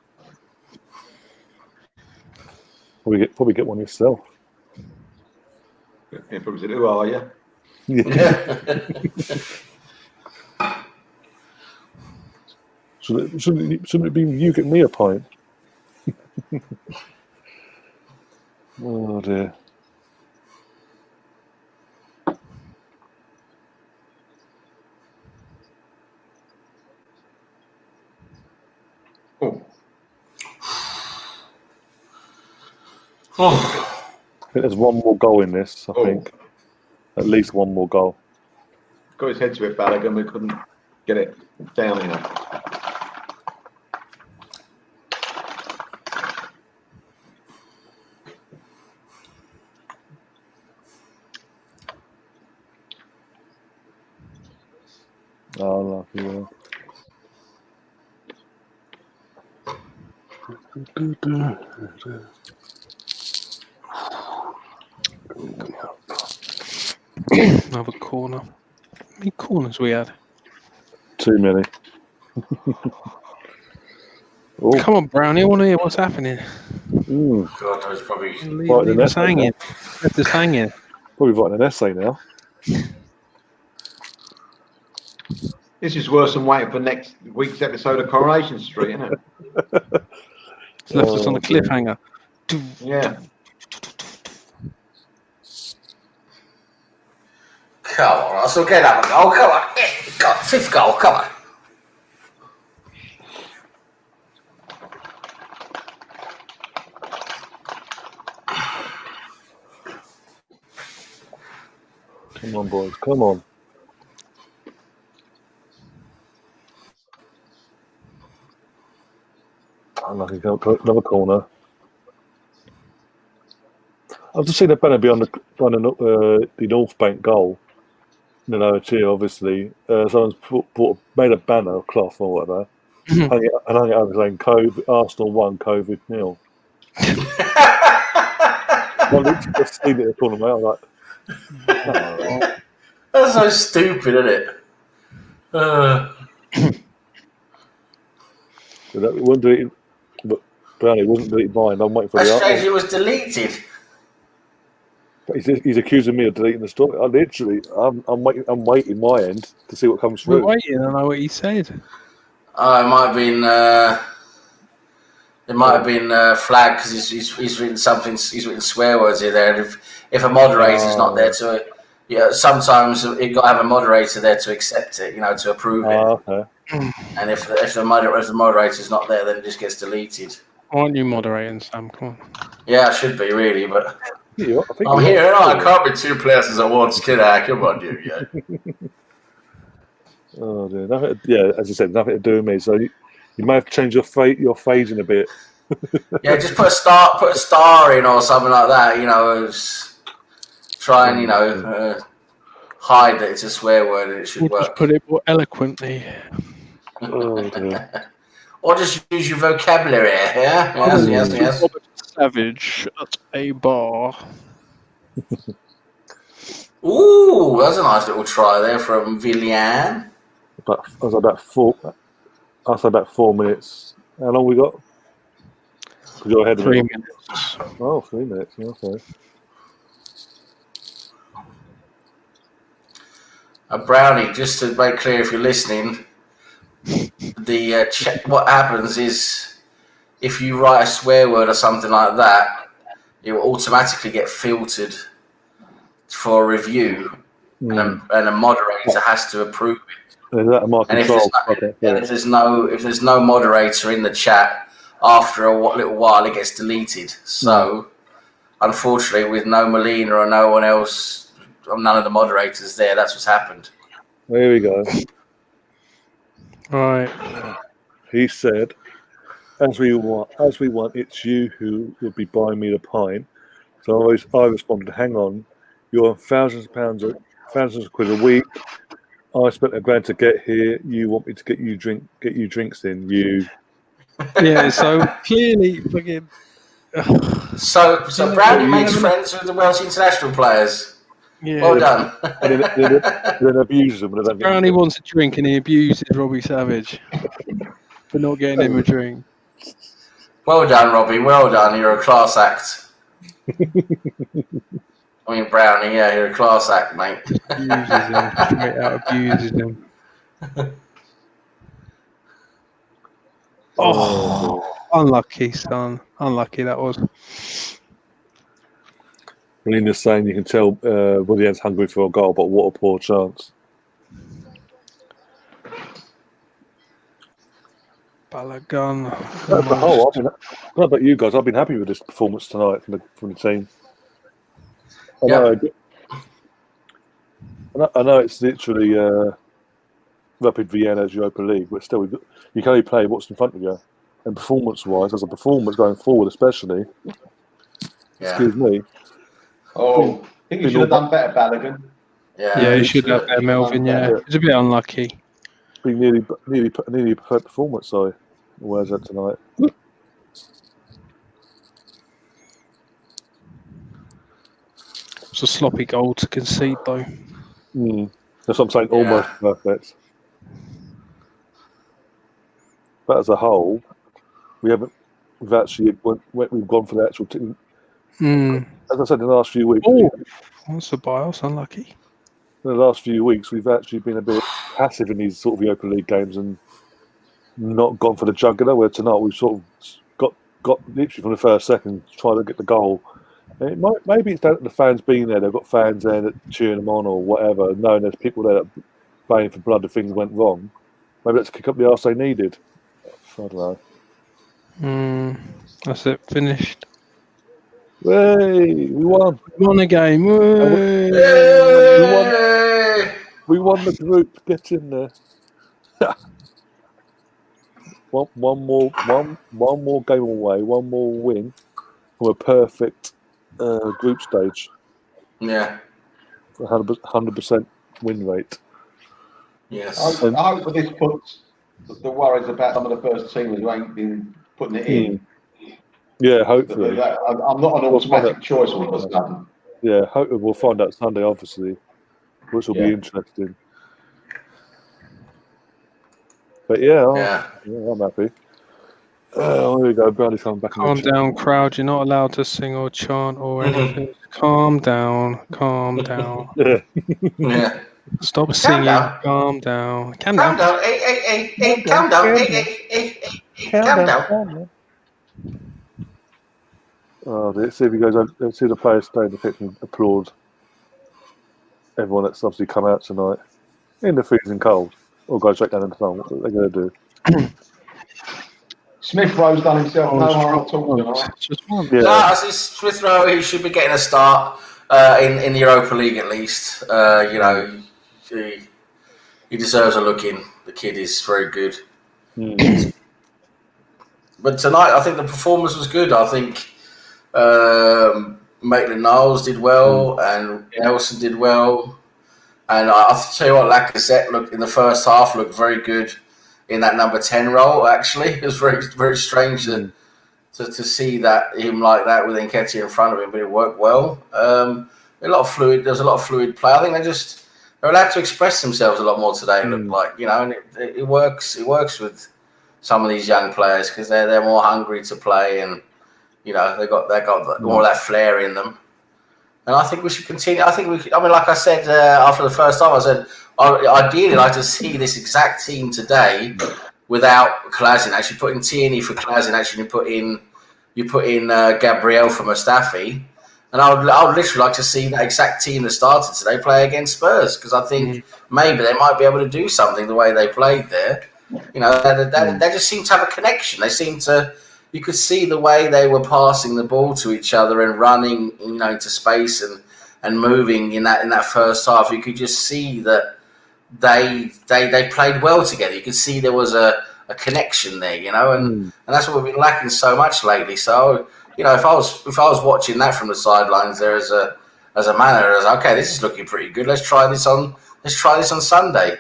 Probably get one yourself. Yeah, probably said, "Who are you?" Yeah. Shouldn't it be you get me a pint? Oh dear. I think there's one more goal in this. I think at least one more goal. Got his head to it, Balogun. We couldn't get it down enough. Oh, lucky. Another corner. How many corners we had? Too many. Come on, Brownie. I want to hear what's happening. God, that was probably leave us hanging. Left us hanging. Probably writing an essay now. This is worse than waiting for next week's episode of Coronation Street, isn't it? It's left us on a cliffhanger. Yeah. Come on, Russell, get up and go. Come on, got 5th goal. Come on. Come on, boys. Come on. Unlucky, another corner. I've just seen a banner beyond the North Bank goal. You know, cheer, obviously. Someone's made a banner, cloth or whatever, hung it over saying Arsenal 1, COVID 0. I literally just seen it in the corner, mate. I'm like, oh. That's so stupid, isn't it? We wouldn't do it. But Brownie wasn't deleted mine. I'm waiting for That's the strange. article. It was deleted. But he's accusing me of deleting the story. I'm waiting my end to see what comes We're through. waiting. I know what he said. Oh, it might have been. It might have been flagged because he's written something. He's written swear words in there. And if a moderator's not there to, sometimes you've got to have a moderator there to accept it, to approve it. Okay. And if the moderator's not there, then it just gets deleted. Why aren't you moderating, Sam? Come on. Yeah, I should be really, but I'm here. here. I can't be two places at once, kid. Come on, dude. Yeah. Oh dear. Nothing, yeah, as I said, nothing to do with me. So you may have to change your phasing a bit. Yeah, just put a star in or something like that. Try and hide that it's a swear word and it should We'll work. just put it more eloquently. Oh dear. Or just use your vocabulary. Yeah. Yes. Savage at a bar. Ooh, that's a nice little try there from Villian. About 4 minutes. How long we got? Because you're ahead of 3 me. minutes. Oh, 3 minutes. Okay. Brownie, just to make clear if you're listening, what happens is if you write a swear word or something like that, it will automatically get filtered for review, and a moderator has to approve it. Is that a And if there's no moderator in the chat, after a little while it gets deleted. So, unfortunately, with no Molina or no one else, none of the moderators there, that's what's happened. There we go. Right. He said, as we want, it's you who would be buying me the pint. So I responded, hang on, you're on thousands of quid a week. I spent $1,000 to get here. You want me to get you drinks in? Yeah. So clearly, fucking. So Brownie makes friends with the Welsh international players. Yeah. Well done. And then abuses them. Brownie wants a drink and he abuses Robbie Savage for not getting him a drink. Well done, Robbie. Well done. You're a class act. I mean, Brownie, yeah, you're a class act, mate. Abuses him. Straight out abuses him. Oh, unlucky, son. Unlucky that was. Melina's saying you can tell Willian's hungry for a goal, but what a poor chance. Balagun. As a whole, I don't know about you guys. I've been happy with this performance tonight from the team. I know it's literally Rapid Vienna's Europa League, but still, you can only play what's in front of you. And performance-wise, as a performance going forward, especially, excuse me. Oh, I think you should have done better, Balogun. Yeah, you should have better, Melvin. Yeah, it's a bit unlucky. Been nearly a perfect performance. Sorry, where's that tonight? It's a sloppy goal to concede, though. That's what I'm saying. Almost perfect. But as a whole, we've actually we've gone for the actual team. As I said in the last few weeks. Oh, that's a bias. Unlucky. In the last few weeks, we've actually been a bit passive in these sort of Europa League games and not gone for the jugular. Where tonight we've sort of got literally from the first second trying to get the goal. And maybe it's down to the fans being there. They've got fans there that cheering them on or whatever, knowing there's people there that playing for blood if things went wrong. Maybe let's kick up the arse they needed. I don't know. That's it. Finished. Hey, we won. We won a game. We won the group. Get in there. one more game away. One more win from a perfect group stage. Yeah. 100% win rate. Yes. I hope this puts the worries about some of the first teamers who ain't been putting it in. Yeah, hopefully. I'm not an automatic choice all of a sudden. Yeah, hopefully we'll find out Sunday, obviously, which will be interesting. But I'm happy. Oh, here we go. Bradley's coming back. Calm down, crowd. You're not allowed to sing or chant or anything. Calm down. Calm down. Yeah. Stop singing. Calm down. Calm down. Calm down. Hey, calm down. Hey, calm down. Oh, let's see if he goes. Let's see the players stay in the pitch and applaud everyone that's obviously come out tonight in the freezing cold, or go straight down in the sun. What are they going to do? Smith Rowe's done himself no harm at all tonight. No, I see Smith Rowe. He should be getting a start in the Europa League at least. You know, he deserves a look in. The kid is very good. But tonight, I think the performance was good. I think Maitland-Niles did well, and Nelson did well. And I'll tell you what, Lacazette looked in the first half looked very good in that number 10 role. Actually, it was very, very strange to see that him like that with Nketiah in front of him, but it worked well. There's a lot of fluid play. I think they're allowed to express themselves a lot more today. It looked like, you know, and it works. It works with some of these young players because they're more hungry to play, and you know they got more of that flair in them. And I think we should continue. I mean, like I said after the first time, I said I'd ideally like to see this exact team today without Kolasinac. You put in Tierney for Kolasinac, and you put in Gabriel for Mustafi. And I would literally like to see that exact team that started today play against Spurs, because I think maybe they might be able to do something the way they played there. You know, they just seem to have a connection. They seem to. You could see the way they were passing the ball to each other and running, you know, into space and moving in that first half. You could just see that they played well together. You could see there was a connection there, you know, and that's what we've been lacking so much lately. So, you know, if I was watching that from the sidelines there as a manager, I was okay, this is looking pretty good. Let's try this on Sunday.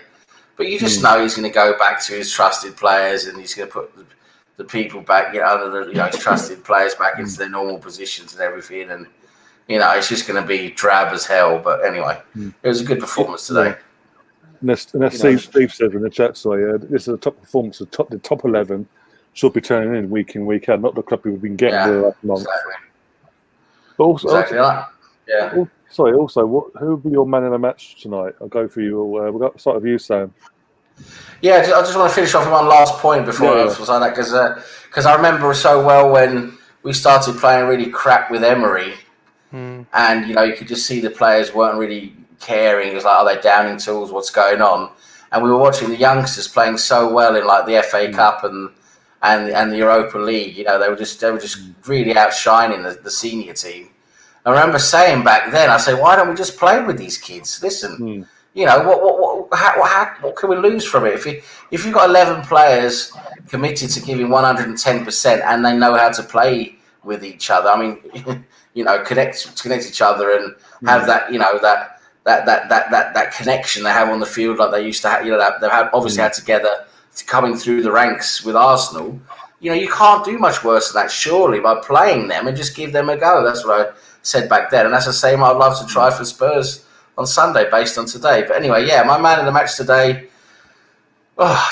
But you just know he's going to go back to his trusted players, and he's going to put the people back, you know, his trusted players back into their normal positions and everything. And, you know, it's just going to be drab as hell. But anyway, it was a good performance today. And that's Steve said in the chat, so this is a top performance. The top 11 should be turning in, week out, not the club we've been getting the last month. Exactly. But also, exactly that. Yeah. Also, who will be your man in the match tonight? I'll go for you. We'll got start with you, Sam. Yeah, I just want to finish off with one last point before I say that, because I remember so well when we started playing really crap with Emery, and you know you could just see the players weren't really caring. It was like, are they downing tools? What's going on? And we were watching the youngsters playing so well in like the FA Cup and the Europa League. You know, they were just really outshining the senior team. I remember saying back then, I said, why don't we just play with these kids? Listen. You know, what can we lose from it? If you've got 11 players committed to giving 110% and they know how to play with each other, I mean, you know, connect each other and have that, you know, that connection they have on the field like they used to have, you know, they've obviously had together coming through the ranks with Arsenal. You know, you can't do much worse than that, surely, by playing them and just give them a go. That's what I said back then. And that's the same I'd love to try for Spurs on Sunday based on today. But anyway, my man in the match today,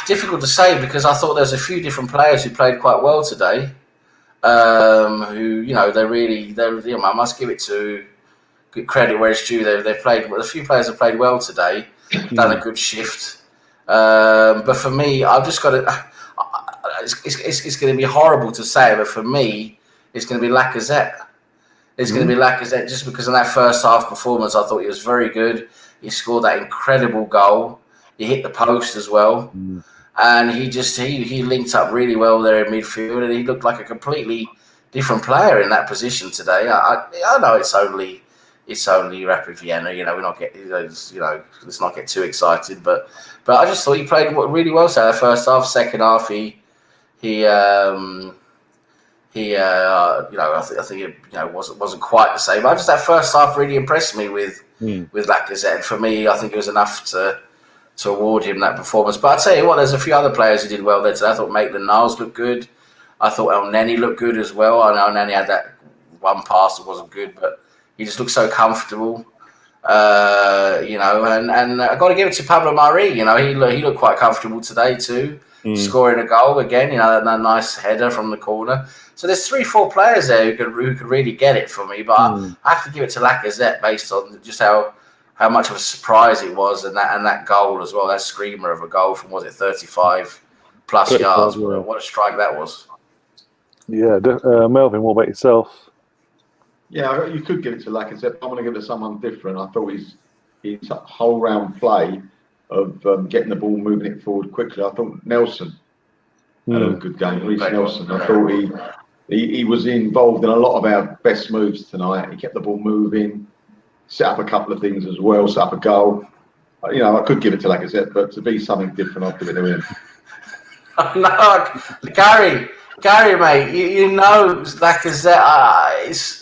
difficult to say, because I thought there was a few different players who played quite well today. Who, you know, I must give it to good credit where it's due. They've played, a few players have played well today, done a good shift. But for me, I've just got to, it's going to be horrible to say, but for me, it's going to be Lacazette. It's going to be Lacazette just because in that first half performance, I thought he was very good. He scored that incredible goal. He hit the post as well. And he linked up really well there in midfield, and he looked like a completely different player in that position today. I know it's only Rapid Vienna, you know, let's not get too excited, but I just thought he played really well. So the first half, second half, he I think it, you know, wasn't quite the same. But just that first half really impressed me with Lacazette. And for me, I think it was enough to award him that performance. But I'll tell you what, there's a few other players who did well there today. I thought Maitland-Niles looked good. I thought El Neni looked good as well. I know El Neni had that one pass that wasn't good, but he just looked so comfortable. You know, and I got to give it to Pablo Mari. You know, he looked quite comfortable today too. scoring a goal again. That nice header from the corner. So there's 3-4 players there who could really get it for me. But I have to give it to Lacazette based on just how much of a surprise it was, and that goal as well. That screamer of a goal from 35 plus yards. Yeah. What a strike that was. Yeah, Melvin, what about yourself? Yeah, you could give it to Lacazette. I'm going to give it to someone different. I thought his whole round play of getting the ball, moving it forward quickly. I thought Nelson had a good game. Reece Nelson. I thought he was involved in a lot of our best moves tonight. He kept the ball moving, set up a couple of things as well, set up a goal. I could give it to Lacazette, but to be something different, I'll give it to him. No, Gary, mate, you know Lacazette.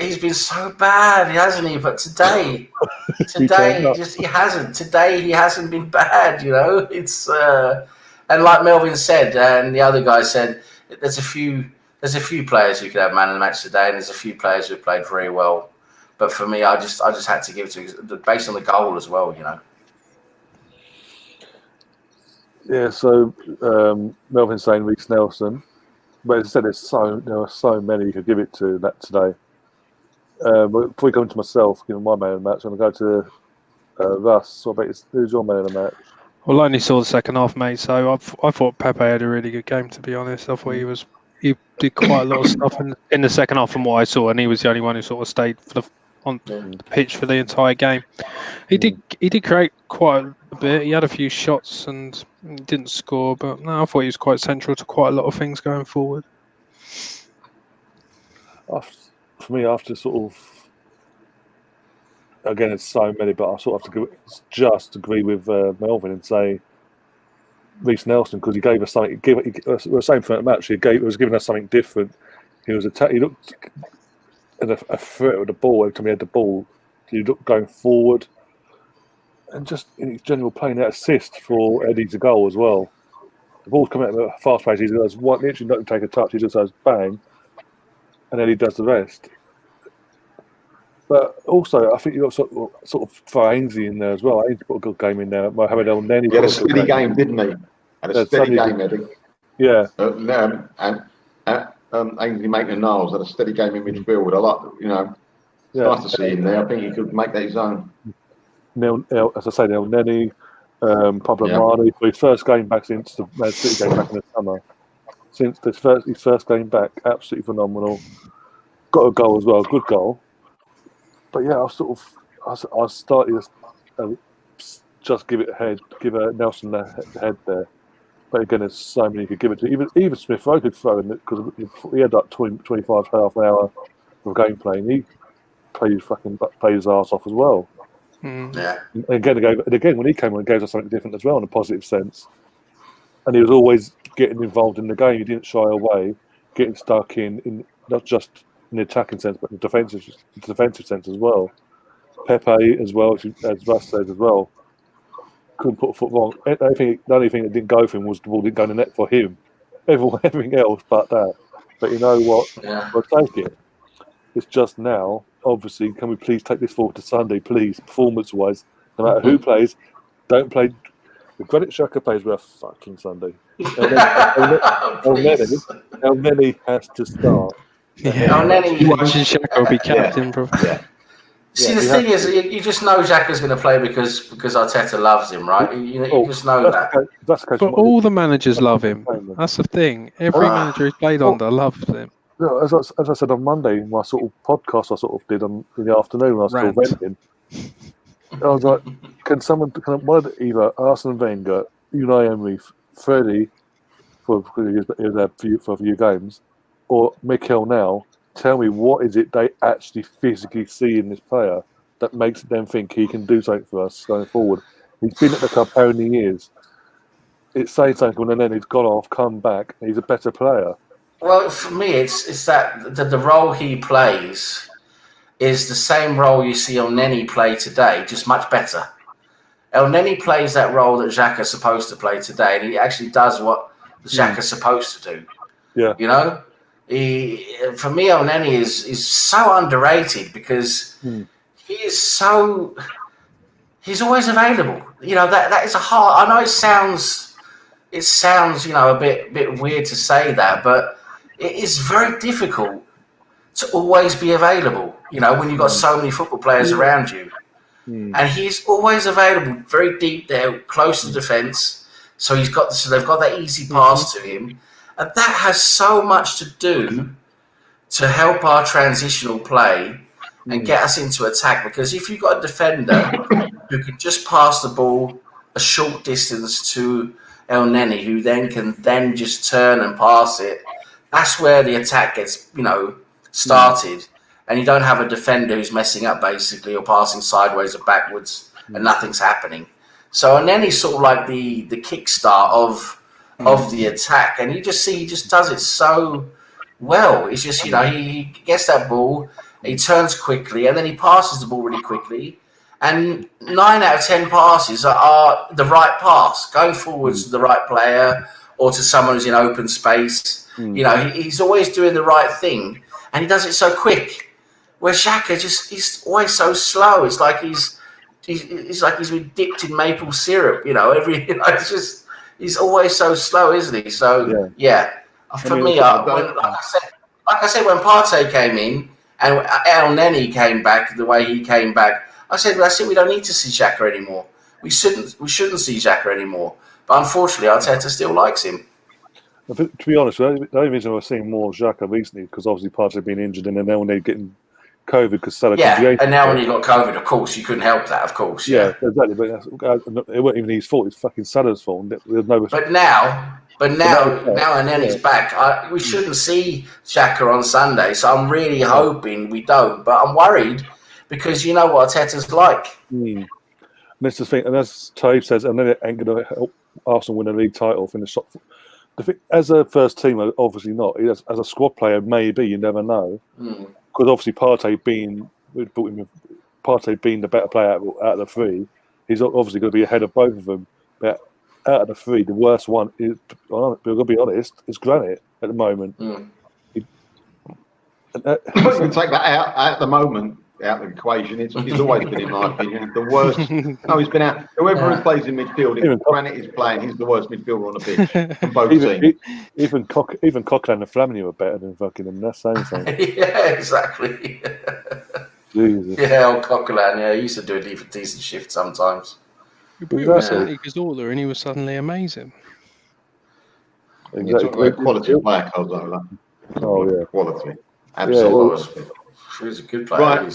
He's been so bad, hasn't he? But today he hasn't. Today he hasn't been bad. It's and like Melvin said, and the other guy said, there's a few players who could have man of the match today, and there's a few players who have played very well. But for me, I just had to give it to based on the goal as well. Yeah. So Melvin's saying Reece Nelson, but as I said, there are so many you could give it to that today. But before we come to myself, my man of the match, I'm going to go to Russ. Who's your man of the match? Well, I only saw the second half, mate. So I thought Pepe had a really good game. To be honest, I thought he did quite a lot of stuff in the second half from what I saw, and he was the only one who sort of stayed on the pitch for the entire game. He did create quite a bit. He had a few shots and didn't score, but no, I thought he was quite central to quite a lot of things going forward. For me, after sort of, again, it's so many, but I sort of have to just agree with Melvin and say Reece Nelson, because he gave us something. We were saying for that match, he was giving us something different. He looked at a threat with the ball every time he had the ball. He looked going forward, and just in his general playing, that assist for Eddie to goal as well. The ball's coming out at a fast pace. He does literally not take a touch. He just does bang, and then he does the rest. But also, I think you got sort of throw Ainsley in there as well. Ainsley put a good game in there. Mohamed El-Neni. He had a steady game, didn't he? Had a steady game, Eddie. Yeah. Ainsley Maitland-Niles had a steady game in midfield. I like, it's nice to see him there. I think he could make that his own. As I say, El-Neni, Pablo Mane, for his first game back since the Man City game back in the summer. Since his first game back, absolutely phenomenal. Got a goal as well, good goal. But yeah, I started just give it a head, give Nelson the head there. But again, there's so many you could give it to. Even Smith Rowe could throw in it because he had like 25 half an hour of game playing. He played his arse off as well. Yeah. And again, when he came on, he gave us something different as well in a positive sense. And he was always getting involved in the game. He didn't shy away, getting stuck in not just in the attacking sense, but in the defensive sense as well. Pepe as well, as Russ said as well, couldn't put a foot wrong. The only thing that didn't go for him was the ball didn't go in the net for him. Everything else but that. But you know what? Yeah. We'll take it. It's just now, obviously, can we please take this forward to Sunday, please, performance-wise? No matter who plays, don't play. The Granit Xhaka plays well fucking Sunday. El-Neni has to start. Yeah, watching Xhaka will be captain, bro. Yeah. See, the thing is, you just know Xhaka's going to play because Arteta loves him, right? You just know that. But all the managers love him. That's the thing. Every manager he's played under loves him. No, as I said on Monday, my sort of podcast I sort of did in the afternoon when I was still venting. I was like, can either Arsene Wenger, Unai Emery, Freddie, for a few games, or Mikel now, tell me what is it they actually physically see in this player that makes them think he can do something for us going forward. He's been at the club how many years? It's saying something, and then he's gone off, come back, and he's a better player. Well, for me, it's that the role he plays is the same role you see El-Neni play today, just much better. El-Neni plays that role that Xhaka's supposed to play today, and he actually does what Xhaka's supposed to do. Yeah. For me, El-Neni is so underrated because he's always available. That is a hard. I know it sounds it sounds, a bit weird to say that, but it is very difficult to always be available. When you've got so many football players around you, and he's always available, very deep there, close to defence. So they've got that easy pass to him, and that has so much to do to help our transitional play and get us into attack. Because if you've got a defender who can just pass the ball a short distance to El Neni, who then can just turn and pass it, that's where the attack gets, started. And you don't have a defender who's messing up basically, or passing sideways or backwards, and nothing's happening. So El Neni's sort of like the kickstart of the attack, and you just see he just does it so well. It's just he gets that ball, he turns quickly, and then he passes the ball really quickly. And 9 out of 10 passes are the right pass, going forwards to the right player or to someone who's in open space. He's always doing the right thing, and he does it so quick. Where Xhaka he's always so slow. It's like he's been dipped in maple syrup. It's just he's always so slow, isn't he? So for me, like I said, when Partey came in and El Neni came back the way he came back, I said we don't need to see Xhaka anymore. We shouldn't see Xhaka anymore. But unfortunately, Arteta still likes him. To be honest, the only reason we're seeing more Xhaka recently is because obviously Partey being injured, and then now when they're getting COVID because Salah. And now when you got COVID, of course you couldn't help that. Of course, yeah, exactly. But it wasn't even his fault. It's fucking Salah's fault. There's no. But now Neni's back. We shouldn't see Xhaka on Sunday, so I'm really hoping we don't. But I'm worried because you know what Arteta's like. And that's the thing, and as Taib says, and then it ain't going to help Arsenal win a league title. Finish top. As a first teamer, obviously not. As a squad player, maybe you never know. Because obviously Partey being the better player out of the three, he's obviously going to be ahead of both of them. But out of the three, the worst one is, we're going to be honest, is Granit at the moment. You can take that out at the moment, out of the equation. He's always been, in my opinion, the worst. No, he's been out. Whoever plays in midfield, if Granit is playing, he's the worst midfielder on the pitch from both teams. Even Coquelin and Flamini are better than fucking them. That's saying something. Yeah, exactly. Jesus. Yeah, old Coquelin. Yeah, he used to do a decent shift sometimes. But he was Cazorla, and he was suddenly amazing. Exactly. You're talking about quality of player, Cazorla. Oh yeah, quality. Absolutely. He was a good player. Right.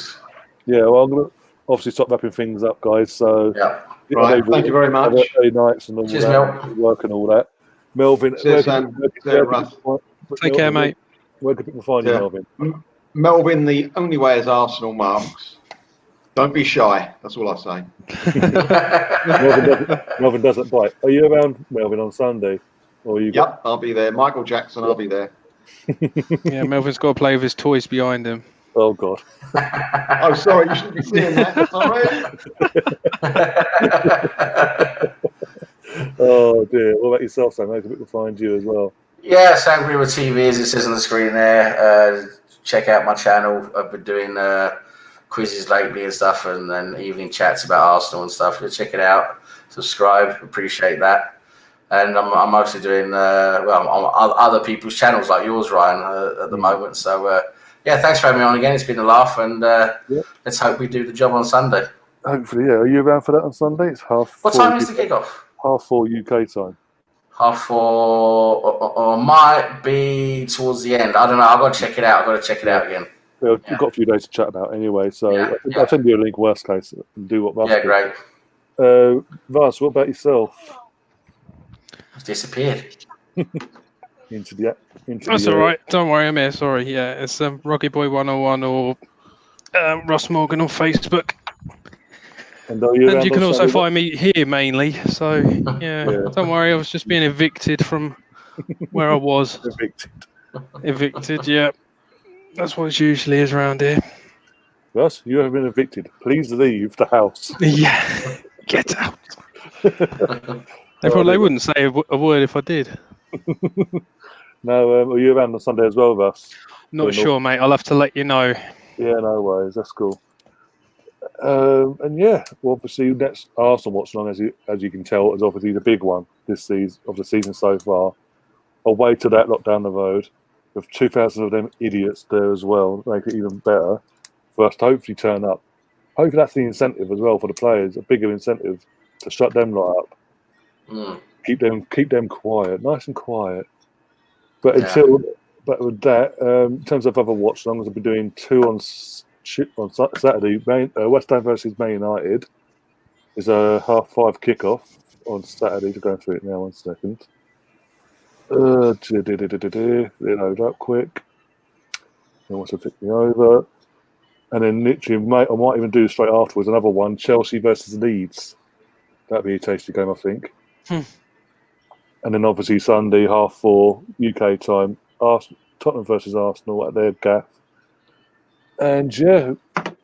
Yeah, well, I'm going to obviously stop wrapping things up, guys. So, right. Thank you very much. Early nights and all that, work and all that. Melvin, take care, mate. Where can people find you, Melvin? Melvin, the only way is Arsenal marks. Don't be shy. That's all I say. Melvin doesn't bite. Are you around, Melvin, on Sunday? Or Yep, I'll be there. Michael Jackson, I'll be there. Yeah, Melvin's got to play with his toys behind him. Oh God! Oh, sorry, you shouldn't be seeing that. Sorry. Oh dear. What about yourself, Sam? How can people find you as well? Yeah, Sam Greenwood TV, as it says on the screen there. Check out my channel. I've been doing quizzes lately and stuff, and then evening chats about Arsenal and stuff. Go check it out. Subscribe. Appreciate that. And I'm mostly doing on other people's channels like yours, Ryan, at the moment. So. Yeah, thanks for having me on again. It's been a laugh, and let's hope we do the job on Sunday. Hopefully, yeah. Are you around for that on Sunday? It's 4:30. What time is the kickoff? 4:30 UK time. 4:30, or might be towards the end. I don't know. I've got to check it out. Again. We've got a few days to chat about anyway, so I'll send you a link. Worst case, and do what. Yeah, great. Vas, what about yourself? I've disappeared. That's all right. Don't worry, I'm here. Sorry. Yeah, it's Rocky Boy 101 or Ross Morgan on Facebook. And you can also find me here mainly. So yeah, don't worry. I was just being evicted from where I was. Evicted. Yeah, that's what it usually is around here. Russ, you have been evicted. Please leave the house. Yeah, get out. They wouldn't say a word if I did. No, are you around on Sunday as well, Russ? Not sure, mate. I'll have to let you know. Yeah, no worries. That's cool. And yeah, well, obviously next Arsenal Watchalong, as you can tell, is obviously the big one this season of the season so far. Away to that lot down the road, with 2,000 of them idiots there as well, make it even better for us to hopefully turn up. Hopefully that's the incentive as well for the players, a bigger incentive to shut them lot up. Keep them quiet, nice and quiet. But with that, in terms of other watch-alongs, I'll be doing 2 on Saturday. West Ham versus Man United is a 5:30 kickoff on Saturday. To go through it now, 1 second. Load up quick. It wants to pick me over. And then literally, I might even do straight afterwards another one, Chelsea versus Leeds. That'd be a tasty game, I think. And then obviously Sunday, 4:30 UK time, Tottenham versus Arsenal at their gaff. And yeah,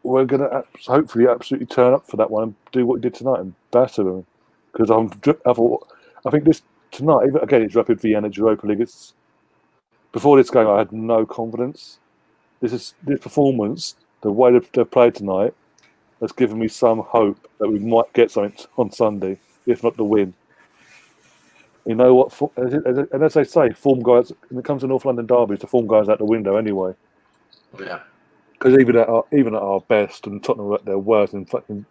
we're going to hopefully absolutely turn up for that one and do what we did tonight and batter them. Because I think this tonight, even again, it's Rapid Vienna Europa League. Before this game, I had no confidence. This performance, the way they've played tonight, has given me some hope that we might get something on Sunday, if not the win. You know what? And as they say, form guys. When it comes to North London derbies, the form guys out the window anyway. Yeah. Because even at our best, and Tottenham were at their worst, and fucking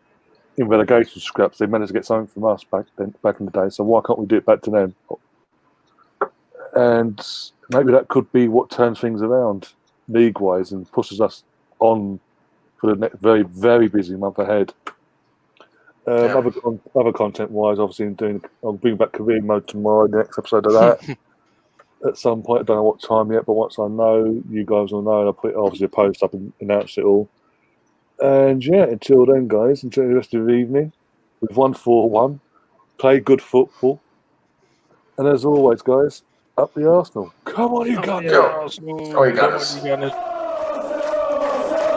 in relegation scraps, they managed to get something from us back in the day. So why can't we do it back to them? And maybe that could be what turns things around league-wise and pushes us on for the next very, very busy month ahead. Other content-wise, obviously, I'll bring back career mode tomorrow, the next episode of that. At some point, I don't know what time yet, but once I know, you guys will know, and I'll put obviously a post up and announce it all. And yeah, until then, guys, enjoy the rest of the evening. We've won 4-1, play good football, and as always, guys, up the Arsenal. Come on, you Gunners! Go. Oh, you Gunners.